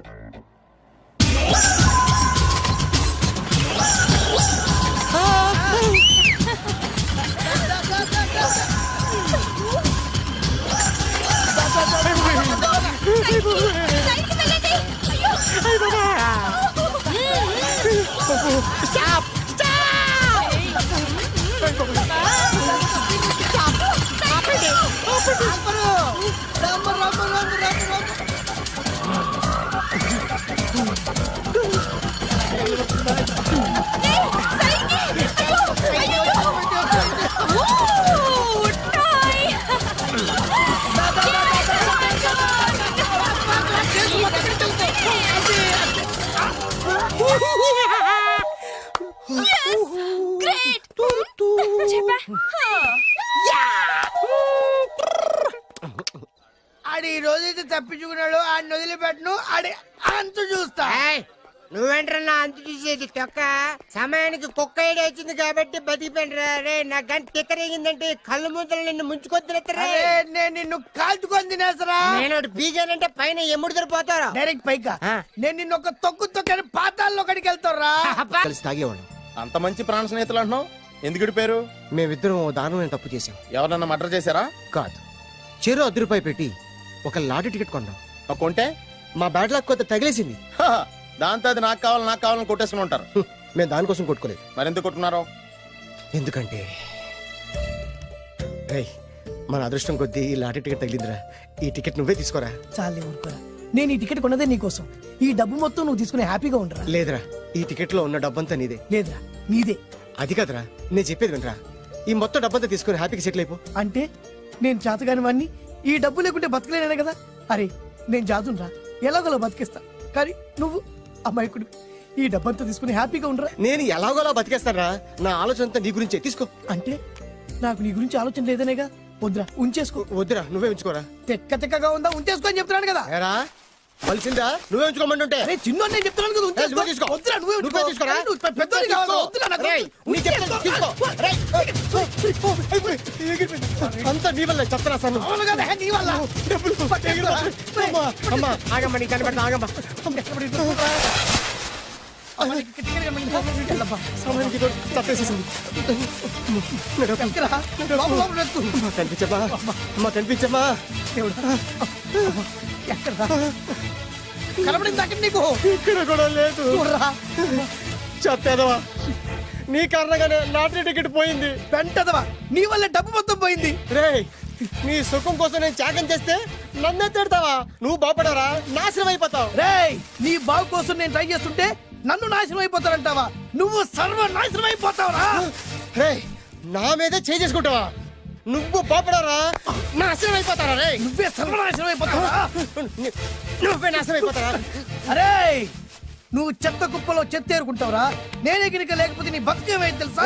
ఆడి ఈ రోజైతే తప్పించుకున్నాడు, ఆడిని వదిలిపెట్టను. ఆడి అంతు చూస్తా. నువ్వేంట్రా అంతు చూసేది? తొక్క సమయానికి కుక్క ఏడి వచ్చింది కాబట్టి బతికిపోయినరా. రే నా గంట తిక్కరేగిందంటే కళ్ళు ముద్దలు నిన్ను ముంచుకొద్దురా. నేను నిన్ను కాల్చుకొని తినేసరా. నేను బీగానంటే పైన ఎముడు దొరిపోతారా డైరెక్ట్ పైగా. నేను నిన్ను ఒక తొక్కు తొక్కని పాతాల్లో కడికి వెళ్తారా. కలిసి తాగేవాడు అంత మంచి ప్రాణ స్నేహితులు అంటున్నావు, ఎందుకు పేరు? మేమిద్దరం ఓ దారుణమైన తప్పు చేశాం. ఎవరన్నా మర్డర్ చేశారా? కాదు, చెరో ₹10 పెట్టి ఒక లాటరీ టికెట్ కొన్నాం. కొంటే మా బ్యాడ్ లక్ కొత్త తగిలేసింది. దాంతో అది నాకు కావాలని కొట్టేసుకుని ఉంటారు. మేము దానికోసం కొట్టుకోలేదు. మరెందుకు కొట్టుకున్నారు? ఎందుకంటే రేయ్, మన అదృష్టం కొద్దీ ఈ లాటరీ టికెట్ తగిలిందిరా. ఈ టికెట్ నువ్వే తీసుకోరా. చాలే ఊరుకోరా, నేను ఈ టికెట్ కొన్నదే నీకోసం. ఈ డబ్బు మొత్తం నువ్వు తీసుకుని హ్యాపీగా ఉండరా. లేదురా, ఈ టికెట్ లో ఉన్న డబ్బంతా నీదే. లేదురా, నీదే. అది కాదురా, నేను చెప్పేది వినరా. ఈ మొత్తం డబ్బంతా తీసుకుని హ్యాపీగా సెటిల్ అయిపో. అంటే నేను చేతగాని వాడిని, ఈ డబ్బు లేకుంటే బతకలేనే కదా. అరే నేను జాదునరా, ఎలాగోలా బతికేస్తా. కానీ నువ్వు అమాయకుడు, ఈ డబ్బంతా తీసుకుని హ్యాపీగా ఉండరా. నేను ఎలాగోలా బతికేస్తారా, నా ఆలోచన అంతా నీ గురించే. తీసుకో. అంటే నాకు నీ గురించి ఆలోచన లేదనేగా. వద్దురా, ఉంచేసుకో. వద్దురా, నువ్వే ఉంచుకోరా. తెక్కగా ఉందా, ఉంచేసుకో అని చెప్తున్నాను కదా. ఏరా కలిసిందా? నువ్వే ఉంచుకోమంటుంటే. అరే చిన్నోడు, నేను చెప్తున్నాను కదా, ఉంచేసుకో. తీసుకో. వద్దురా, నువ్వే నువ్వే తీసుకోరా. ఉంచుకో. నువ్వు పెద్దోడివి కావాలి. వద్దురా, నాకు రేయ్, నీ చెప్తాను, తీసుకో. రేయ్, అంతా నీ వల్ల చెప్తారా సార్. అవును కదా, నీ వల్ల. అమ్మా ఆగమ్మా, నీ కనిపెడతా ఆగమ్మా. సమయానికి తప్పేసేసింది. కనిపించమ్మా, అమ్మా కనిపించమ్మా. కనబడింది అక్కడ నీకు. ఇక్కడ కూడా లేదు. చెప్పేదవా, నీ కారణంగానే లాటరీ టికెట్ పోయింది. వెంటదవా, నీ వల్ల డబ్బు మొత్తం పోయింది. రేయ్, నీ సుఖం కోసం నేను త్యాగం చేస్తే నన్నే తిడతావా? నువ్వు బాగుపడరా, నాశనం అయిపోతావు. రేయ్, నీ బాగు కోసం నేను ట్రై చేస్తుంటే నన్ను నాశనం అయిపోతానంటావా? నువ్వు సర్వనాశనం అయిపోతావురా. రేయ్, నా మీదే చేసుకుంటావా? నువ్వు బాగుపడరా, నాశనం అయిపోతారా? రే, నువ్వే సర్వనాశనం అయిపోతావా? నువ్వే నాశనం అయిపోతారా? అరే, నువ్వు చెత్త కుప్పలో చెత్త ఏరుకుంటావురా. నేనే గినక లేకపోతే నీ బతుకేమైంది తెలుసా?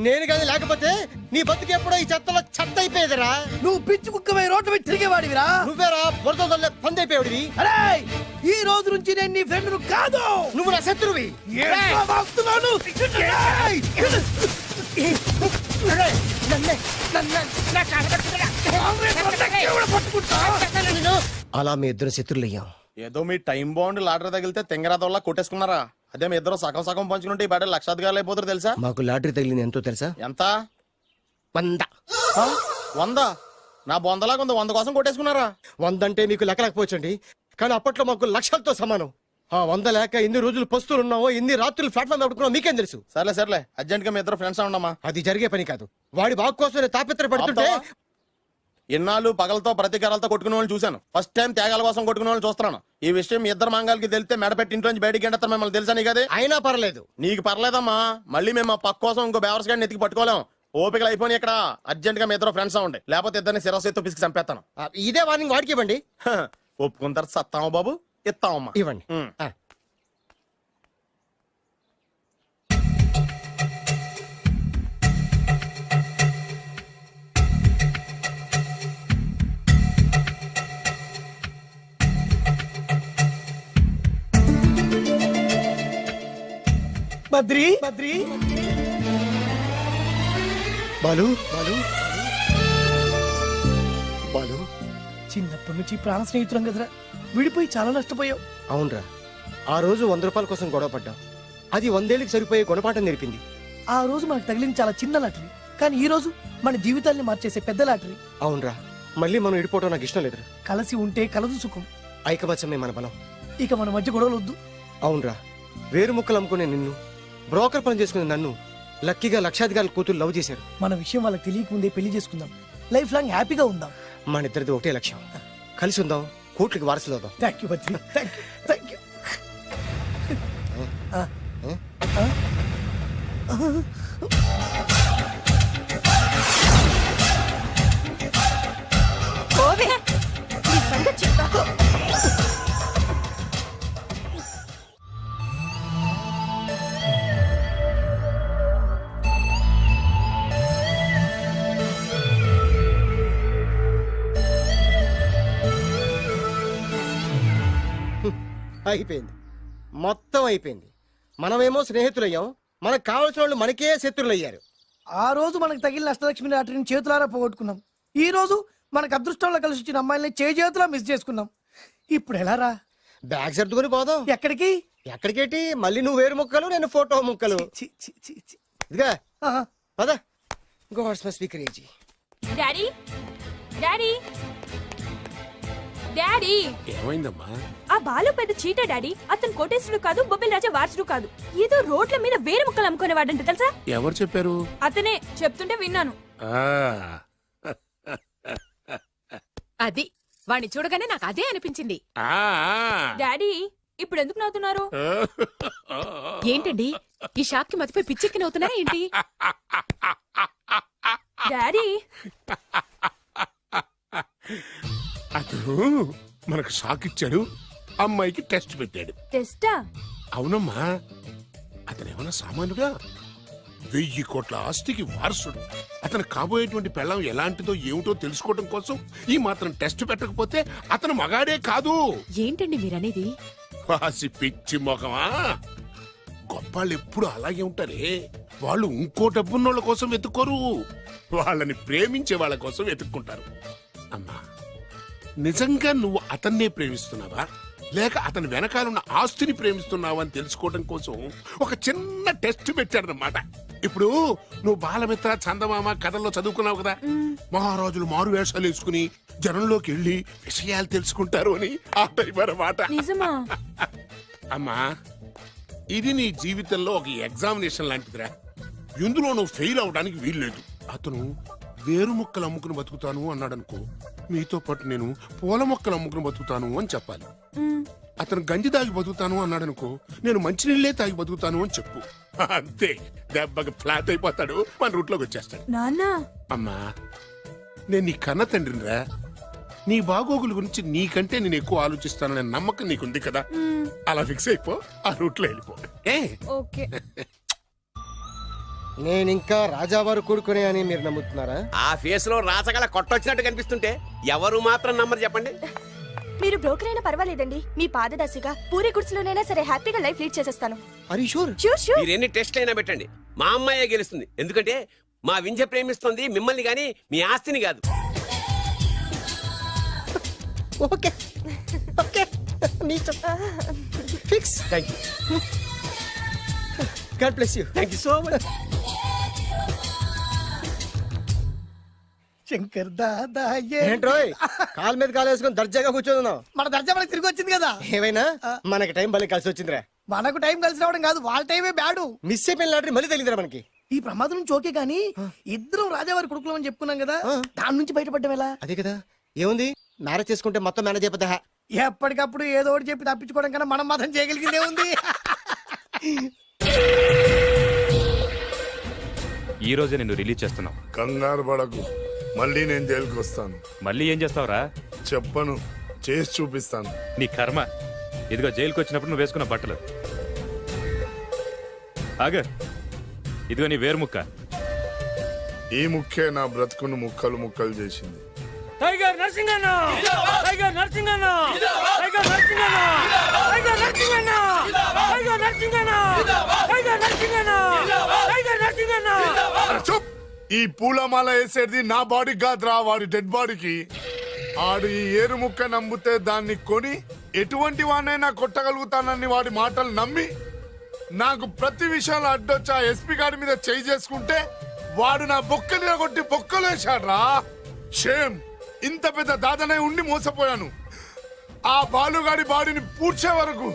నేను కానీ లేకపోతే నీ బతుకు ఎప్పుడో ఈ చెత్తలో చెత్త అయిపోయేదిరా. నువ్వు పిచ్చి కుక్కమై రోడ్డు మీద తిరిగేవాడివిరా. నువ్వేరా బురదలే పంది అయిపోయాడివి. అరే, ఈ రోజు నుంచి నేను నీ ఫ్రెండ్ కాదు, నువ్వు నా శత్రువి. అలా మీ ఇద్దరు శత్రులయ్యాం. ఏదో మీ టైం బాండ్ లాటరీ తగిలితే తెంగరాదోళ్ళ కొట్టేసుకున్నారా? అదే మీ ఇద్దరు సగం సగం పంచుకుంటే ఈ బయట లక్షాధికారులు అయిపోతారు తెలుసా? మాకు లాటరీ తగిలింది ఎంతో తెలుసా? ఎంత? 100. 100? నా బొందలాగా ఉంది, 100 కోసం కొట్టేసుకున్నారా? 100 అంటే మీకు లెక్క లేకపోవచ్చండి, కానీ అప్పట్లో మాకు లక్షలతో సమానం. ఆ 100 లేక ఎన్ని రోజులు పస్తులు ఉన్నావో, ఎన్ని రాత్రులు ప్లాట్ఫామ్ పెట్టుకున్నావు మీకేం తెలుసు? సర్లే అర్జెంట్ గా మీ ఇద్దరు ఫ్రెండ్స్ ఉండమ్మా. అది జరిగే పని కాదు. వాడి బాగు కోసం తాపిత్ర పడుతుంటే ఇన్నాళ్ళు పగలతో ప్రతీకారాలతో కొట్టుకునే వాళ్ళు చూశాను. ఫస్ట్ టైం త్యాగాల కోసం కొట్టుకునే వాళ్ళు చూస్తున్నాను. ఈ విషయం మీ ఇద్దరు మంగాలకి తెలిస్తే మెడపెట్టి ఇంట్లోంచి బయటికి ఎండతారు. మిమ్మల్ని తెలుసా నీకు? అది అయినా పర్లేదు. నీకు పర్లేదమ్మా, మళ్ళీ మేము పక్క కోసం ఇంకో బేవర్స్ గాడిని ఎత్తికి పట్టుకోలేం. ఓపికలు అయిపోయి ఇక్కడ అర్జెంట్ గా మీ ఇద్దరు ఫ్రెండ్స్ అవ్వండి, లేకపోతే ఇద్దరిని శిరస్సు పిసికి చంపేస్తాను. ఇదే వార్నింగ్ వాడికి ఇవ్వండి. ఒప్పుకుంటారు సత్తామా బాబు? ఇస్తామమ్మా, ఇవ్వండి. బద్రి బాలు బాలు బాలు, చిన్నప్పటి నుంచి ప్రాణ స్నేహితులం కదరా, విడిపోయి చాలా నష్టపోయావు. అవునరా, ఆ రోజు ₹100 కోసం గొడవ పడ్డాం. అది 100 ఏళ్ళకి సరిపోయే గుణపాఠం నేర్పింది. ఆ రోజు మనకు తగిలింది చాలా చిన్న లాటరీ, కానీ ఈ రోజు మన జీవితాన్ని మార్చేసే పెద్ద లాటరీ. అవునరా, మళ్ళీ మనం ఇడిపోవడం నాకు ఇష్టం లేదురా. కలిసి ఉంటే కలదు సుఖం. ఐకమత్యమే మన బలం. ఇక మన మధ్య గొడవలు వద్దు. అవునరా, వేరు ముక్కలు అమ్ముకునే నిన్ను, బ్రోకర్ పని చేసుకునే నన్ను లక్కీగా లక్షాధికారుల కూతురు లవ్ చేశారు. మన విషయం వాళ్ళకి తెలియకముందే పెళ్లి చేసుకుందాం, లైఫ్ లాంగ్ హ్యాపీగా ఉందాం. మన ఇద్దరిది ఒకటే లక్ష్యం, కలిసి ఉందాం, కోట్లకి వారసులు అవుదాం. Thank you Badri, thank you. అయిపోయింది, మొత్తం అయిపోయింది. మనమేమో స్నేహితులయ్యాం, మనకు కావాల్సిన వాళ్ళు మనకే శత్రులయ్యారు. ఆ రోజు మనకు తగిలిన అష్టలక్ష్మి లాటరీని చేతులారా పోగొట్టుకున్నాం. ఈ రోజు మనకు అదృష్టంలో కలిసి వచ్చిన అమ్మాయిల్ని చేతులా మిస్ చేసుకున్నాం. ఇప్పుడు ఎలా రా? బ్యాగ్ సర్దుకొని పోదాం. ఎక్కడికి? ఎక్కడికేటి మళ్ళీ నువ్వు వేరు ముక్కలు నేను ఫోటో ముక్కలు ఇదిగా పద గాడ్స్ మై స్పీకర్ ఏజీ. డాడీ డాడీ డాడీ ఏమైందమ్మా? ఆ బాలు పెద్ద చీట డాడీ. అతను కోటేశ్వరుడు కాదు, బొబ్బిల్ రాజా వారసుడు కాదు. ఏదో రోడ్ల మీద వేరే ముక్కలు అమ్ముకునేవాడంట తెలుసా? ఎవరు చెప్పారు? అతనే చెప్తుంటే విన్నాను. అది వాణ్ణి చూడగానే నాకు అదే అనిపించింది. డాడీ ఇప్పుడు ఎందుకు నవ్వుతున్నారు? ఏంటండి ఈ షాక్ కి మతిపోయి పిచ్చెక్కి నవ్వుతున్నారా ఏంటి? డాడీ అతను మనకు షాక్ ఇచ్చాడు, అమ్మాయికి టెస్ట్ పెట్టాడు. టెస్టా? అవునమ్మా, అతను ఏమన్నా సామాన్యుగా 1000 కోట్ల ఆస్తికి వారసుడు. అతను కాబోయేటువంటి పెళ్ళం ఎలాంటిదో ఏమిటో తెలుసుకోవడం కోసం ఈ మాత్రం టెస్ట్ పెట్టకపోతే అతను మగాడే కాదు. ఏంటండి మీరనేది? వాసి పిచ్చి మొఖమా, గొప్పాళ్ళు ఎప్పుడు అలాగే ఉంటారే. వాళ్ళు ఇంకో డబ్బున్నోళ్ళ కోసం వెతుక్కోరు, వాళ్ళని ప్రేమించే వాళ్ళ కోసం వెతుక్కుంటారు. అమ్మా, నిజంగా నువ్వు అతన్నే ప్రేమిస్తున్నావా లేక అతని వెనకాలన్న ఆస్తిని ప్రేమిస్తున్నావా అని తెలుసుకోవడం కోసం ఒక చిన్న టెస్ట్ పెట్టాడనమాట. ఇప్పుడు నువ్వు బాలమిత్ర, చందమామ కథల్లో చదువుకున్నావు కదా, మహారాజులు మారు వేషాలు వేసుకుని జనంలోకి వెళ్ళి విషయాలు తెలుసుకుంటారు అని ఆ టైప్ అన్నమాట. నిజమా? అమ్మా, ఇది నీ జీవితంలో ఒక ఎగ్జామినేషన్ లాంటిదిరా. ఇందులో నువ్వు ఫెయిల్ అవడానికి వీల్లేదు. అతను వేరు మొక్కలు అమ్ముకుని బతుకుతాను అన్నాడనుకో, మీతో పాటు నేను పూల మొక్కలు అమ్ముకుని బతుకుతాను అని చెప్పాలి. అతను గంజి తాగి బతుకుతాను అన్నాడనుకో, నేను మంచినీళ్ళే తాగి బతుకుతాను అని చెప్పు. అంతే, దెబ్బకి ఫ్లాట్ అయిపోతాడు, మన రూట్లోకి వచ్చేస్తాడు. నాన్న అమ్మా, నేను నీ కన్న తండ్రినిరా. నీ బాగోగుల గురించి నీకంటే నేను ఎక్కువ ఆలోచిస్తాననే నమ్మకం నీకుంది కదా. అలా ఫిక్స్ అయిపో, ఆ రూట్లో వెళ్ళిపో. ఓకే. నేను ఇంకా రాజావారు కొడుకునే అని మీరు నమ్ముతున్నారా? ఆ ఫేస్ లో రాసగల కొట్టొచ్చినట్టు కనిపిస్తుంటే ఎవరు మాత్రం నమ్మరు చెప్పండి. మీరు బ్రోకర్ అయినా పర్వాలేదండి. మీ పాదదాసిగా పూరి గుడ్స్లోనైనా సరే హ్యాపీగా లైఫ్ లీడ్ చేసేస్తాను. అరే షూర్ షూర్ షూర్. మీరు ఎన్ని టెస్ట్ అయినా పెట్టండి, మా అమ్మాయే గెలుస్తుంది. ఎందుకంటే మా వింజ ప్రేమిస్తుంది మిమ్మల్ని గాని మీ ఆస్తిని కాదు. Okay okay, fix. Thank you. God bless you. Thank you so much. Shankar Dada ఏంట్రోయ్ కాలు మీద కాలు వేసుకొని దర్జాగా కూర్చోదున్నావు? మన దర్జా మనకి తిరిగి వచ్చింది కదా. ఏమైనా మనకి టైం భలే కలిసి వచ్చిందిరా. మనకు టైం కలిసి రావడం కాదు, వాళ్ళ టైమే బ్యాడు. మిస్ అయిపోయిన లాటరీ మళ్ళీ తెలియదురా మనకి. ఈ ప్రమాదం నుంచి ఓకే గానీ ఇద్దరం రాజావారి కొడుకులు అని చెప్పుకున్నాం కదా, దాని నుంచి బయటపడ్డం ఎలా? అదే కదా, ఏముంది మ్యారేజ్ చేసుకుంటే మొత్తం మేనేజ్ అయిపోతా. ఎప్పటికప్పుడు ఏదో ఒకటి చెప్పి తప్పించుకోవడం కన్నా మనం మాత్రం చేయగలిగిందే ఉంది. ఈ రోజే నిన్ను రిలీజ్ చేస్తున్నావు. కంగారు పడకు, మళ్ళీ నేను జైలుకి వస్తాను. మళ్ళీ ఏం చేస్తావురా? చెప్పను, చేసి చూపిస్తాను. నీ కర్మ. ఇదిగో జైలుకి వచ్చినప్పుడు నువ్వు వేసుకున్న బట్టలు. ఆగ, ఇదిగో నీ వేరు ముక్క. ఈ ముక్కే నా బ్రతుకును ముక్కలు ముక్కలు చేసింది. టైగర్ నర్సింగన్న, టైగర్ నర్సింగన్న, టైగర్ నర్సింగన్న, టైగర్ నర్సింగన్న, టైగర్ నర్సింగన్న, టైగర్ నర్సింగన్న, టైగర్ నర్సింగన్న. చూప్! ఈ పూలమాల వేసేది నా బాడీ కాదురా, వాడి డెడ్ బాడీకి. ఆడు ఈ ఏరు ముక్క నమ్మితే దాన్ని కొని ఎటువంటి వాడినైనా కొట్టగలుగుతానని వాడి మాటలు నమ్మి నాకు ప్రతి విషయంలో అడ్డొచ్చా ఎస్పీ గారి మీద చేయి చేసుకుంటే వాడు నా బొక్కలు కొట్టి బొక్కలు వేశాడ్రా. షేమ్! ఇంత పెద్ద దాదనే ఉండి మోసపోయాను. ఆ బాలుగాడి బాడీని పూడ్చే వరకు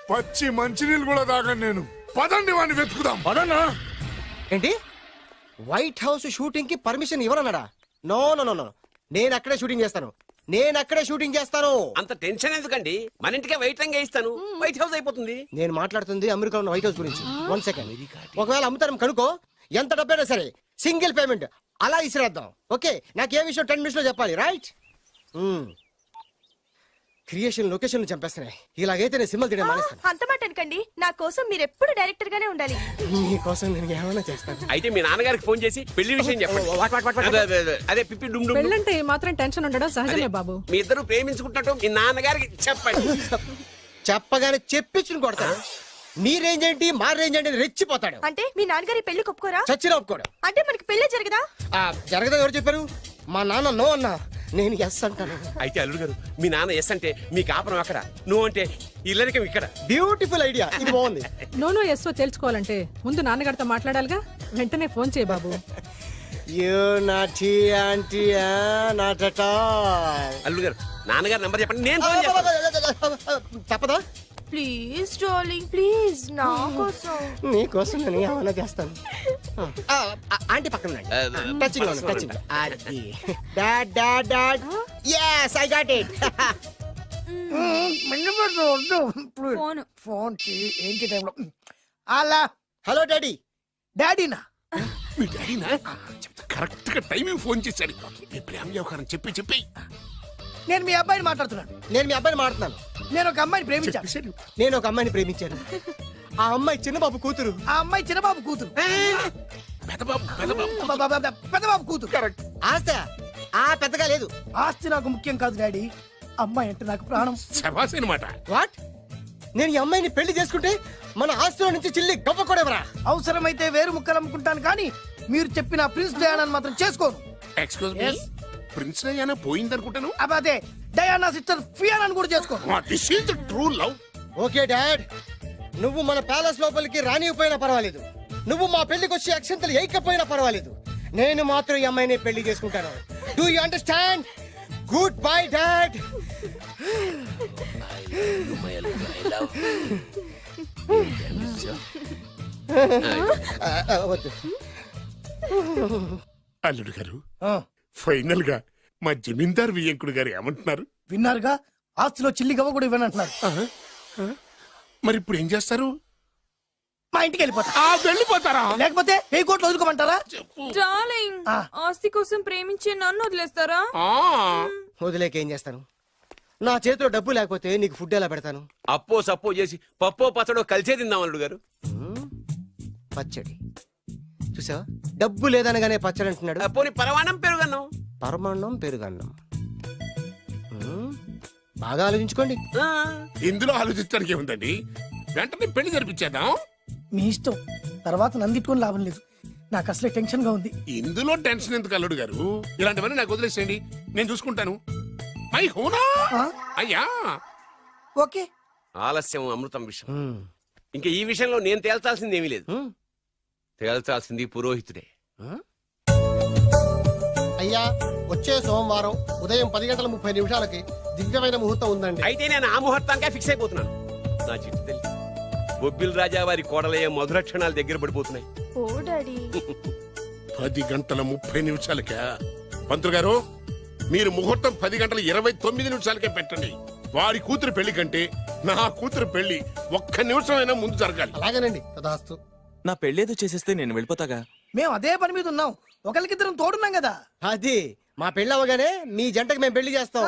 పచ్చి మంచినీళ్ళు కూడా తాగను నేను. పదండి వాడిని వెతుకుదాం. పదన్నా. ఏంటి వైట్ హౌస్ షూటింగ్ కి పర్మిషన్ ఇవ్వనన్నాడా? నో నో నో నో, నేను అక్కడే షూటింగ్ చేస్తాను, నేను అక్కడే షూటింగ్ చేస్తాను. అంత టెన్షన్ ఎందుకండి, మన ఇంటికే వైట్ రంగు వేయిస్తాను, వైట్ హౌస్ అయిపోతుంది. నేను మాట్లాడుతుంది అమెరికాలో ఉన్న వైట్ హౌస్ గురించి. 1 సెకండ్. ఒకవేళ అమ్ముతారం కనుకో, ఎంత డబ్బైనా సరే సింగిల్ పేమెంట్ అలా ఇసిరేద్దాం. ఓకే, నాకు ఏ విషయం 10 నిమిషంలో చెప్పాలి, రైట్? Creation location చంపేస్తున్నాయి. ఇలాగైతే నేను సినిమాలు తీయడం మానేస్తాను. అంత మాట అనకండి, నా కోసం మీరు ఎప్పుడు డైరెక్టర్ గానే ఉండాలి. నీ కోసం నేను ఏమైనా చేస్తాను. అయితే మీ నాన్నగారికి ఫోన్ చేసి పెళ్లి విషయం చెప్పండి. అదే పిప్పి డుమ్ డుమ్. పెళ్ళంటే మాత్రం టెన్షన్ ఉండడం సహజమే బాబు. మీ ఇద్దరు ప్రేమించుకుంటున్నట్టు మీ నాన్నగారికి చెప్పండి. చెప్పగానే చెప్పించుని కొడతాడు. నీ రేంజ్ ఏంటి, మా రేంజ్ ఏంటి రెచ్చిపోతాడు. అంటే మీ నాన్నగారి పెళ్లి ఒప్పుకోరా? చచ్చినా ఒప్పుకోడు. అంటే మనకి పెళ్లి జరగదా? జరగదా? ఎవరు చెప్పారు? మా నాన్న నో అన్నా నేను ఎస్ అంటాను. అయితే అల్లుడు గారు మీ నాన్న ఎస్ అంటే మీ కాపురం అక్కడ, నువ్వు అంటే ఇల్లరికం ఇక్కడ. బ్యూటిఫుల్ ఐడియా, ఇది బాగుంది. నోనో ఎస్ఓ తెలుసుకోవాలంటే ముందు నాన్నగారితో మాట్లాడాలిగా. వెంటనే ఫోన్ చేయి బాబు. You naughty aunty not at all. అల్లుడు గారు నాన్నగారు నంబర్ చెప్పండి, నేను ఫోన్ చేస్తాను. తప్పదా? ప్లీజ్ డార్లింగ్ ప్లీజ్ నా కోసం. నీకోసం నేను ఏమైనా చేస్తాను. ఆంటీ పక్కన టచింగ్ లో టచింగ్. అది dad dad dad yes I got it. Phone phone ఏంటి టైంలో అలా. Hello daddy. డాడీనా? మీ డాడీనా? కరెక్ట్ గా టైమింగ్ ఫోన్ చేశాడు. మీ ప్రేమ వ్యవహారం చెప్పి చెప్పి. నేను మీ అబ్బాయిని మాట్లాడుతున్నాను. నేను మీ అబ్బాయిని మాట్లాడుతున్నాను. నేను ఒక అమ్మాయిని ప్రేమించాను. నేను ఒక అమ్మాయిని ప్రేమించాను. ఆ అమ్మాయి చిన్నబాబు కూతురు. ఆ అమ్మాయి చిన్నబాబు కూతురు. పెద్దబాబు కూతురు. కరెక్ట్. ఆస్తి ఆ పెద్దగా లేదు. ఆస్తి నాకు ముఖ్యం కాదు డాడీ, అమ్మాయి అంటే నాకు ప్రాణం. శబాస్ అనమాట. వాట్? నేను ఈ అమ్మాయిని పెళ్లి చేసుకుంటే మన ఆస్తిలో నుంచి చిల్లి గొప్ప కూడా అవసరమైతే వేరు ముక్కలు అమ్ముకుంటాను, కానీ మీరు చెప్పిన ప్రిన్స్ డయానాని మాత్రం చేసుకోను. ఎక్స్క్యూజ్ మీ, ప్రిన్స్ డయానా పోయిందనుకుంటాను. అదే డయానా సిస్టర్ ఫియానాని కూడా చేసుకోను. This is the true love. Okay dad, నువ్వు మన ప్యాలెస్ లోపలికి రానిపోయినా పర్వాలేదు, నువ్వు మా పెళ్లికి వచ్చి అక్షంతలు వేయకపోయినా పర్వాలేదు, నేను మాత్రం ఈ అమ్మాయిని పెళ్లి చేసుకుంటాను. Do you understand? Good bye dad. వద్దు. అల్లుడు గారు, ఫైనల్ గా మా జమీందార్ వియ్యంకుడు గారు ఏమంటున్నారు? విన్నారుగా, ఆస్తిలో చిల్లి గవ్వ కూడా ఇవ్వనంటున్నారు. మరి ఇప్పుడు ఏం చేస్తారు? మా ఇంటికి వెళ్ళిపోతా. వెళ్ళిపోతారా? లేకపోతే 1000 కోట్లు వదులుకోమంటారా? డార్లింగ్ ఆస్తి కోసం ప్రేమించే నన్ను వదిలేస్తారా? వదిలేక ఏం చేస్తాను? నా చేతిలో డబ్బు లేకపోతే నీకు ఫుడ్ ఎలా పెడతాను? అప్పో సప్పో చేసి పప్పో పచ్చడో కలిసే తిందాం అల్లుడు గారు. పచ్చడి చూసావా? డబ్బు లేదనగానే పచ్చడి అంటున్నాడు. పోనీ పరమాణం పెరుగన్నాం. పరమాన్నం పెరుగన్నం. బాగా ఆలోచించుకోండి. ఇందులో ఆలోచించడానికి ఏముందండి? వెంటనే పెళ్లి జరిపించేద్దాం. మీ ఇష్టం, తర్వాత నందిట్టుకొని లాభం లేదు. నాకు అసలే టెన్షన్ గా ఉంది. ఇందులో టెన్షన్ ఎందుకు అల్లుడు గారు? ఇలాంటివన్నీ నాకు వదిలేసేయండి, నేను చూసుకుంటాను. మై హోనా అయ్యా. ఓకే. ఆలస్యం అమృతం విషయం. ఇంకా ఈ విషయంలో నేను తేల్చాల్సింది ఏమీ లేదు. తేల్చాల్సింది పురోహితుడే. అయ్యా, వచ్చే సోమవారం ఉదయం 10:30 దివ్యమైన ముహూర్తం ఉందండి. అయితే నేను ఆ ముహూర్తానికే ఫిక్స్ అయిపోతున్నాను. నా చిట్టు తల్లి బొబ్బిల్ రాజా వారి కోడలయ్యే మధుర క్షణాలు దగ్గర పడిపోతున్నాయి. ఓ డాడీ. 10:30 పంతులు గారు, మీరు ముహూర్తం 10:29 పెట్టండి. వారి కూతురు పెళ్లి కంటే నా కూతురు పెళ్లి 1 నిమిషమైనా ముందు జరగాలి. అలాగేనండి. తదాస్తు. నా పెళ్ళేదో చేసేస్తే నేను వెళ్ళిపోతాగా. మేము అదే పని మీద ఉన్నాం, ఒకరికిద్దరం తోడున్నాం కదా. అది మా పెళ్ళి అవగానే మీ జంటకి మేము పెళ్లి చేస్తాం.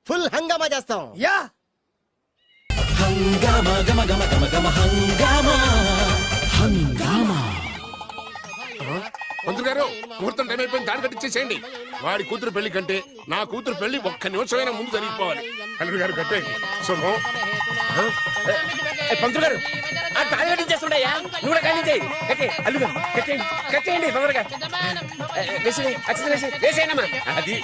ఫుల్ హంగామా చేస్తాం. యా. హంగామా గమ గమ గమ గమ హంగామా హంగామా. పంతులు గారు, ముహూర్తం టైం అయిపోయింది, దాని కట్టించేసేయండి. వాడి కూతురు పెళ్లి కంటే నా కూతురు పెళ్లి 1 నిమిషమైనా ముందు జరిగిపోవాలి. అల్లుడు గారు కట్టేయండి. శుభం. పంతులు గారు ఆ తాళి కట్టించేస్తుండయా, నువ్వు కూడా కట్టించేయి. కట్టే అల్లుడు కట్టేయండి, కట్టేయండి తొందరగా. వేసేయనమ్మా. అది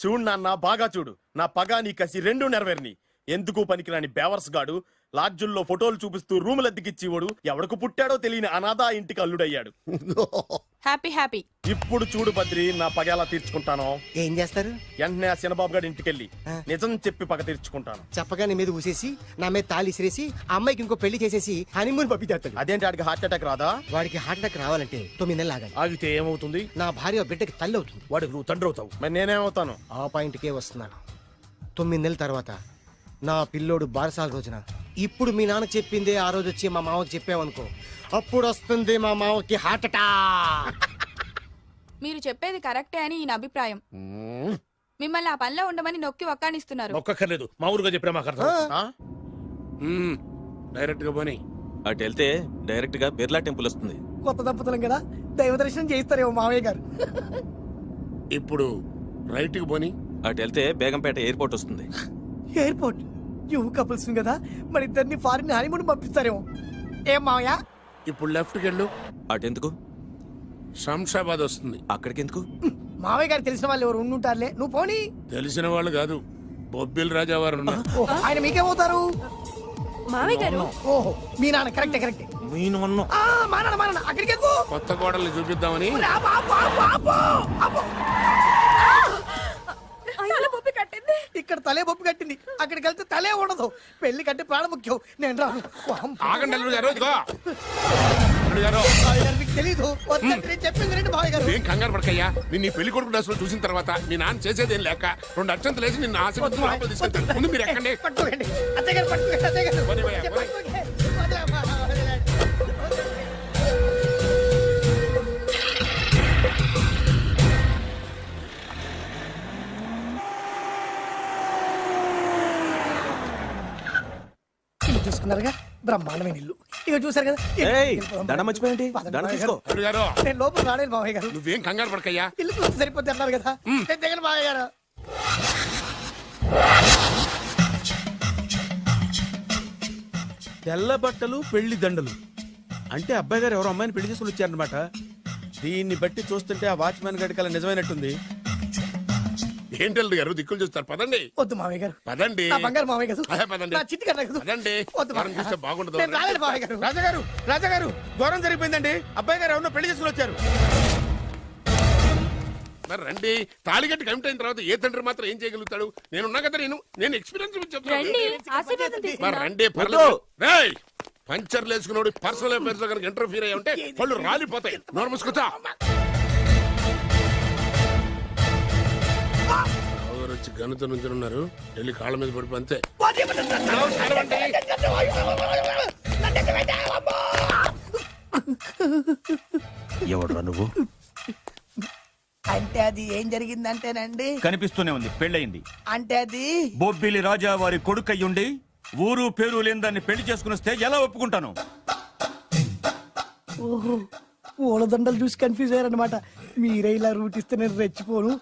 చూడు నాన్న, బాగా చూడు. నా పగ నీ కసి రెండు నెరవేరిని. ఎందుకు పనికిరాని బేవర్స్ గాడు లాడ్జుల్లో ఫోటోలు చూపిస్తూ రూములెద్దికిచ్చివాడు ఎవడకు పుట్టాడో తెలియని అనాథ ఇంటికి అల్లుడయ్యాడు. Happy happy. ఇప్పుడు చూడు బద్రి నా పగ ఎలా తీర్చుకుంటాను. ఏం చేస్తారు? వెంటనే ఆ చిన్నబాబు గారి ఇంటికెళ్ళి నిజం చెప్పి పగ తీర్చుకుంటాను. చెప్పగా నీ మీద ఊసేసి నా మీద తాళి ఇసిరేసి ఆ అమ్మాయికి ఇంకో పెళ్లి చేసేసి హనీమూన్ పంపించేస్తాడు. అదేంటి వాడికి హార్ట్ అటాక్ రాదా? వాడికి హార్ట్ అటాక్ రావాలంటే 9 నెలలు ఆగాలి. ఆగితే ఏమవుతుంది? నా భార్య బిడ్డకి తల్లి అవుతుంది. వాడికి నువ్వు తండ్రి అవుతావు. మరి నేనేమవుతాను? ఆ పాయింట్కే వస్తున్నాను. 9 నెలల తర్వాత నా పిల్లోడు బారసాల రోజున ఇప్పుడు మీ నాన్న చెప్పిందే ఆ రోజు వచ్చి మా మామకి చెప్పామనుకో, అప్పుడు వస్తుంది మా మామకి హార్ట్ అటాక్. మీరు చెప్పేది కరెక్టే అని ఈయన అభిప్రాయం. మిమ్మల్ని ఆ పనిలో ఉండమని నొక్కి ఒక్కానిస్తున్నారు. ఒక్కర్లేదు, మా ఊరుగా చెప్పినా మాకు అర్థం. డైరెక్ట్ గా పోనీ. అటు వెళ్తే డైరెక్ట్ గా బిర్లా టెంపుల్ వస్తుంది. కొత్త దంపతులం కదా, దైవ దర్శనం చేయిస్తారేమో మావయ్య గారు. ఇప్పుడు రైట్ కి పోనీ. అటు వెళ్తే బేగంపేట ఎయిర్పోర్ట్ వస్తుంది. ఎయిర్పోర్ట్ యువ కపుల్స్ కదా, మరి ఇద్దరిని ఫారిన్ హనీమూన్ పంపిస్తారేమో. ఏం మావయ్య? ఇప్పుడు లెఫ్ట్ కి వెళ్ళు. అటెందుకు? శంషాబాద్ వస్తుంది. అక్కడికి ఎందుకు? మావయ్య గారు తెలిసిన వాళ్ళు ఎవరు ఉండుంటారులే, నువ్వు పోనీ. తెలిసిన వాళ్ళు కాదు, బొబ్బిల్ రాజా వారు ఉన్నారు. ఆయన మీకేమవుతారు? మావయ్య గారు. ఓహో, మీ నాన్న. కరెక్టే కరెక్టే. మా నాన్న అక్కడికి ఎందుకు? కొత్త కోడల్ని చూపిద్దామని. ఇక్కడ తలే బొప్పి కట్టింది, అక్కడికి వెళ్తే తలే ఉండదు. పెళ్లి కంటే ప్రాణం ముఖ్యం. నేను రాను. ఆగండి అల్లుడు గారు, ఇదిగో. మీకు తెలీదు, చెప్పింది రండి మావయ్య గారు. ఏం కంగారు పడకయ్యా, నిన్ను ఈ పెళ్లి కొడుకు డ్రెస్సులు చూసిన తర్వాత మీ నాన్న చేసేదేం లేక 2 అక్షంతలు వేసి నిన్ను ఆశీర్వదించి లోపలికి తీసుకెళ్తాను. ముందు మీరు ఎక్కండి. పట్టుకోండి అత్తయ్య గారు, పట్టుకోండి అత్తయ్య గారు. పోనీ భయ్యా, పోనీ. చూసుకున్నారుగా, బ్రహ్మాండమైన ఇల్లు. ఇక చూసారు కదా, దండ మర్చిపోయండి. దండ తీసుకో. అల్లుడు గారు, నేను లోపల రాలేదు మావయ్య గారు. నువ్వేం కంగారు పడకయ్యా. ఇల్లు చూస్తే సరిపోద్ది అన్నారు కదా, దగ్గర మావయ్య గారు. తెల్ల బట్టలు పెళ్లి దండలు అంటే అబ్బాయి గారు ఎవరో అమ్మాయిని పెళ్లి చేసుకుని వచ్చారనమాట. దీన్ని బట్టి చూస్తుంటే ఆ వాచ్మెన్ గడి కల నిజమైనట్టుంది. ఏంటి అల్లుడు గారు దిక్కులు చూస్తారు? పదండి. వద్దు మావయ్య గారు. పదండి. నా బంగారు మావయ్య గారు. అదే పదండి. నా చిట్టి కన్నా కదా. పదండి. వద్దు వారం చూస్తే బాగుండదు. నేను రాలేదు మావయ్య గారు. రాజాగారు ఘోరం జరిగిపోయిందండి. అబ్బాయి గారు ఎవరినో పెళ్లి చేసుకుని వచ్చారు. మరి రండి. తాళిగట్టి కమిట్ అయిన తర్వాత ఏ తండ్రి మాత్రం ఏం చేయగలుగుతాడు? నేనున్నా కదా, నేను ఎక్స్పీరియన్స్ చెప్తాను. మరి రండి, పర్లేదు. రేయ్, పంచర్లు వేసుకున్నాడు పర్సనల్ అఫైర్స్ లో కనుక ఇంటర్ఫీర్ అయ్యి ఉంటే వాళ్ళు రాలిపోతాయి. నోరు మూసుకొచ్చా. వచ్చి గనుత నుంచి ఉన్నారు, వెళ్ళి కాళ్ళ మీద పడిపో అంతే. ఎవడురా నువ్వు? అంటే అది ఏం జరిగిందంటేనండి, కనిపిస్తూనే ఉంది, పెళ్ళయింది. అంటే అది బొబ్బిలి రాజా వారి కొడుకయ్యుండి ఊరు పేరు లేని దాన్ని పెళ్లి చేసుకుని వస్తే ఎలా ఒప్పుకుంటాను? ఓహో, పూలదండలు చూసి కన్ఫ్యూజ్ అయ్యారనమాట. మీరే ఇలా రూట్ ఇస్తే నేను రెచ్చిపోను.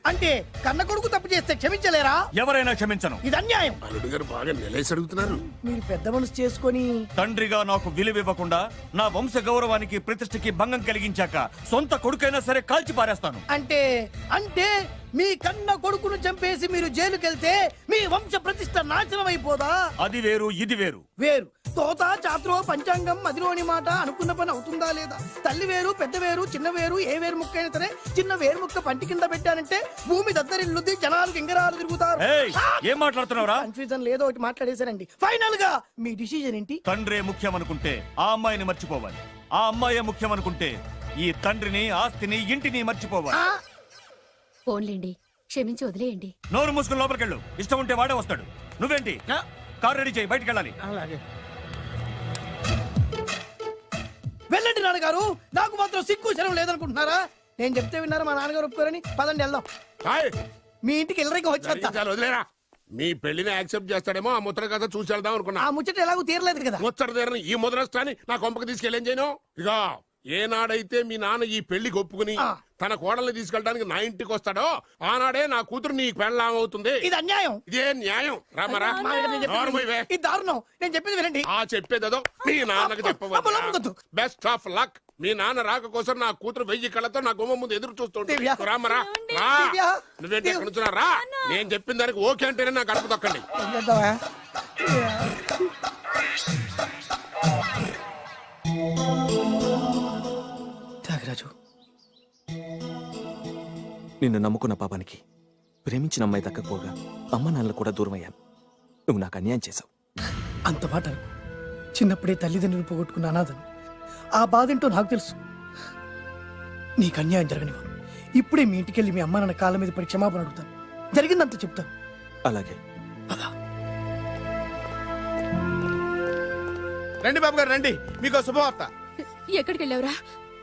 అంటే కన్న కొడుకు తప్పు చేస్తే క్షమించలేరా? ఎవరైనా క్షమించను. ఇది అన్యాయం. అల్లుడు గారు బాగా నిలేసి అడుగుతున్నారు. మీరు పెద్ద మనసు చేసుకొని తండ్రిగా నాకు విలువ ఇవ్వకుండా నా వంశ గౌరవానికి ప్రతిష్టకి భంగం కలిగించాక సొంత కొడుకైనా సరే కాల్చి పారేస్తాను. అంటే అంటే మీ కన్న కొడుకును చంపేసి మీరు జైలుకెళ్తే మీ వంశ ప్రతిష్ట నాశనం అయిపోదా? అది వేరు, ఇది వేరు. వేరు. తోత చాత్రో పంచాంగం మదిలోని మాట అనుకున్న పని అవుతుందా లేదా? తల్లి వేరు, పెద్ద వేరు, చిన్న వేరు, ఏ వేరు ముక్క అయినా సరే చిన్న వేరు ముక్క పంటి కింద పెట్టానంటే భూమి దద్దరిల్లుద్ది, జనాలు గింగరాలు తిరుగుతారు. ఏం మాట్లాడుతున్నావురా? కన్ఫ్యూజన్ లేదో ఒకటి మాట్లాడేశారండి. ఫైనల్ గా మీ డిసిజన్ ఏంటి? తండ్రే ముఖ్యం అనుకుంటే ఆ అమ్మాయిని మర్చిపోవాలి. ఆ అమ్మాయే ముఖ్యం అనుకుంటే ఈ తండ్రిని, ఆస్తిని, ఇంటిని మర్చిపోవాలి. ఫోన్లేండి, క్షమించి వదిలేయండి. నోరు మూసుకుని లోపలికెళ్ళు. ఇష్టం ఉంటే వాడే వస్తాడు. నువ్వేంటి? కార్ రెడీ చేయి, బయటికి వెళ్ళాలి. అలాగే. వెళ్ళండి నాన్నగారు, నాకు మాత్రం సిగ్గు శరం లేదనుకుంటున్నారా? నేను చెప్తే విన్నారా? మా నాన్నగారు ఒప్పుకోరని. పదండి వెళ్దాం. మీ ఇంటికి ఎల్లరికి వచ్చి వదిలేరా. మీ పెళ్లిని యాక్సెప్ట్ చేస్తాడేమో, ఆ ముద్ర కథ చూసి వెళ్దాం అనుకున్నా. ఆ ముచ్చట ఎలాగో తీరలేదు కదా. ముచ్చట తీరని ఈ ముద్రష్టాన్ని నా కొంపకి తీసుకెళ్ళేం చేయను. ఇక ఏనాడైతే మీ నాన్న ఈ పెళ్లికి ఒప్పుకుని తన కోడల్ని తీసుకెళ్ళడానికి నా ఇంటికి వస్తాడో ఆనాడే నా కూతురు నీ పెళ్ళాం అవుతుంది. ఇది అన్యాయం. ఇదే న్యాయం. రామరా, ఇది దారుణం. నేను చెప్పేది వినండి. ఆ చెప్పేదేదో మీ నాన్నకు చెప్పవచ్చు. Best of luck. మీ నాన్న రాక కోసం నా కూతురు 1000 కళ్ళతో నా గుమ్మ ముందు ఎదురు చూస్తుంటే రామరా, రా. నువ్వేంటి ఎక్కడ నుంచున్నా? రా. నేను చెప్పిన దానికి ఓకే అంటేనే నాకు గడప తొక్కండి. నాగరాజు నిన్ను నమ్ముకున్న పాపానికి ప్రేమించిన అమ్మాయి దక్కకపోగా అమ్మ నాన్నలు కూడా దూరం అయ్యాను. నువ్వు నాకు అన్యాయం చేశావు. అంత మాట అనకు. చిన్నప్పుడే తల్లిదండ్రులు పోగొట్టుకున్న అనాథను. ఆ బాధ ఏంటో నాకు తెలుసు. నీకు అన్యాయం జరగనివ్వను. ఇప్పుడే మీ ఇంటికెళ్ళి మీ అమ్మ నాన్న కాళ్ళ మీద పడి క్షమాపణ అడుగుతాను. జరిగిందంత చెప్తాను. అలాగే. రండి బాబు గారు రండి, మీకు శుభవార్త. ఎక్కడికి వెళ్ళావురా?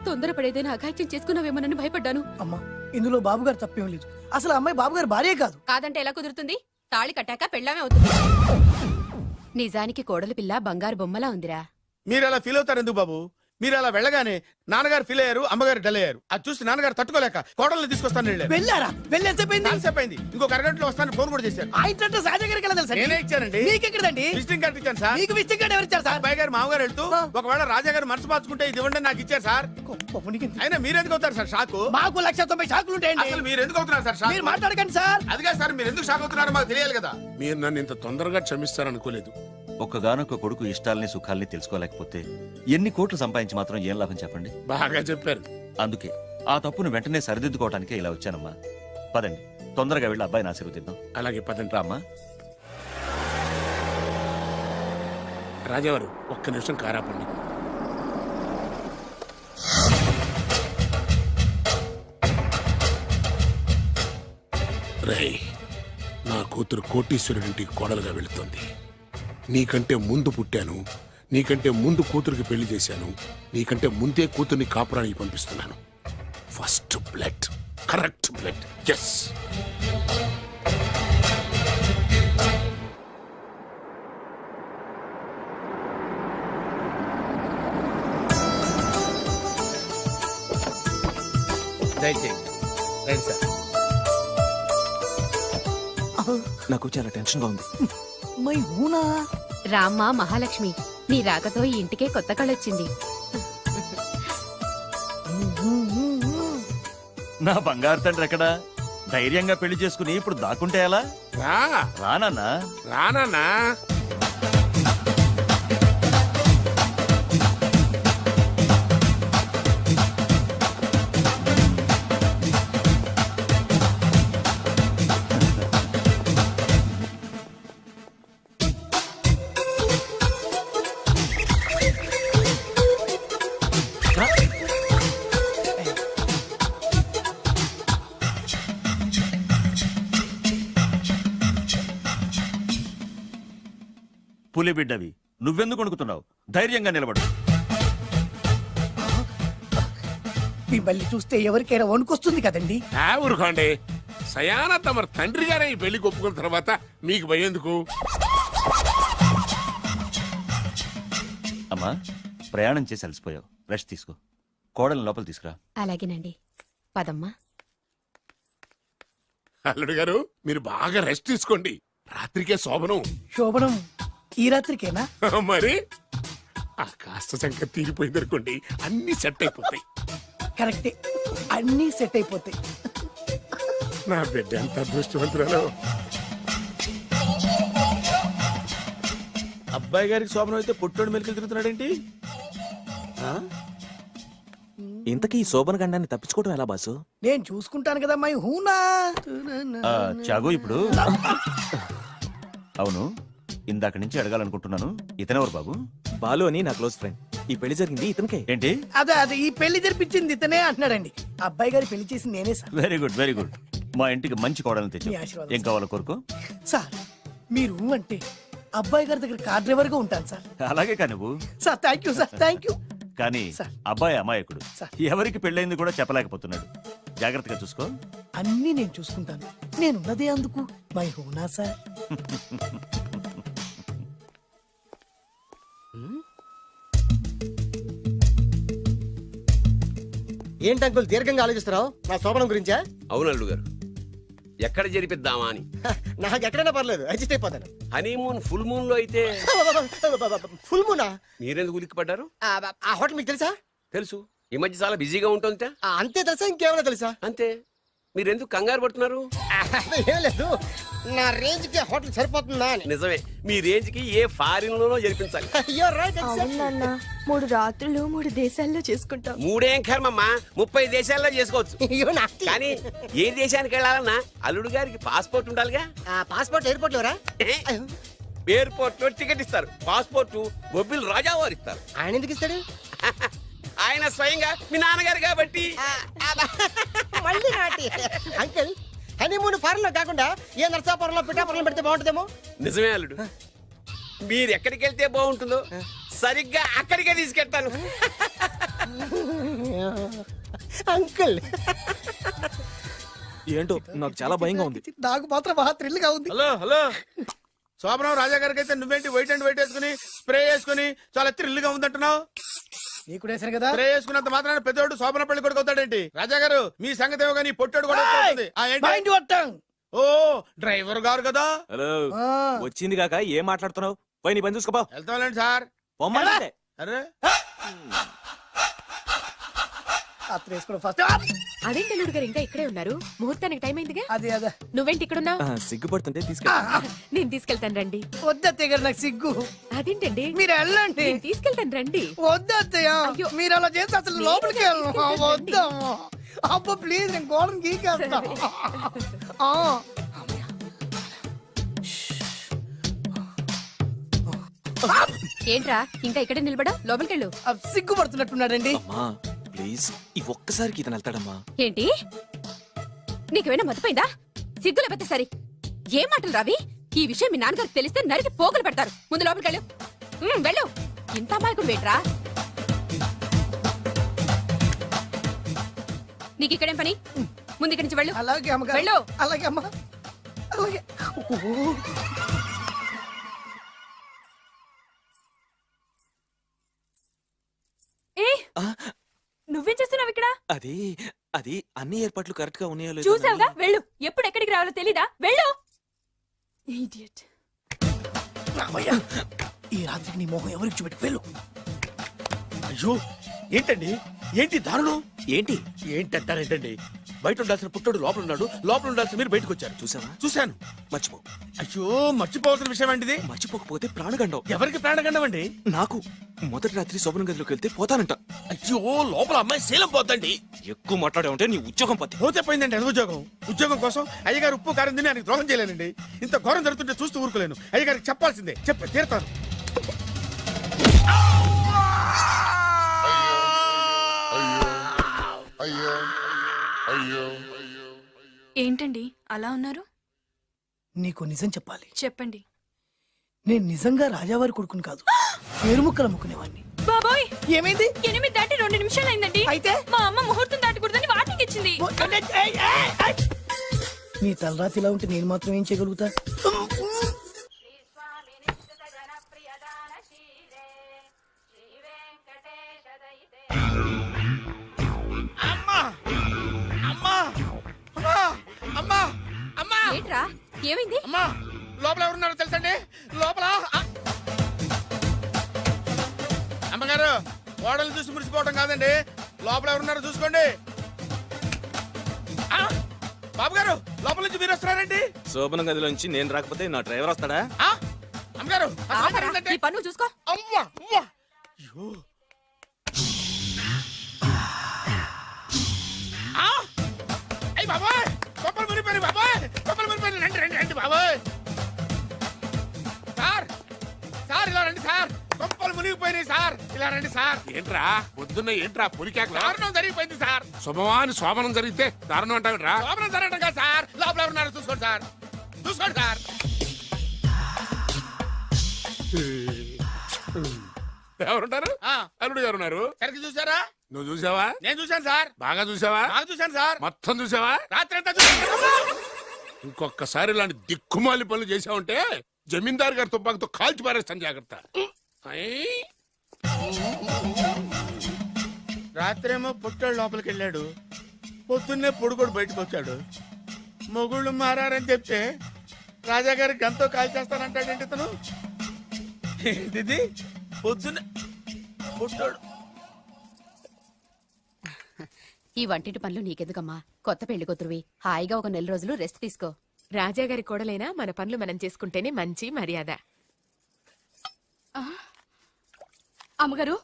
తొందరపడేదైనా అఘాయిత్యం చేసుకున్నావేమోనని భయపడ్డాను. అమ్మా, ఇందులో బాబుగారు తప్పేం లేదు. అసలు అమ్మాయి బాబుగారు భార్యే కాదు. కాదంటే ఎలా కుదురుతుంది? తాళి కట్టాక పెళ్ళామే అవుతుంది. నిజానికి కోడలి పిల్ల బంగారు బొమ్మలా ఉందిరా. మీరు అలా ఫీల్ అవుతారు ఎందుకు బాబు? మీరు అలా వెళ్ళగానే నాన్నగారు ఫీల్ అయ్యారు, అమ్మగారు డల్ అయ్యారు. అది చూసి నాన్నగారు తట్టుకోలేక కోడల్ని తీసుకొస్తాను వెళ్ళారా? వెళ్ళేసేపోయింది. ఇంకొక అరగంటలో వస్తాను ఫోన్ కూడా చేశారు. నేనే ఇచ్చానండి. విజిటింగ్ కార్డు ఇచ్చాను సార్. మీకు విజిటింగ్ కార్డు ఎవరు ఇచ్చారు సార్? అబ్బాయి గారు మామగారు వెళ్తూ ఒకవేళ రాజా గారు మనసు మార్చుకుంటే ఇది ఇవ్వండి నాకు ఇచ్చారు సార్. అయినా మీరు ఎందుకు అవుతారు సార్ షాక్? మాకు 1,90,000 షాకులు ఉంటాయండి. అసలు మీరు ఎందుకు అవుతున్నారు సార్ షాక్? మీరు మాట్లాడకండి సార్. అదిగా సార్, మీరు ఎందుకు షాక్ అవుతున్నారో మాకు తెలియాలి కదా. మీరు నన్ను ఇంత తొందరగా క్షమిస్తారనుకోలేదు. ఒక్కగానొక్క కొడుకు ఇష్టాలని సుఖాల్ని తెలుసుకోలేకపోతే ఎన్ని కోట్లు సంపాదించి మాత్రం ఏం లాభం చెప్పండి? బాగా చెప్పారు. అందుకే ఆ తప్పును వెంటనే సరిదిద్దుకోవడానికే ఇలా వచ్చానమ్మా. పదండి, తొందరగా వెళ్ళి అబ్బాయిని ఆశీర్వదిద్దాం. అలాగే పదండి. రామ్మా. రాజావారు ఒక్క నిమిషం కారాపండి. రేయ్, నా కూతురు కోటీశ్వరుడింటికి కోడలుగా వెళుతోంది. నీకంటే ముందు పుట్టాను, నీకంటే ముందు కూతురికి పెళ్లి చేశాను, నీకంటే ముందే కూతుర్ని కాపురానికి పంపిస్తున్నాను. First blood, correct blood. Yes. రండి సార్. నాకు చాలా టెన్షన్ గా ఉంది. మై హూనా. రామ్మ మహాలక్ష్మి, నీ రాకతో ఈ ఇంటికే కొత్త కళొచ్చింది. నా బంగారు తండ్రి ఎక్కడా? ధైర్యంగా పెళ్లి చేసుకుని ఇప్పుడు దాక్కుంటే ఎలా? రానన్నా. రానన్నా. పులి బిడ్డవి, నువ్వెందుకు వణుకుతున్నావు? ధైర్యంగా నిలబడు. మిమ్మల్ని చూస్తే ఎవరికైనా వణుకొస్తుంది కదండి. ఊరుకోండి. సయానా తమ తండ్రి గారే ఈ పెళ్లి ఒప్పుకున్న తర్వాత మీకు భయందుకు? అమ్మా, ప్రయాణం చేసి అలసిపోయావు, రెస్ట్ తీసుకో. కోడల్ని లోపల తీసుకురా. అలాగేనండి, పదమ్మా. అల్లుడు గారు, మీరు బాగా రెస్ట్ తీసుకోండి. రాత్రికే శోభనం. శోభనం ఈ రాత్రికేనా? మరి ఆ కాస్త సంఖ్య తీరిపోయింది అనుకోండి, అన్ని సెట్ అయిపోతాయి. కరెక్టే, అన్ని సెట్ అయిపోతాయి. నా బిడ్డ ఎంత అదృష్టవంతురాలు. అబ్బాయి గారికి శోభనం అయితే పుట్టోడు మెలికలు తిరుగుతున్నాడేంటి? ఇంతకీ ఈ శోభన గండాన్ని తప్పించుకోవడం ఎలా బాసు? నేను చూసుకుంటాను కదా మై హూనా. చాగు ఇప్పుడు. అవును, ఇందాక నుంచి అడగాలనుకుంటున్నాను, ఇతనెవరు బాబు? బాలు అని నా క్లోజ్ ఫ్రెండ్. ఈ పెళ్లి జరిగింది ఇతనికే. ఏంటి? అదే ఈ పెళ్లి జరిపించింది ఇతనే అంటున్నాడండి. అబ్బాయి గారి పెళ్లి చేసింది నేనే sir. Very good, very good. మా ఇంటికి మంచి కోడల్ని తెచ్చు. మీ ఆశీర్వాదం ఏం కావాలో కోరుకో. సార్, మీరు అంటే అబ్బాయి గారి దగ్గర కార్ డ్రైవర్ గా ఉంటాను సార్. అలాగే కా నువ్వు. Sir thank you sir, thank you. కానీ అబ్బాయి అమాయకుడు, ఎవరికి పెళ్ళైంది కూడా చెప్పలేకపోతున్నాడు. జాగ్రత్తగా చూసుకో. అన్నీ నేను చూసుకుంటాను. నేనున్నదే అందుకు మై హూనా సార్. ఏంటి అంకుల్ దీర్ఘంగా ఆలోచిస్తున్నావు? నా శోభనం గురించా? అవును అల్లుడు గారు, ఎక్కడ జరిపిద్దామా అని. నాకు ఎక్కడైనా పర్లేదు, అడ్జస్ట్ అయిపోతాను. హనీమూన్ ఫుల్ మూన్ లో అయితే. ఫుల్ మూనా? మీరెందుకు ఉలిక్కిపడ్డారు? ఆ హోటల్ మీకు తెలుసా? తెలుసు, ఈ మధ్య చాలా బిజీగా ఉంటుంది. అంతే తెలుసా, ఇంకేమైనా తెలుసా? అంతే. మీరు ఎందుకు కంగారు పడుతున్నారు? ఏం లేదు, నా రేంజ్ కి హోటల్ సరిపోతుందా అని. నిజమే, మీ రేంజ్ కి ఏ ఫారిన్ లోనో జరిపించాలి. అవునన్నా 3 రాత్రులు 3 దేశాల్లో చేసుకుంటాం. 3 కర్మమ్మా, 30 దేశాల్లో చేసుకోవచ్చు. కానీ ఏ దేశానికి వెళ్ళాలన్నా అల్లుడు గారికి పాస్పోర్ట్ ఉండాలిగా. Passport airport LoRa? ఎయిర్పోర్ట్ లో టికెట్ ఇస్తారు, పాస్పోర్ట్ బొబ్బిల్ రాజా వారు ఇస్తారు. ఆయన ఎందుకు ఇస్తాడు? ఆయన స్వయంగా మీ నాన్నగారు కాబట్టి. మళ్ళీ నాటి అంకుల్, హనీమూన్ ఫారెన్ లో కాకుండా ఏ నర్సాపురంలో పిఠాపురంలో పెడితే బాగుంటుందేమో. నిజమే అల్లుడు, మీరు ఎక్కడికి వెళ్తే బాగుంటుందో సరిగ్గా అక్కడికే తీసుకెళ్తాను. అంకుల్ ఏంటో నాకు చాలా భయంగా ఉంది. నాకు మాత్రం బాగా థ్రిల్ గా ఉంది. హలో హలో, శోభనం రాజా గారికి అయితే నువ్వేంటి వైట్ అండ్ వైట్ వేసుకుని స్ప్రే వేసుకుని చాలా థ్రిల్ గా ఉందంటున్నావు? నీకు వేసారు కదా. స్ప్రే వేసుకున్నంత మాత్రాన పెద్దోడు శోభన పెళ్లి కొడుకు అవుతాడేంటి? రాజా గారు మీ సంగతి ఏమో కానీ పొట్టోడు కూడా అవుతుంది. ఓ డ్రైవర్ గారు కదా. హలో, వచ్చింది కాక ఏం మాట్లాడుతున్నావు? పోయి నీ పని చూసుకోపో. వెళ్తాంలేండి సార్. పొమ్మంటే అరే అదేంటి అల్లుడు గారు ఇంకా ఇక్కడే ఉన్నారు? ముహూర్తానికి టైం అయిందిగా. అదే అదే నువ్వేంటి ఇక్కడున్నావు? సిగ్గుపడుతుంటే తీసుకెళ్ళి. నేను తీసుకెళ్తాను రండి. వద్దత్తయ్య గారు, నాకు సిగ్గు. అదేంటండి? మీరు వెళ్ళండి. నేను తీసుకెళ్తాను రండి. వద్దత్తయ్య, అయ్యో. మీరు అలా చేస్తే అసలు లోపలికి వెళ్ళను. వద్దమ్మా, అబ్బా ప్లీజ్, నేను గోడను గీకేస్తా. ఏంట్రా ఇంకా ఇక్కడే నిలబడా? లోపలికెళ్ళు. సిగ్గుపడుతున్నట్టున్నాడండి. అమ్మా ప్లీజ్, ఈ ఒక్కసారికి ఇతను వెళ్తాడమ్మా. ఏంటి నీకేమైనా మతిపోయిందా? సిగ్గు లేకపోతే సరే. ఏ మాటలు రావి? ఈ విషయం మీ నాన్నగారికి తెలిస్తే నరికి పోగులు పెడతారు. ముందు లోపలికెళ్ళు. వెళ్ళు. ఇంత అమాయకుడు వేట్రా? నీకు ఇక్కడేం పని? ముందు ఇక్కడి నుంచి వెళ్ళు. అలాగే అమ్మగారు. వెళ్ళు. అలాగే అమ్మా, అలాగే. నువ్వేం చేస్తున్నావు ఇక్కడ? అది అది అన్ని ఏర్పాట్లు కరెక్ట్ గా ఉన్నాయో లేదో చూసావుగా, వెళ్ళు. ఎప్పుడు ఎక్కడికి రావాలో తెలీదా? వెళ్ళు. Idiot. ఈ రాత్రికి నీ మొహం ఎవరికి చూపెట్టి వెళ్ళు. అయ్యో ఏంటండి, ఏంటి దారుణం? ఏంటి ఏంటంటారేంటండి? బయట ఉండాల్సిన పుట్టోడు లోపల ఉన్నాడు, లోపల ఉండాల్సిన మీరు బయటకు వచ్చారు. చూసావా? చూశాను. మర్చిపో. అయ్యో మర్చిపోవాల్సిన విషయం అండి. మర్చిపోకపోతే ప్రాణగండం. ఎవరికి ప్రాణగండం అండి? నాకు. మొదటి రాత్రి శోభన గదిలోకి వెళ్తే పోతానంట. అయ్యో లోపల అమ్మాయి శీలం పోతండి. ఎక్కువ మాట్లాడే ఉంటే నీ ఉద్యోగం పత్తి. పోతే పోయిందండి అది ఉద్యోగం. ఉద్యోగం కోసం అయ్యగారు ఉప్పు కారం తిని ఆయనకి ద్రోహం చేయలేనండి. ఇంత ఘోరం జరుగుతుంటే చూస్తూ ఊరుకోలేను. అయ్యగారికి చెప్పాల్సిందే, చెప్పి తీరుతాను. ఏంటండి అలా ఉన్నారు? నీకు నిజం చెప్పాలి. చెప్పండి. నేను నిజంగా రాజావారి కొడుకుని కాదు, పేరుముక్కలు అమ్ముకునేవాడిని. బాబోయ్, ఏమైంది? 8 దాటి 2 నిమిషాలు అయిందండి. అయితే మా అమ్మ ముహూర్తం దాటకూడదని వాటికి ఇచ్చింది. నీ తలరాతి ఇలా ఉంటే నేను మాత్రం ఏం చేయగలుగుతా? ఏంట్రా ఏమైంది? అమ్మా లోపల ఎవరున్నారో తెలుసండి? లోపల అమ్మగారు, ఓడలు చూసి మురిసిపోవడం కాదండి, లోపల ఎవరున్నారో చూసుకోండి. బాబు గారు, లోపల నుంచి మీరు వస్తున్నారండి. శోభన గదిలోంచి నేను రాకపోతే నా డ్రైవర్ వస్తాడా? అమ్మగారు ఈ పన్ను చూసుకో. అమ్మా అమ్మా, అయ్యో అయ్యి బాబాయ్, కొప్పలు మునిపోయి బాబాయ్, కొప్పలు మునిపోయి. రండి రండి రండి బాబాయ్. సార్ సార్ ఇలా రండి సార్, కొంపలు మునిగిపోయినాయి సార్, ఇలా రండి సార్. ఏంట్రా పొద్దున్న ఏంట్రా పులికేకలా? దారుణం జరిగిపోయింది సార్. శుభమాని శోభనం జరిగితే దారుణం అంటావిట్రా? లోపల జరగడం కాదు సార్, లోపల ఎవరున్నారో చూసుకోండి సార్, చూసుకోండి సార్. ఎవరుంటారు? అల్లుడు గారు ఉన్నారు. సరిగ్గా చూసారా? నువ్వు చూసావా? నేను చూశాను సార్. బాగా చూసావా? బాగా చూశాను సార్. మొత్తం చూసావా? రాత్రి అంతా చూశాను. ఇంకొకసారి ఇలాంటి దిక్కుమాలి పనులు చేసావంటే జమీందారు గారి తుపాకుతో కాల్చి పారేస్తాను, జాగ్రత్త. రాత్రేమో పుట్టాడు లోపలికి వెళ్ళాడు, పొద్దున్నే పొడుగోడు బయటకు వచ్చాడు. మొగుళ్ళు మారని చెప్తే రాజాగారికి గంతో కాల్ చేస్తానంటాడేంటి ఇతను? ఏంటిది పొద్దున్నే పుట్టాడు? ఈ వంటింటి పనులు నీకెందుకమ్మా? కొత్త పెళ్లి కూతురువి, హాయిగా ఒక 4 రోజులు రెస్ట్ తీసుకో. రాజాగారి కోడలైనా మన పనులు మనం చేసుకుంటేనే మంచి మర్యాద. అమ్మగారు,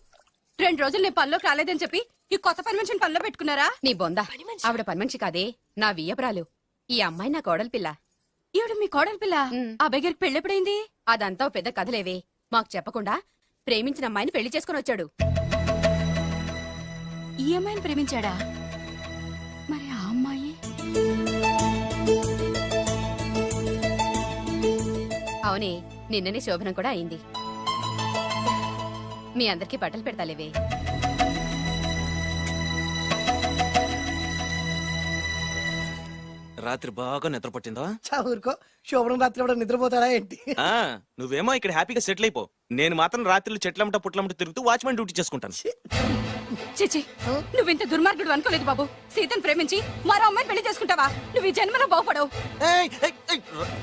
2 రోజులు నేను పనిలోకి రాలేదని చెప్పి ఈ కొత్త పని మనిషిని పనిలో పెట్టుకున్నారా? నీ బొందా, ఆవిడ పని మనిషి కాదే, నా వియ్యపురాలు. ఈ అమ్మాయి నా కోడలి పిల్ల. ఈవిడ మీ కోడలి పిల్ల? అబ్బాయి గారికి పెళ్ళెప్పుడైంది? అదంతా ఓ పెద్ద కథలేవే, మాకు చెప్పకుండా ప్రేమించిన అమ్మాయిని పెళ్లి చేసుకుని వచ్చాడు. ఈ అమ్మాయిని ప్రేమించాడా? మరి ఆ అమ్మాయి? అవునే, నిన్ననే శోభనం కూడా అయింది. మీ అందరికి బట్టలు పెడతాలేవే. రాత్రి బాగా నిద్ర పట్టిందా? ఊరుకో, శోభనం రాత్రి కూడా నిద్రపోతారా ఏంటి? ఆ, నువ్వేమో ఇక్కడ హ్యాపీగా సెటిల్ అయిపో. నేను మాత్రం రాత్రులు చెట్లమ్మట పుట్లమ్మట తిరుగుతూ వాచ్మెన్ డ్యూటీ చేసుకుంటాను. చిచి, నువ్వింత దుర్మార్గుడు అనుకోలేదు బాబు. సీతను ప్రేమించి మరో అమ్మాయిని పెళ్లి చేసుకుంటావా? నువ్వు ఈ జన్మలో బాగుపడవు.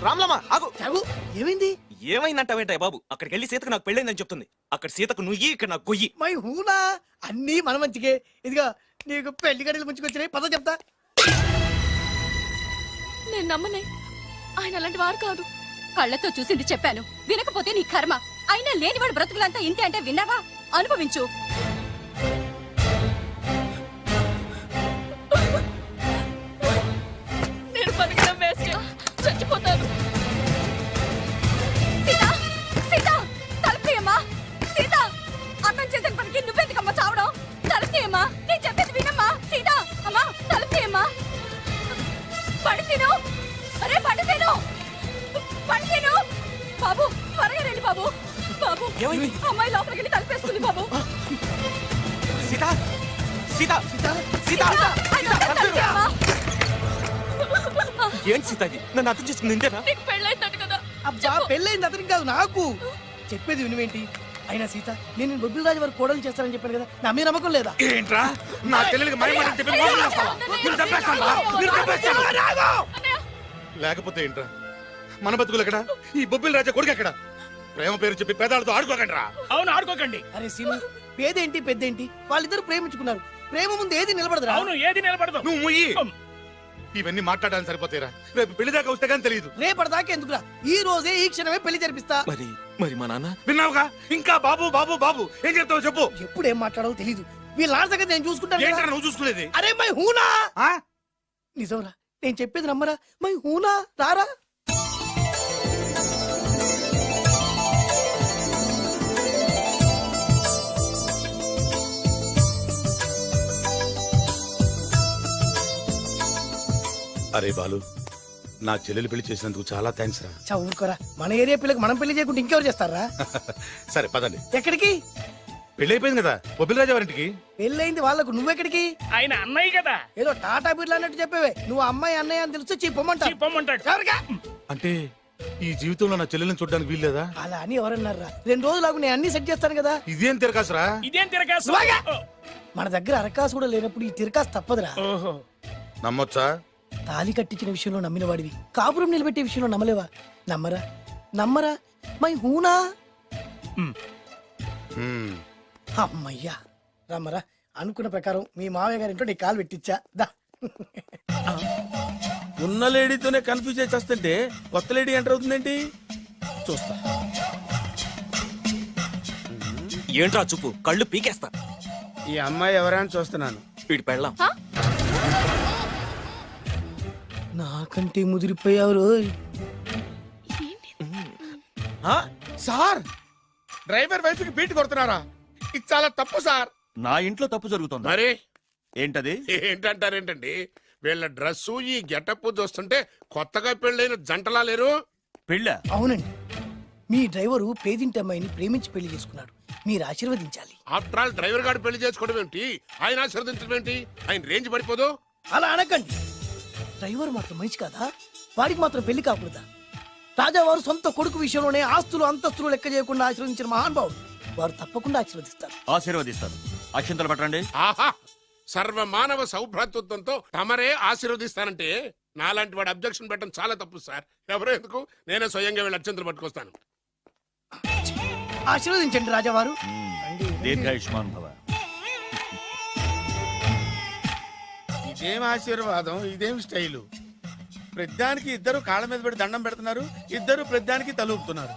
రామ్లమ్మ ఆగు. ఏమైంది? ఏమైందంటావేంటాయి బాబు? అక్కడికి వెళ్ళి సీతకు నాకు పెళ్ళైందని చెప్తుంది. అక్కడ సీతకు నుయ్యి, ఇక్కడ నాకు గొయ్యి. మై హూనా, అన్నీ మన మంచికే. ఇదిగా నీకు పెళ్లి గడిలు ముంచుకొచ్చినాయి, పద చెప్తా. నేను నమ్మనే, ఆయన అలాంటి వారు కాదు. కళ్ళతో చూసింది చెప్పాను, వినకపోతే నీ కర్మ. అయినా లేనివాడు బ్రతుకులంతా ఇంతే అంటే విన్నావా? అనుభవించు. నేను బతకడం వేస్ట్, చచ్చిపోతాను. సీత, సీత, తలుపుతీయమ్మా. సీత, అర్థం చేసిన పనికి నువ్వెందుకమ్మా చావడం? తలుపుతీయమ్మా, నేను చెప్పేది వినమ్మా. సీత, అమ్మా, తలుపుతీయమ్మా. పడితేను, అరే పడితేను, పడితేను. బాబు, త్వరగా రండి బాబు. బాబు, అమ్మాయి లోపలికి వెళ్ళి తలుపేసుకుంది బాబు. సీత, సీత, సీత, తలుపుతీయమ్మా. ఏంటి సీత ఇది? నన్ను అర్థం చేసుకుంది ఇంతేనా? నీకు పెళ్ళైందట కదా? అబ్బా, పెళ్ళైంది అతనికి కాదు, నాకు. చెప్పేది వినువేంటి? అయినా సీత, నేను బొబ్బిల్ రాజు వారు కోడలు చేస్తానని చెప్పాను కదా, నా మీద నమ్మకం లేదా? ఏంట్రా నా చెల్లెలికి మైమని చెప్పి మోసం చేస్తావా? నిన్ను చంపేస్తావా? నిన్ను చంపేస్తావా? లేకపోతే ఏంట్రా మన బతుకులు ఎక్కడ? ఈ బొబ్బిల్ రాజా కొడుకు ఎక్కడ? ప్రేమ పేరు చెప్పి పేదాలతో ఆడుకోకండి రా. అవును, ఆడుకోకండి. అరే సీను, పేదేంటి పెద్దేంటి, వాళ్ళిద్దరు ప్రేమించుకున్నారు. ప్రేమ ముందు ఏది నిలబడదురా. అవును, ఏది నిలబడదు. నువ్వు ముయ్యి. ఇవన్నీ మాట్లాడడానికి సరిపోతాయిరా. రేపు పెళ్లి దాకా వస్తే కానీ తెలియదు. రేపటిదాకా ఎందుకురా, ఈ రోజే ఈ క్షణమే పెళ్లి జరిపిస్తా. మరి మా నాన్న విన్నావుగా? ఇంకా బాబు బాబు బాబు ఏం చెప్తావు చెప్పు. ఎప్పుడు ఏం మాట్లాడాలో తెలీదు. వీళ్ళ నాన్న సంగతి నేను చూసుకుంటాను. ఏంట్రా నువ్వు చూసుకునేది? అరే మై హూనా, నిజంరా, నేను చెప్పేది నమ్మరా? మై హూనా, రారా. అరే బాలు, నా చెల్లెలు పెళ్లి చేసినందుకు చాలా థ్యాంక్స్ రా. చదువుకోరా, మన ఏరియా పిల్లకి మనం పెళ్లి చేయకుండా ఇంకెవరు చేస్తారా? సరే పదండి. ఎక్కడికి? పెళ్లి అయిపోయింది కదా బొబ్బిల్ రాజా వారింటికి. పెళ్ళైంది వాళ్ళకు, నువ్వెక్కడికి? ఆయన అన్నయ్య కదా. ఏదో టాటా బిర్లా అన్నట్టు చెప్పేవే. నువ్వు అమ్మాయి అన్నయ్య అని తెలుసు పొమ్మంటాడు. ఎవరికా? అంటే ఈ జీవితంలో నా చెల్లెలను చూడడానికి వీల్లేదా? అలా అని ఎవరన్నారా? 2 రోజులకు నేను అన్ని సెట్ చేస్తాను కదా. ఇదేం తిరకాసురా? ఇదేం తిరగాసు? మన దగ్గర అరకాసు కూడా లేనప్పుడు ఈ తిరకాసు తప్పదురా. నమ్మొచ్చా? తాలి కట్టించిన విషయంలో నమ్మిన వాడివి, కాపురం నిలబెట్టే విషయంలో నమ్మలేవా? నమ్మరా నమ్మరా? మై హూనా. అమ్మయ్యా, రమ్మరా. అనుకున్న ప్రకారం మీ మావయ్య గారింట్లో నీ కాలు పెట్టించా. దా. ఉన్న లేడీతోనే కన్ఫ్యూజ్ చేస్తుంటే కొత్త లేడీ ఎంటర్ అవుతుందేంటి? చూస్తా. ఏంట్రా చూపు, కళ్ళు పీకేస్తా. ఈ అమ్మాయి ఎవరైనా చూస్తున్నాను. వీడి పెళ్ళాం. నాకంటే ముదిరిపోయావు రోయ్. సార్, డ్రైవర్ వైఫ్ కి బీట్ కొడుతున్నారా? ఇది చాలా తప్పు సార్. నా ఇంట్లో తప్పు జరుగుతుంది. మరి ఏంటది? ఏంటంటారేంటండి? వీళ్ళ డ్రెస్సు ఈ గెటప్ చూస్తుంటే కొత్తగా పెళ్ళైన జంటలా లేరు. పెళ్ళా? అవునండి, మీ డ్రైవరు పేదింటి అమ్మాయిని ప్రేమించి పెళ్లి చేసుకున్నాడు. మీరు ఆశీర్వదించాలి. ఆఫ్టర్ ఆల్ డ్రైవర్ గారు పెళ్లి చేసుకోవడం ఏంటి, ఆయన ఆశీర్వదించడం ఏంటి? ఆయన రేంజ్ పడిపోదు. అలా అనకండి. డ్రైవర్ మాత్రం మనిషి కాదా? వాడికి మాత్రం పెళ్లి కాకూడదా? రాజావారు సొంత కొడుకు విషయంలోనే ఆస్తులు అంతస్తులు లెక్క చేయకుండా ఆశీర్వదించిన మహానుభావుడు. వారు తప్పకుండా ఆశీర్వదిస్తారు. ఆశీర్వదిస్తారు. అక్షంతలు పట్టండి. ఆహా, సర్వ మానవ సౌభ్రాతృత్వంతో తమరే ఆశీర్వదిస్తానంటే నాలాంటి వాడు అబ్జెక్షన్ పెట్టడం చాలా తప్పు సార్. ఎవరో ఎందుకు, నేనే స్వయంగా వీళ్ళ అత్యంతలు పట్టుకొస్తాను. ఆశీర్వదించండి రాజావారు. దీర్ఘాయుష్మాన్ భవ. ఇదేం ఆశీర్వాదం, ఇదేం స్టైలు? ప్రద్దానికి ఇద్దరు కాళ్ళ మీద పెట్టి దండం పెడుతున్నారు, ఇద్దరు ప్రద్దానికి తలూపుతున్నారు.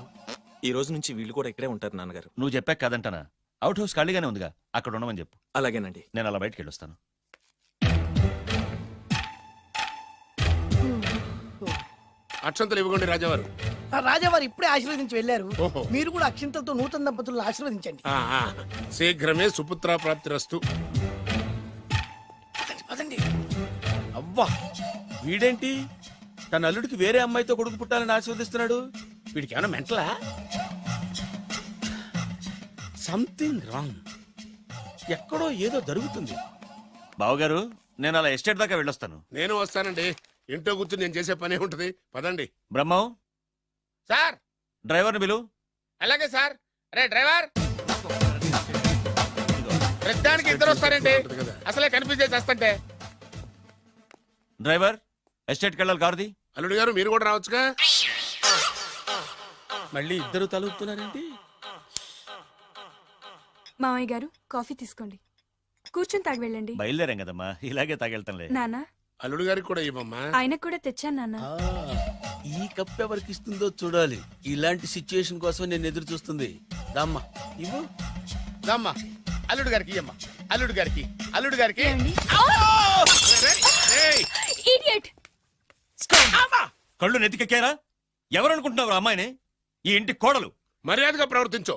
ఈ రోజు నుంచి వీళ్ళు కూడా ఇక్కడే ఉంటారు నాన్నగారు. నువ్వు చెప్పాక కాదంటానా? అవుట్ హౌస్ ఖాళీగానే ఉందిగా, అక్కడ ఉండమని చెప్పు. అలాగేనండి. నేను అలా బయటకు వెళ్ళొస్తాను. అక్షంతలు ఇవ్వకండి రాజావారు. రాజావారు ఇప్పుడే ఆశీర్వదించి వెళ్ళారు. ఓహో. మీరు కూడా అక్షింతలతో నూతన దంపతులను ఆశీర్వదించండి. శీఘ్రమే సుపుత్ర ప్రాప్తిరస్తు. పదండి. అవ్వా, వీడేంటి తన అల్లుడికి వేరే అమ్మాయితో కొడుకు పుట్టాలని ఆశీర్వదిస్తున్నాడు? వీడికి ఏమైనా మెంటలా? Something wrong. ఎక్కడో ఏదో జరుగుతుంది. బావగారు, నేను అలా ఎస్టేట్ దాకా వెళ్ళొస్తాను. నేను వస్తానండి. ఇంట్లో కూర్చొని నేను చేసే పనే ఉంటది. పదండి. బ్రహ్మం, సార్ డ్రైవర్ని పిలు. అలాగే సార్. అరే డ్రైవర్, ప్రతిదానికి ఇద్దరు వస్తారండి. అసలే కన్ఫ్యూజ్ చేసి వస్తుంటే. డ్రైవర్, ఎస్టేట్కి వెళ్ళాలి, కారుది. అల్లుడు గారు మీరు కూడా రావచ్చుగా. మళ్ళీ ఇద్దరు తలుపుతున్నారేంటి? మామయ్య గారు కాఫీ తీసుకోండి, కూర్చొని తాగి వెళ్ళండి. బయలుదేరాం కదమ్మా, ఇలాగే తాగెళ్తానులే. నాన్న, అల్లుడు గారికి కూడా ఇవ్వమ్మా. ఆయనకు కూడా తెచ్చాను నాన్న. ఈ కప్ ఎవరికి ఇస్తుందో చూడాలి. ఇలాంటి సిచ్యుయేషన్ కోసం నేను ఎదురు చూస్తుంది. దమ్మా ఇవ్వు, దమ్మా. అల్లుడు గారికి ఇయ్యమ్మా. అల్లుడు గారికి, అల్లుడు గారికి. ఇడియట్. కళ్ళు నెత్తికెక్కారా? ఎవరనుకుంటున్నావు అమ్మాయిని? ఈ ఇంటి కోడలు. మర్యాదగా ప్రవర్తించో.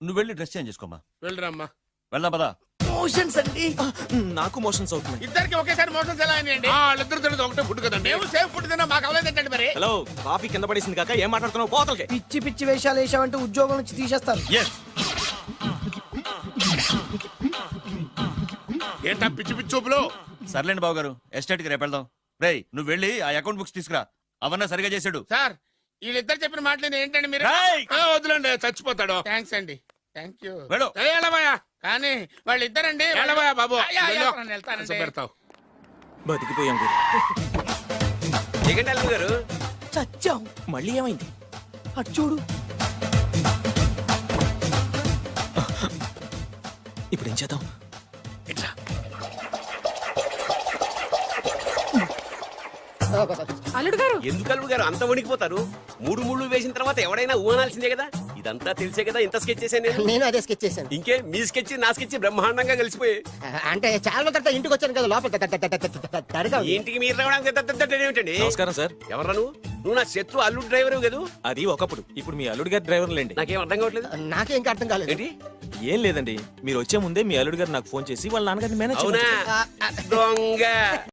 నువ్వు వెళ్ళి డ్రెస్ చేంజ్ చేసుకోమ్మా. వెళ్ళరమ్మా. వెళ్దాం పదా. మోషన్స్ అండి. నాకు మోషన్స్ అవుతున్నాయి. ఇద్దరికి ఒకేసారి మోషన్స్ ఎలా అయినాయండి? వాళ్ళిద్దరు తినదు ఒకటే ఫుడ్ కదండి. మేము సేఫ్ ఫుడ్ తిన్నా మాకు అవలేదండి మరి. హలో, కాఫీ కింద పడేసింది కాక ఏం మాట్లాడుతున్నావు? పోతలకి. పిచ్చి పిచ్చి వేషాలు వేసామంటే ఉద్యోగం నుంచి తీసేస్తారు. ఏంటా పిచ్చి పిచ్చి చూపులు? సర్లేండి బావగారు, ఎస్టేట్కి రేపు వెళ్దాం. రేయ్, నువ్వు వెళ్ళి ఆ అకౌంట్ బుక్స్ తీసుకురా. అవన్నా సరిగా చేసాడు. సార్ వీళ్ళిద్దరు చెప్పిన మాటలు ఏంటండి మీరు? వద్దులండి, చచ్చిపోతాడు. థ్యాంక్స్ అండి. Thank you. వెళ్ళబోయా కానీ వాళ్ళిద్దరండి. వెళ్ళబోయా బాబు. పెడతావు. బతికిపోయాం. దిగండి అల్లుడు గారు. చచ్చాం. మళ్ళీ ఏమైంది? అటు చూడు. ఇప్పుడు ఏం చేద్దాం? అల్లుడు గారు, ఎందుకు అల్లుడు గారు అంత వణికిపోతారు? మూడు ముళ్ళు వేసిన తర్వాత ఎవడైనా ఊనాల్సిందే కదా. ఇదంతా తెలిసే కదా ఇంత స్కెచ్ చేశాను నేను అదే స్కెచ్ చేశాను. ఇంకే మీ స్కెచ్ నా స్కెచ్ బ్రహ్మాండంగా కలిసిపోయి. అంటే చాలా రోజుల తర్వాత ఇంటికి వచ్చాను కదా, లోపల ఇంటికి మీరు రావడానికి ఏమిటండి? నమస్కారం సార్. ఎవరా నువ్వు నా శత్రు అల్లుడు డ్రైవర్ కదా. అది ఒకప్పుడు. ఇప్పుడు మీ అల్లుడు గారి డ్రైవర్ లేండి. నాకేం అర్థం కావట్లేదు. నాకే ఇంకా అర్థం కాలేదు. ఏంటి? ఏం లేదండి, మీరు వచ్చే ముందే మీ అల్లుడు గారు నాకు ఫోన్ చేసి వాళ్ళ నాన్నగారిని మేనేజ్ అవునా దొంగ